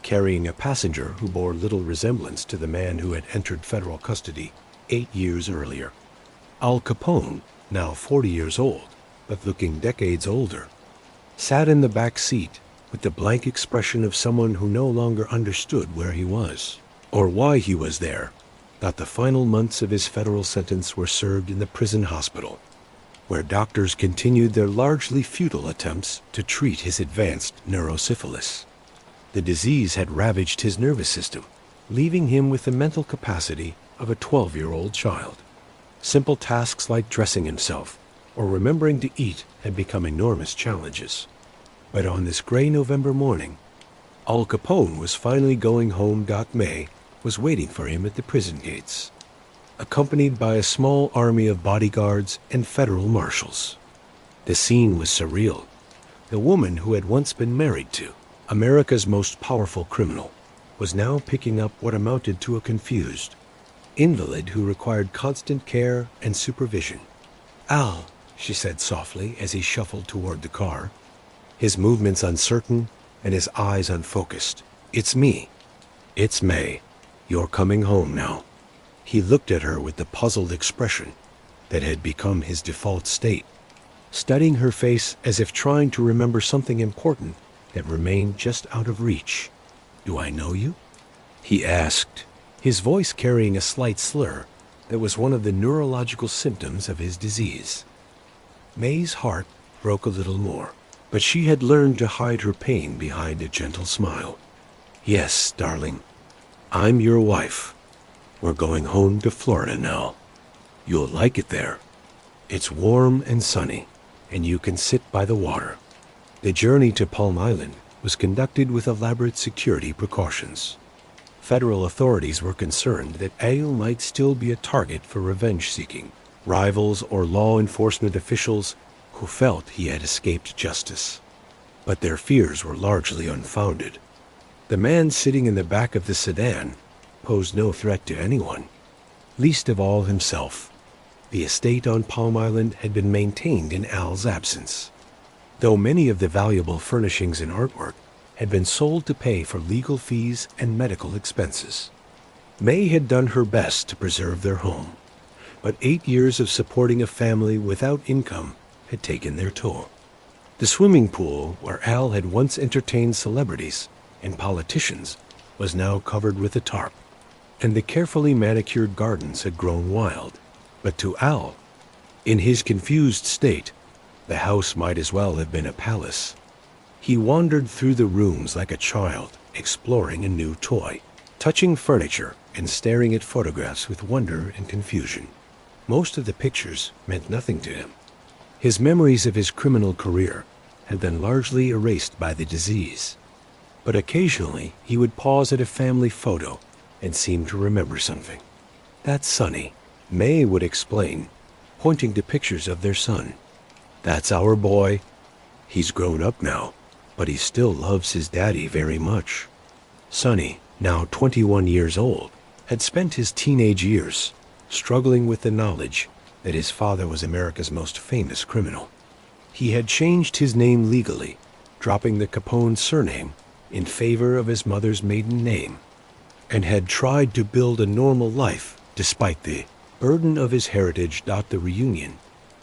carrying a passenger who bore little resemblance to the man who had entered federal custody 8 years earlier. Al Capone, now 40 years old, but looking decades older, sat in the back seat with the blank expression of someone who no longer understood where he was, or why he was there. That the final months of his federal sentence were served in the prison hospital, where doctors continued their largely futile attempts to treat his advanced neurosyphilis. The disease had ravaged his nervous system, leaving him with the mental capacity of a 12-year-old child. Simple tasks like dressing himself or remembering to eat had become enormous challenges. But on this gray November morning, Al Capone was finally going home. May was waiting for him at the prison gates, accompanied by a small army of bodyguards and federal marshals. The scene was surreal. The woman who had once been married to America's most powerful criminal was now picking up what amounted to a confused invalid who required constant care and supervision. "Al," she said softly as he shuffled toward the car, his movements uncertain and his eyes unfocused. "It's me. It's May. You're coming home now." He looked at her with the puzzled expression that had become his default state, studying her face as if trying to remember something important that remained just out of reach. "Do I know you?" he asked, his voice carrying a slight slur that was one of the neurological symptoms of his disease. May's heart broke a little more, but she had learned to hide her pain behind a gentle smile. "Yes, darling. I'm your wife. We're going home to Florida now. You'll like it there. It's warm and sunny, and you can sit by the water." The journey to Palm Island was conducted with elaborate security precautions. Federal authorities were concerned that Al might still be a target for revenge-seeking rivals or law enforcement officials who felt he had escaped justice. But their fears were largely unfounded. The man sitting in the back of the sedan posed no threat to anyone, least of all himself. The estate on Palm Island had been maintained in Al's absence, though many of the valuable furnishings and artwork had been sold to pay for legal fees and medical expenses. May had done her best to preserve their home, but 8 years of supporting a family without income had taken their toll. The swimming pool, where Al had once entertained celebrities and politicians, was now covered with a tarp, and the carefully manicured gardens had grown wild. But to Al, in his confused state, the house might as well have been a palace. He wandered through the rooms like a child, exploring a new toy, touching furniture and staring at photographs with wonder and confusion. Most of the pictures meant nothing to him. His memories of his criminal career had been largely erased by the disease. But occasionally he would pause at a family photo and seem to remember something. "That's Sonny," May would explain, pointing to pictures of their son. "That's our boy. He's grown up now, but he still loves his daddy very much." Sonny, now 21 years old, had spent his teenage years struggling with the knowledge that his father was America's most famous criminal. He had changed his name legally, dropping the Capone surname in favor of his mother's maiden name, and had tried to build a normal life despite the burden of his heritage. The reunion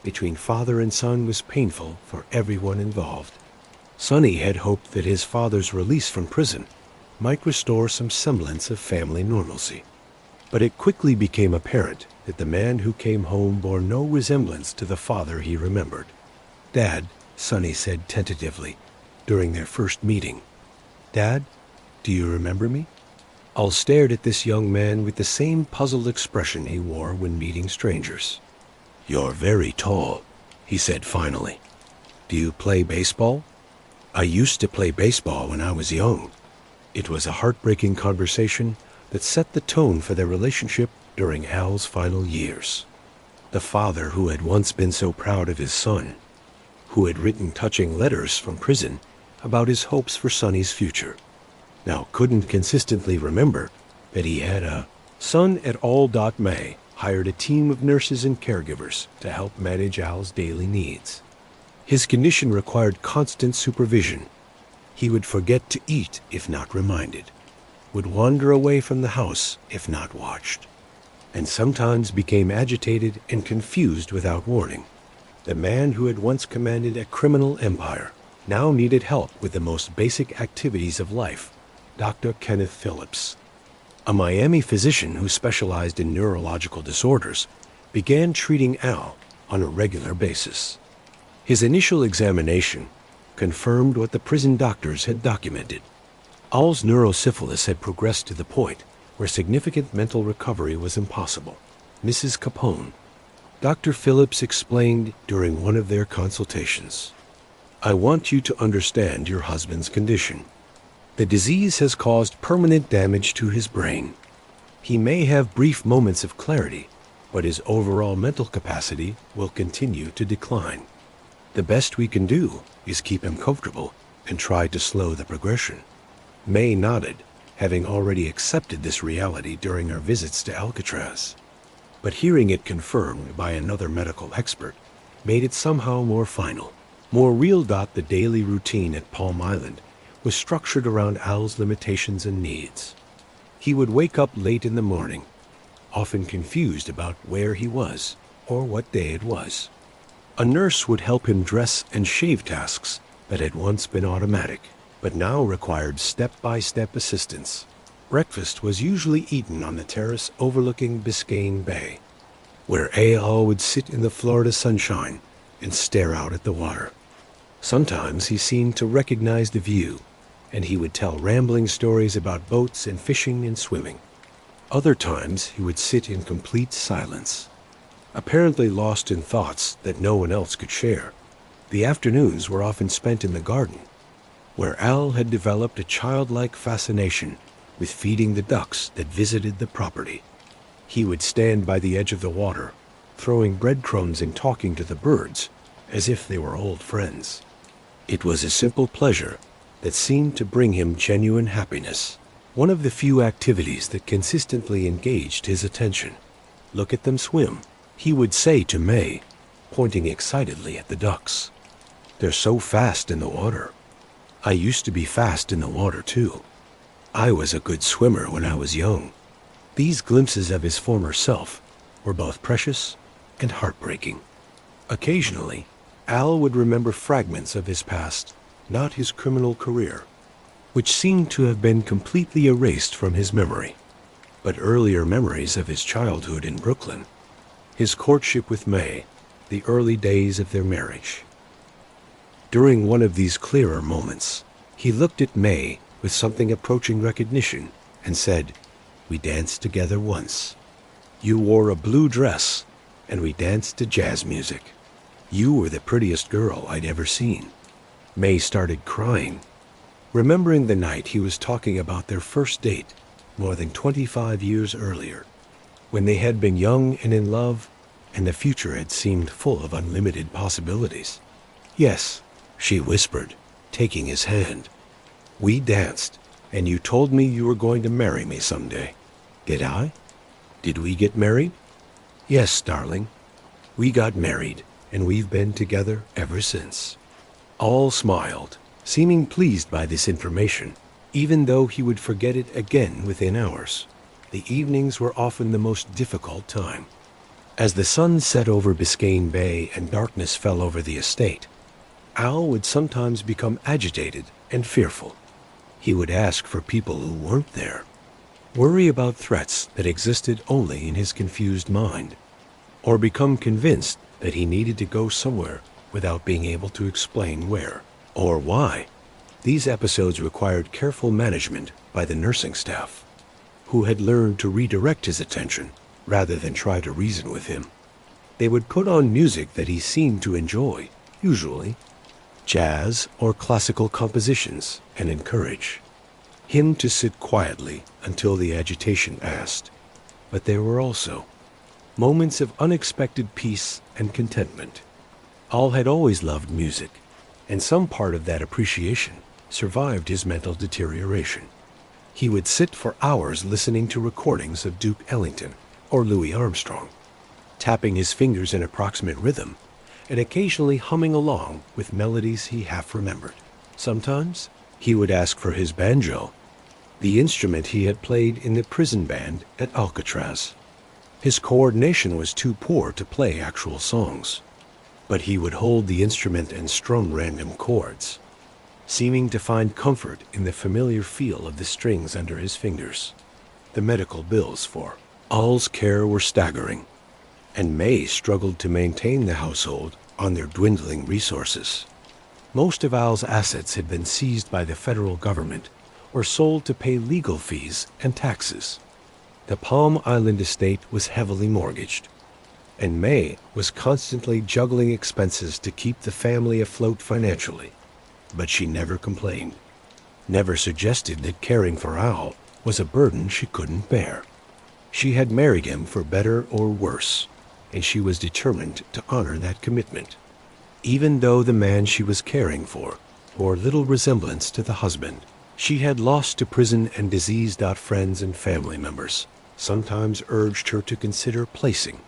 between father and son was painful for everyone involved. Sonny had hoped that his father's release from prison might restore some semblance of family normalcy. But it quickly became apparent that the man who came home bore no resemblance to the father he remembered. "Dad," Sonny said tentatively during their first meeting. "Dad, do you remember me?" Al stared at this young man with the same puzzled expression he wore when meeting strangers. "You're very tall," he said finally. "Do you play baseball?" "I used to play baseball when I was young." It was a heartbreaking conversation that set the tone for their relationship during Al's final years. The father who had once been so proud of his son, who had written touching letters from prison about his hopes for Sonny's future, now couldn't consistently remember that he had a son at all. May hired a team of nurses and caregivers to help manage Al's daily needs. His condition required constant supervision. He would forget to eat if not reminded, would wander away from the house if not watched, and sometimes became agitated and confused without warning. The man who had once commanded a criminal empire now needed help with the most basic activities of life. Dr. Kenneth Phillips, a Miami physician who specialized in neurological disorders, began treating Al on a regular basis. His initial examination confirmed what the prison doctors had documented. Al's neurosyphilis had progressed to the point where significant mental recovery was impossible. Mrs. Capone. Dr. Phillips explained during one of their consultations, "I want you to understand your husband's condition. The disease has caused permanent damage to his brain. He may have brief moments of clarity, but his overall mental capacity will continue to decline. The best we can do is keep him comfortable and try to slow the progression." May nodded, having already accepted this reality during our visits to Alcatraz. But hearing it confirmed by another medical expert made it somehow more final, more real. The daily routine at Palm Island was structured around Al's limitations and needs. He would wake up late in the morning, often confused about where he was or what day it was. A nurse would help him dress and shave, tasks that had once been automatic, but now required step-by-step assistance. Breakfast was usually eaten on the terrace overlooking Biscayne Bay, where Al would sit in the Florida sunshine and stare out at the water. Sometimes he seemed to recognize the view, and he would tell rambling stories about boats and fishing and swimming. Other times he would sit in complete silence, apparently lost in thoughts that no one else could share. The afternoons were often spent in the garden, where Al had developed a childlike fascination with feeding the ducks that visited the property. He would stand by the edge of the water, throwing breadcrumbs and talking to the birds as if they were old friends. It was a simple pleasure that seemed to bring him genuine happiness, one of the few activities that consistently engaged his attention. "Look at them swim," he would say to May, pointing excitedly at the ducks. "They're so fast in the water. I used to be fast in the water too. I was a good swimmer when I was young." These glimpses of his former self were both precious and heartbreaking. Occasionally, Al would remember fragments of his past, not his criminal career, which seemed to have been completely erased from his memory, but earlier memories of his childhood in Brooklyn, his courtship with May, the early days of their marriage. During one of these clearer moments, he looked at May with something approaching recognition and said, "We danced together once. You wore a blue dress, and we danced to jazz music. You were the prettiest girl I'd ever seen." May started crying, remembering the night he was talking about their first date more than 25 years earlier, when they had been young and in love, and the future had seemed full of unlimited possibilities. "Yes," she whispered, taking his hand. "We danced, and you told me you were going to marry me someday. Did I? Did we get married?" "Yes, darling. We got married, and we've been together ever since." All smiled, seeming pleased by this information, even though he would forget it again within hours. The evenings were often the most difficult time. As the sun set over Biscayne Bay and darkness fell over the estate, Al would sometimes become agitated and fearful. He would ask for people who weren't there, worry about threats that existed only in his confused mind, or become convinced that he needed to go somewhere without being able to explain where or why. These episodes required careful management by the nursing staff, who had learned to redirect his attention rather than try to reason with him. They would put on music that he seemed to enjoy, usually jazz or classical compositions, and encourage him to sit quietly until the agitation passed. But there were also moments of unexpected peace and contentment. Al had always loved music, and some part of that appreciation survived his mental deterioration. He would sit for hours listening to recordings of Duke Ellington or Louis Armstrong, tapping his fingers in approximate rhythm and occasionally humming along with melodies he half remembered. Sometimes he would ask for his banjo, the instrument he had played in the prison band at Alcatraz. His coordination was too poor to play actual songs, but he would hold the instrument and strum random chords, seeming to find comfort in the familiar feel of the strings under his fingers. The medical bills for Al's care were staggering, and May struggled to maintain the household on their dwindling resources. Most of Al's assets had been seized by the federal government or sold to pay legal fees and taxes. The Palm Island estate was heavily mortgaged, and May was constantly juggling expenses to keep the family afloat financially. But she never complained, never suggested that caring for Al was a burden she couldn't bear. She had married him for better or worse, and she was determined to honor that commitment, even though the man she was caring for bore little resemblance to the husband she had lost to prison and diseased out friends and family members. Sometimes urged her to consider placing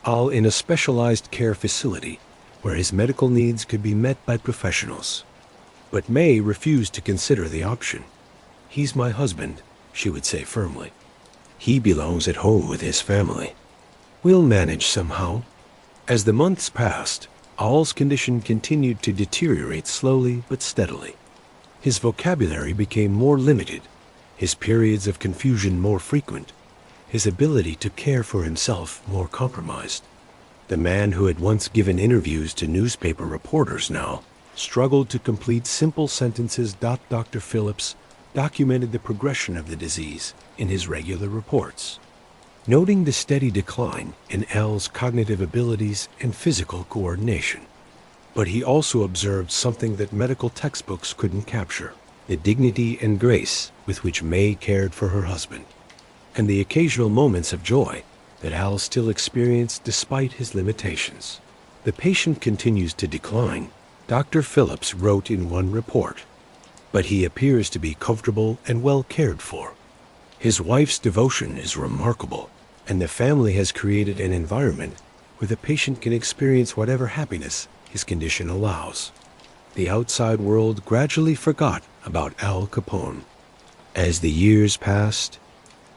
Al in a specialized care facility where his medical needs could be met by professionals. But May refused to consider the option. "He's my husband," she would say firmly. "He belongs at home with his family. We'll manage somehow." As the months passed, Al's condition continued to deteriorate slowly but steadily. His vocabulary became more limited, his periods of confusion more frequent, his ability to care for himself more compromised. The man who had once given interviews to newspaper reporters now struggled to complete simple sentences. Dr. Phillips documented the progression of the disease in his regular reports, noting the steady decline in Al's cognitive abilities and physical coordination. But he also observed something that medical textbooks couldn't capture: the dignity and grace with which May cared for her husband, and the occasional moments of joy that Al still experienced despite his limitations. "The patient continues to decline," Dr. Phillips wrote in one report, "but he appears to be comfortable and well cared for. His wife's devotion is remarkable, and the family has created an environment where the patient can experience whatever happiness his condition allows." The outside world gradually forgot about Al Capone. As the years passed,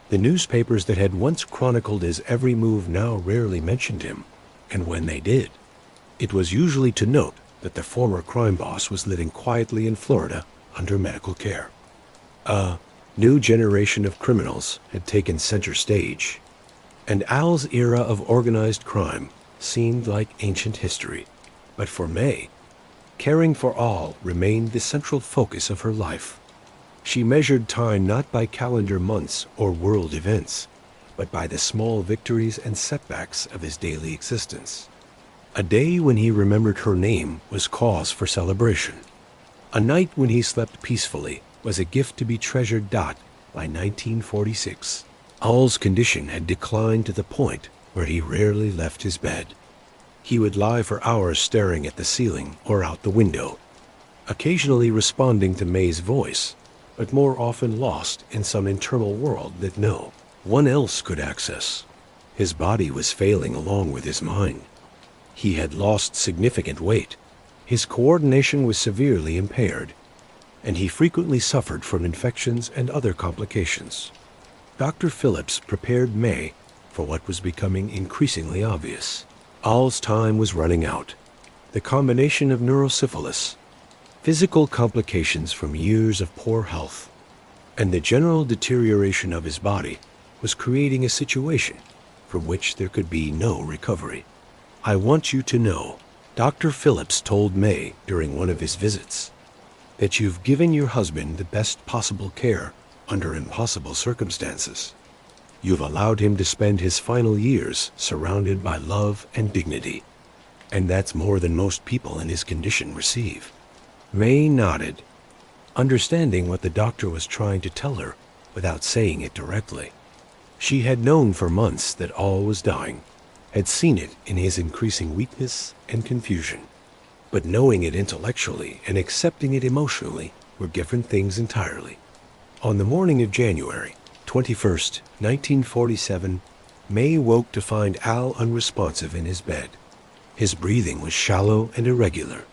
the newspapers that had once chronicled his every move now rarely mentioned him, and when they did, it was usually to note that the former crime boss was living quietly in Florida under medical care. A new generation of criminals had taken center stage, and Al's era of organized crime seemed like ancient history. But for May, caring for Al remained the central focus of her life. She measured time not by calendar months or world events, but by the small victories and setbacks of his daily existence. A day when he remembered her name was cause for celebration. A night when he slept peacefully was a gift to be treasured. By 1946, Al's condition had declined to the point where he rarely left his bed. He would lie for hours staring at the ceiling or out the window, occasionally responding to May's voice, but more often lost in some internal world that no one else could access. His body was failing along with his mind. He had lost significant weight, his coordination was severely impaired, and he frequently suffered from infections and other complications. Dr. Phillips prepared May for what was becoming increasingly obvious. Al's time was running out. The combination of neurosyphilis, physical complications from years of poor health, and the general deterioration of his body was creating a situation from which there could be no recovery. "I want you to know," Dr. Phillips told May during one of his visits, "that you've given your husband the best possible care under impossible circumstances. You've allowed him to spend his final years surrounded by love and dignity, and that's more than most people in his condition receive." May nodded, understanding what the doctor was trying to tell her without saying it directly. She had known for months that Al was dying, had seen it in his increasing weakness and confusion. But knowing it intellectually and accepting it emotionally were different things entirely. On the morning of January 21st, 1947, May woke to find Al unresponsive in his bed. His breathing was shallow and irregular,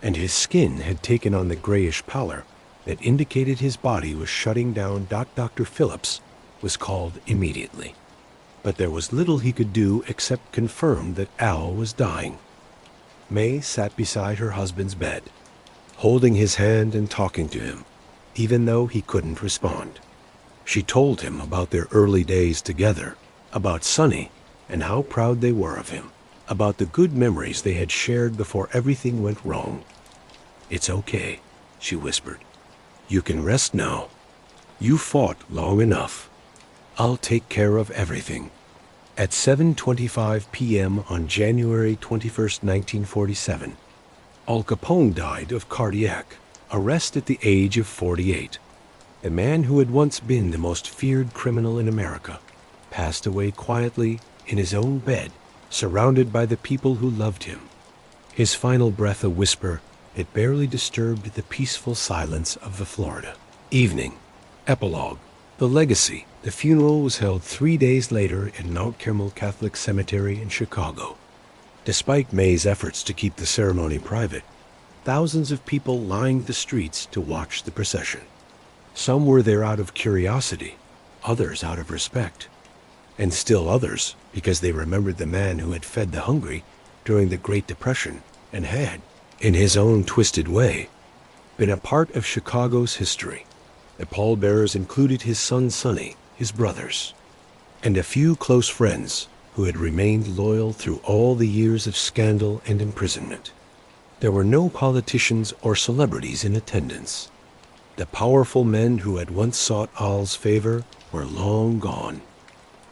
and his skin had taken on the grayish pallor that indicated his body was shutting down. Dr. Phillips was called immediately, but there was little he could do except confirm that Al was dying. May sat beside her husband's bed, holding his hand and talking to him, even though he couldn't respond. She told him about their early days together, about Sonny and how proud they were of him, about the good memories they had shared before everything went wrong. "It's okay," she whispered. "You can rest now. You fought long enough." I'll take care of everything. At 7:25 p.m. on January 21st, 1947, Al Capone died of cardiac arrest at the age of 48. The man who had once been the most feared criminal in America passed away quietly in his own bed, surrounded by the people who loved him. His final breath a whisper, it barely disturbed the peaceful silence of the Florida evening. Epilogue. The legacy. The funeral was held 3 days later in Mount Carmel Catholic Cemetery in Chicago. Despite May's efforts to keep the ceremony private, thousands of people lined the streets to watch the procession. Some were there out of curiosity, others out of respect, and still others because they remembered the man who had fed the hungry during the Great Depression and had, in his own twisted way, been a part of Chicago's history. The pallbearers included his son Sonny, his brothers, and a few close friends who had remained loyal through all the years of scandal and imprisonment. There were no politicians or celebrities in attendance. The powerful men who had once sought Al's favor were long gone,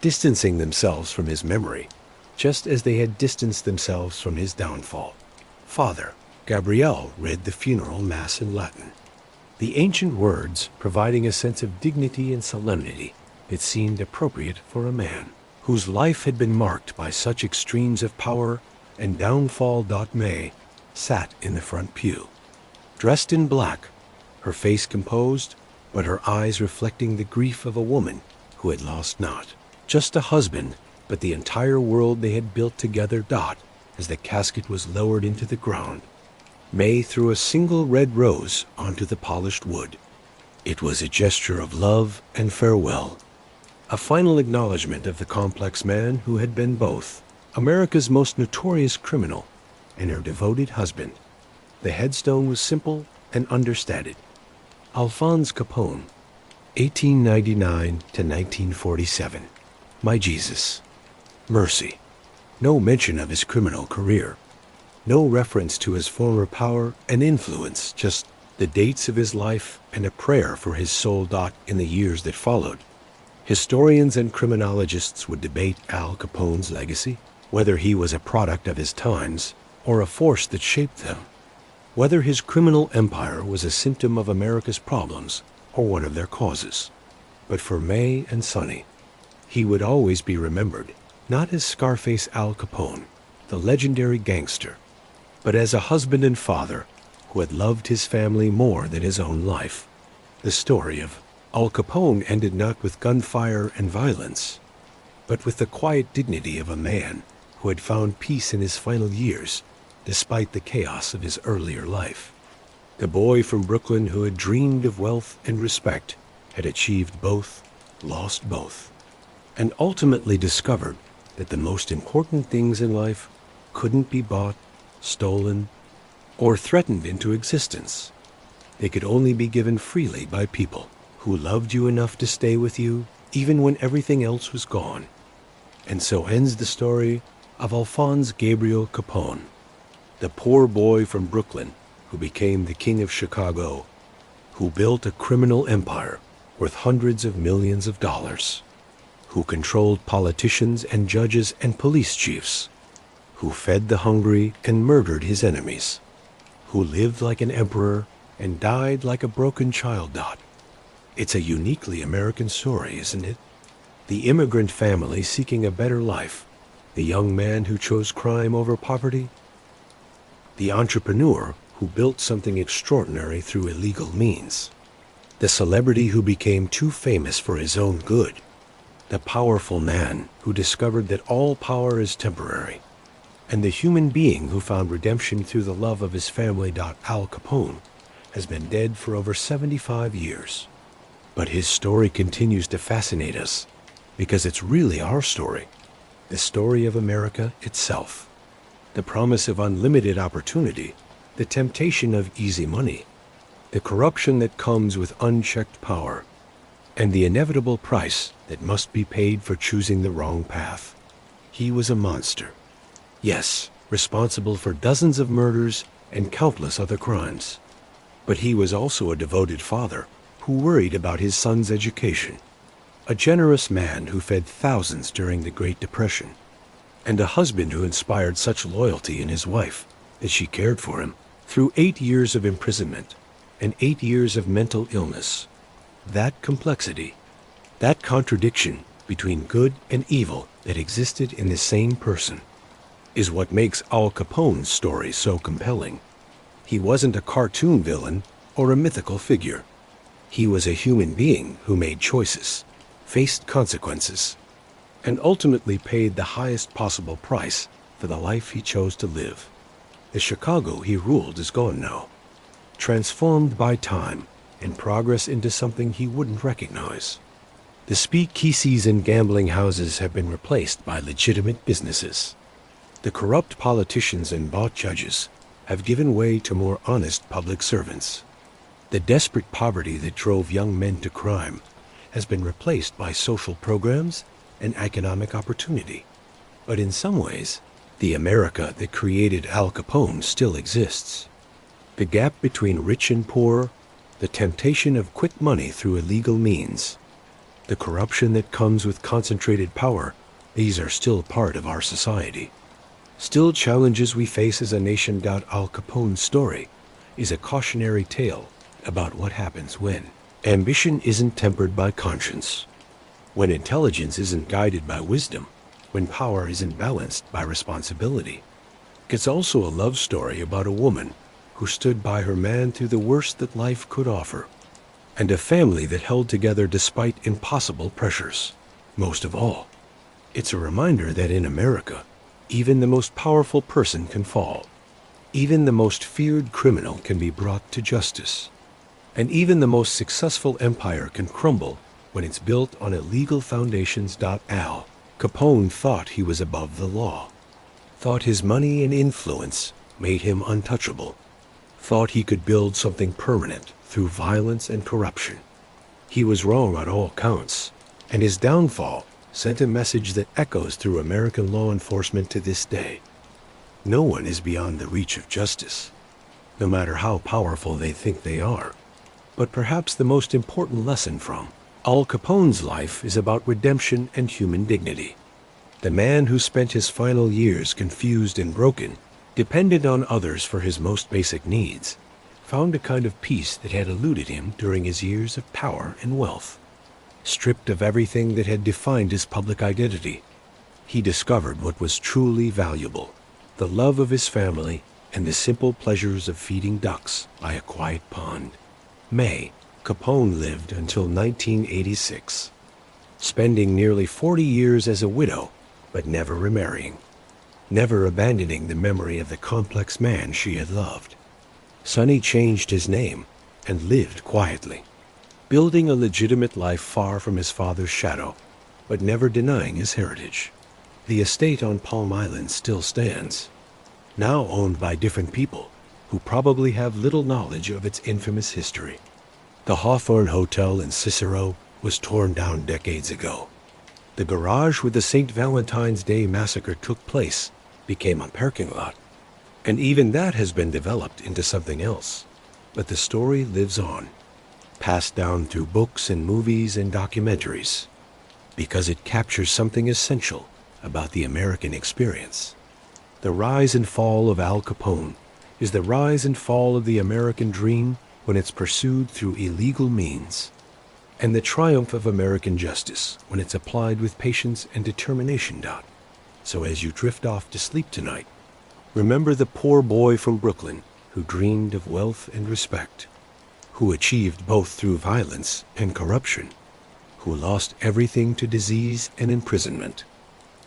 distancing themselves from his memory, just as they had distanced themselves from his downfall. Father Gabriel read the funeral mass in Latin, the ancient words providing a sense of dignity and solemnity that seemed appropriate for a man whose life had been marked by such extremes of power and downfall. May sat in the front pew, dressed in black, her face composed, but her eyes reflecting the grief of a woman who had lost not just a husband, but the entire world they had built together. As the casket was lowered into the ground, May threw a single red rose onto the polished wood. It was a gesture of love and farewell, a final acknowledgement of the complex man who had been both America's most notorious criminal and her devoted husband. The headstone was simple and understated. Alphonse Capone, 1899 to 1947. My Jesus. Mercy. No mention of his criminal career. No reference to his former power and influence, just the dates of his life and a prayer for his soul. In the years that followed, historians and criminologists would debate Al Capone's legacy, whether he was a product of his times or a force that shaped them, whether his criminal empire was a symptom of America's problems or one of their causes. But for May and Sonny, he would always be remembered, not as Scarface Al Capone, the legendary gangster, but as a husband and father who had loved his family more than his own life. The story of Al Capone ended not with gunfire and violence, but with the quiet dignity of a man who had found peace in his final years, despite the chaos of his earlier life. The boy from Brooklyn who had dreamed of wealth and respect had achieved both, lost both, and ultimately discovered that the most important things in life couldn't be bought, stolen, or threatened into existence. They could only be given freely by people who loved you enough to stay with you even when everything else was gone. And so ends the story of Alphonse Gabriel Capone, the poor boy from Brooklyn who became the king of Chicago, who built a criminal empire worth hundreds of millions of dollars, who controlled politicians and judges and police chiefs, who fed the hungry and murdered his enemies, who lived like an emperor and died like a broken child. It's a uniquely American story, isn't it? The immigrant family seeking a better life, the young man who chose crime over poverty, the entrepreneur who built something extraordinary through illegal means, the celebrity who became too famous for his own good, the powerful man who discovered that all power is temporary, and the human being who found redemption through the love of his family. Al Capone has been dead for over 75 years. But his story continues to fascinate us because it's really our story, the story of America itself. The promise of unlimited opportunity, the temptation of easy money, the corruption that comes with unchecked power, and the inevitable price that must be paid for choosing the wrong path. He was a monster. Yes, responsible for dozens of murders and countless other crimes. But he was also a devoted father who worried about his son's education. a generous man who fed thousands during the Great Depression, and a husband who inspired such loyalty in his wife that she cared for him through 8 years of imprisonment and 8 years of mental illness. That complexity, that contradiction between good and evil that existed in the same person, is what makes Al Capone's story so compelling. He wasn't a cartoon villain or a mythical figure. He was a human being who made choices, faced consequences, and ultimately paid the highest possible price for the life he chose to live. The Chicago he ruled is gone now, transformed by time and progress into something he wouldn't recognize. The speakeasies and gambling houses have been replaced by legitimate businesses. The corrupt politicians and bought judges have given way to more honest public servants. The desperate poverty that drove young men to crime has been replaced by social programs and economic opportunity. But in some ways, the America that created Al Capone still exists. The gap between rich and poor, the temptation of quick money through illegal means, the corruption that comes with concentrated power, these are still part of our society. Still challenges we face as a nation. Al Capone's story is a cautionary tale about what happens when ambition isn't tempered by conscience, when intelligence isn't guided by wisdom, when power isn't balanced by responsibility. It's also a love story about a woman who stood by her man through the worst that life could offer, and a family that held together despite impossible pressures. Most of all, it's a reminder that in America, even the most powerful person can fall. Even the most feared criminal can be brought to justice. And even the most successful empire can crumble when it's built on illegal foundations. Al Capone thought he was above the law, thought his money and influence made him untouchable, thought he could build something permanent through violence and corruption. He was wrong on all counts, and his downfall sent a message that echoes through American law enforcement to this day. No one is beyond the reach of justice, no matter how powerful they think they are. But perhaps the most important lesson from Al Capone's life is about redemption and human dignity. The man who spent his final years confused and broken, dependent on others for his most basic needs, found a kind of peace that had eluded him during his years of power and wealth. Stripped of everything that had defined his public identity, he discovered what was truly valuable: the love of his family and the simple pleasures of feeding ducks by a quiet pond. Capone lived until 1986, spending nearly 40 years as a widow, but never remarrying, never abandoning the memory of the complex man she had loved. Sonny changed his name and lived quietly, building a legitimate life far from his father's shadow, but never denying his heritage. The estate on Palm Island still stands, now owned by different people who probably have little knowledge of its infamous history. The Hawthorne Hotel in Cicero was torn down decades ago. The garage where the St. Valentine's Day massacre took place became a parking lot, and even that has been developed into something else. But the story lives on, passed down through books and movies and documentaries, because it captures something essential about the American experience. The rise and fall of Al Capone is the rise and fall of the American dream when it's pursued through illegal means, and the triumph of American justice when it's applied with patience and determination. So as you drift off to sleep tonight, remember the poor boy from Brooklyn who dreamed of wealth and respect, who achieved both through violence and corruption, who lost everything to disease and imprisonment,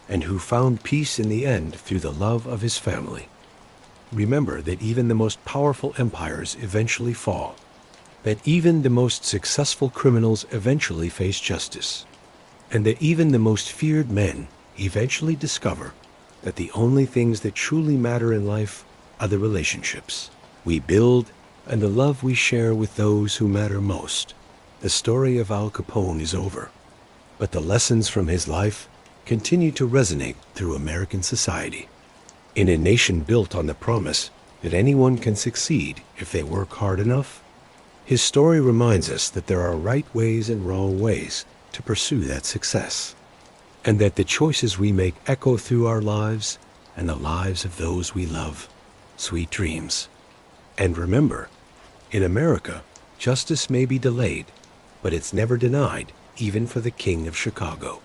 and who found peace in the end through the love of his family. Remember that even the most powerful empires eventually fall, that even the most successful criminals eventually face justice, and that even the most feared men eventually discover that the only things that truly matter in life are the relationships we build and the love we share with those who matter most. The story of Al Capone is over, but the lessons from his life continue to resonate through American society. In a nation built on the promise that anyone can succeed if they work hard enough, his story reminds us that there are right ways and wrong ways to pursue that success, and that the choices we make echo through our lives and the lives of those we love. Sweet dreams. And remember, in America, justice may be delayed, but it's never denied, even for the King of Chicago.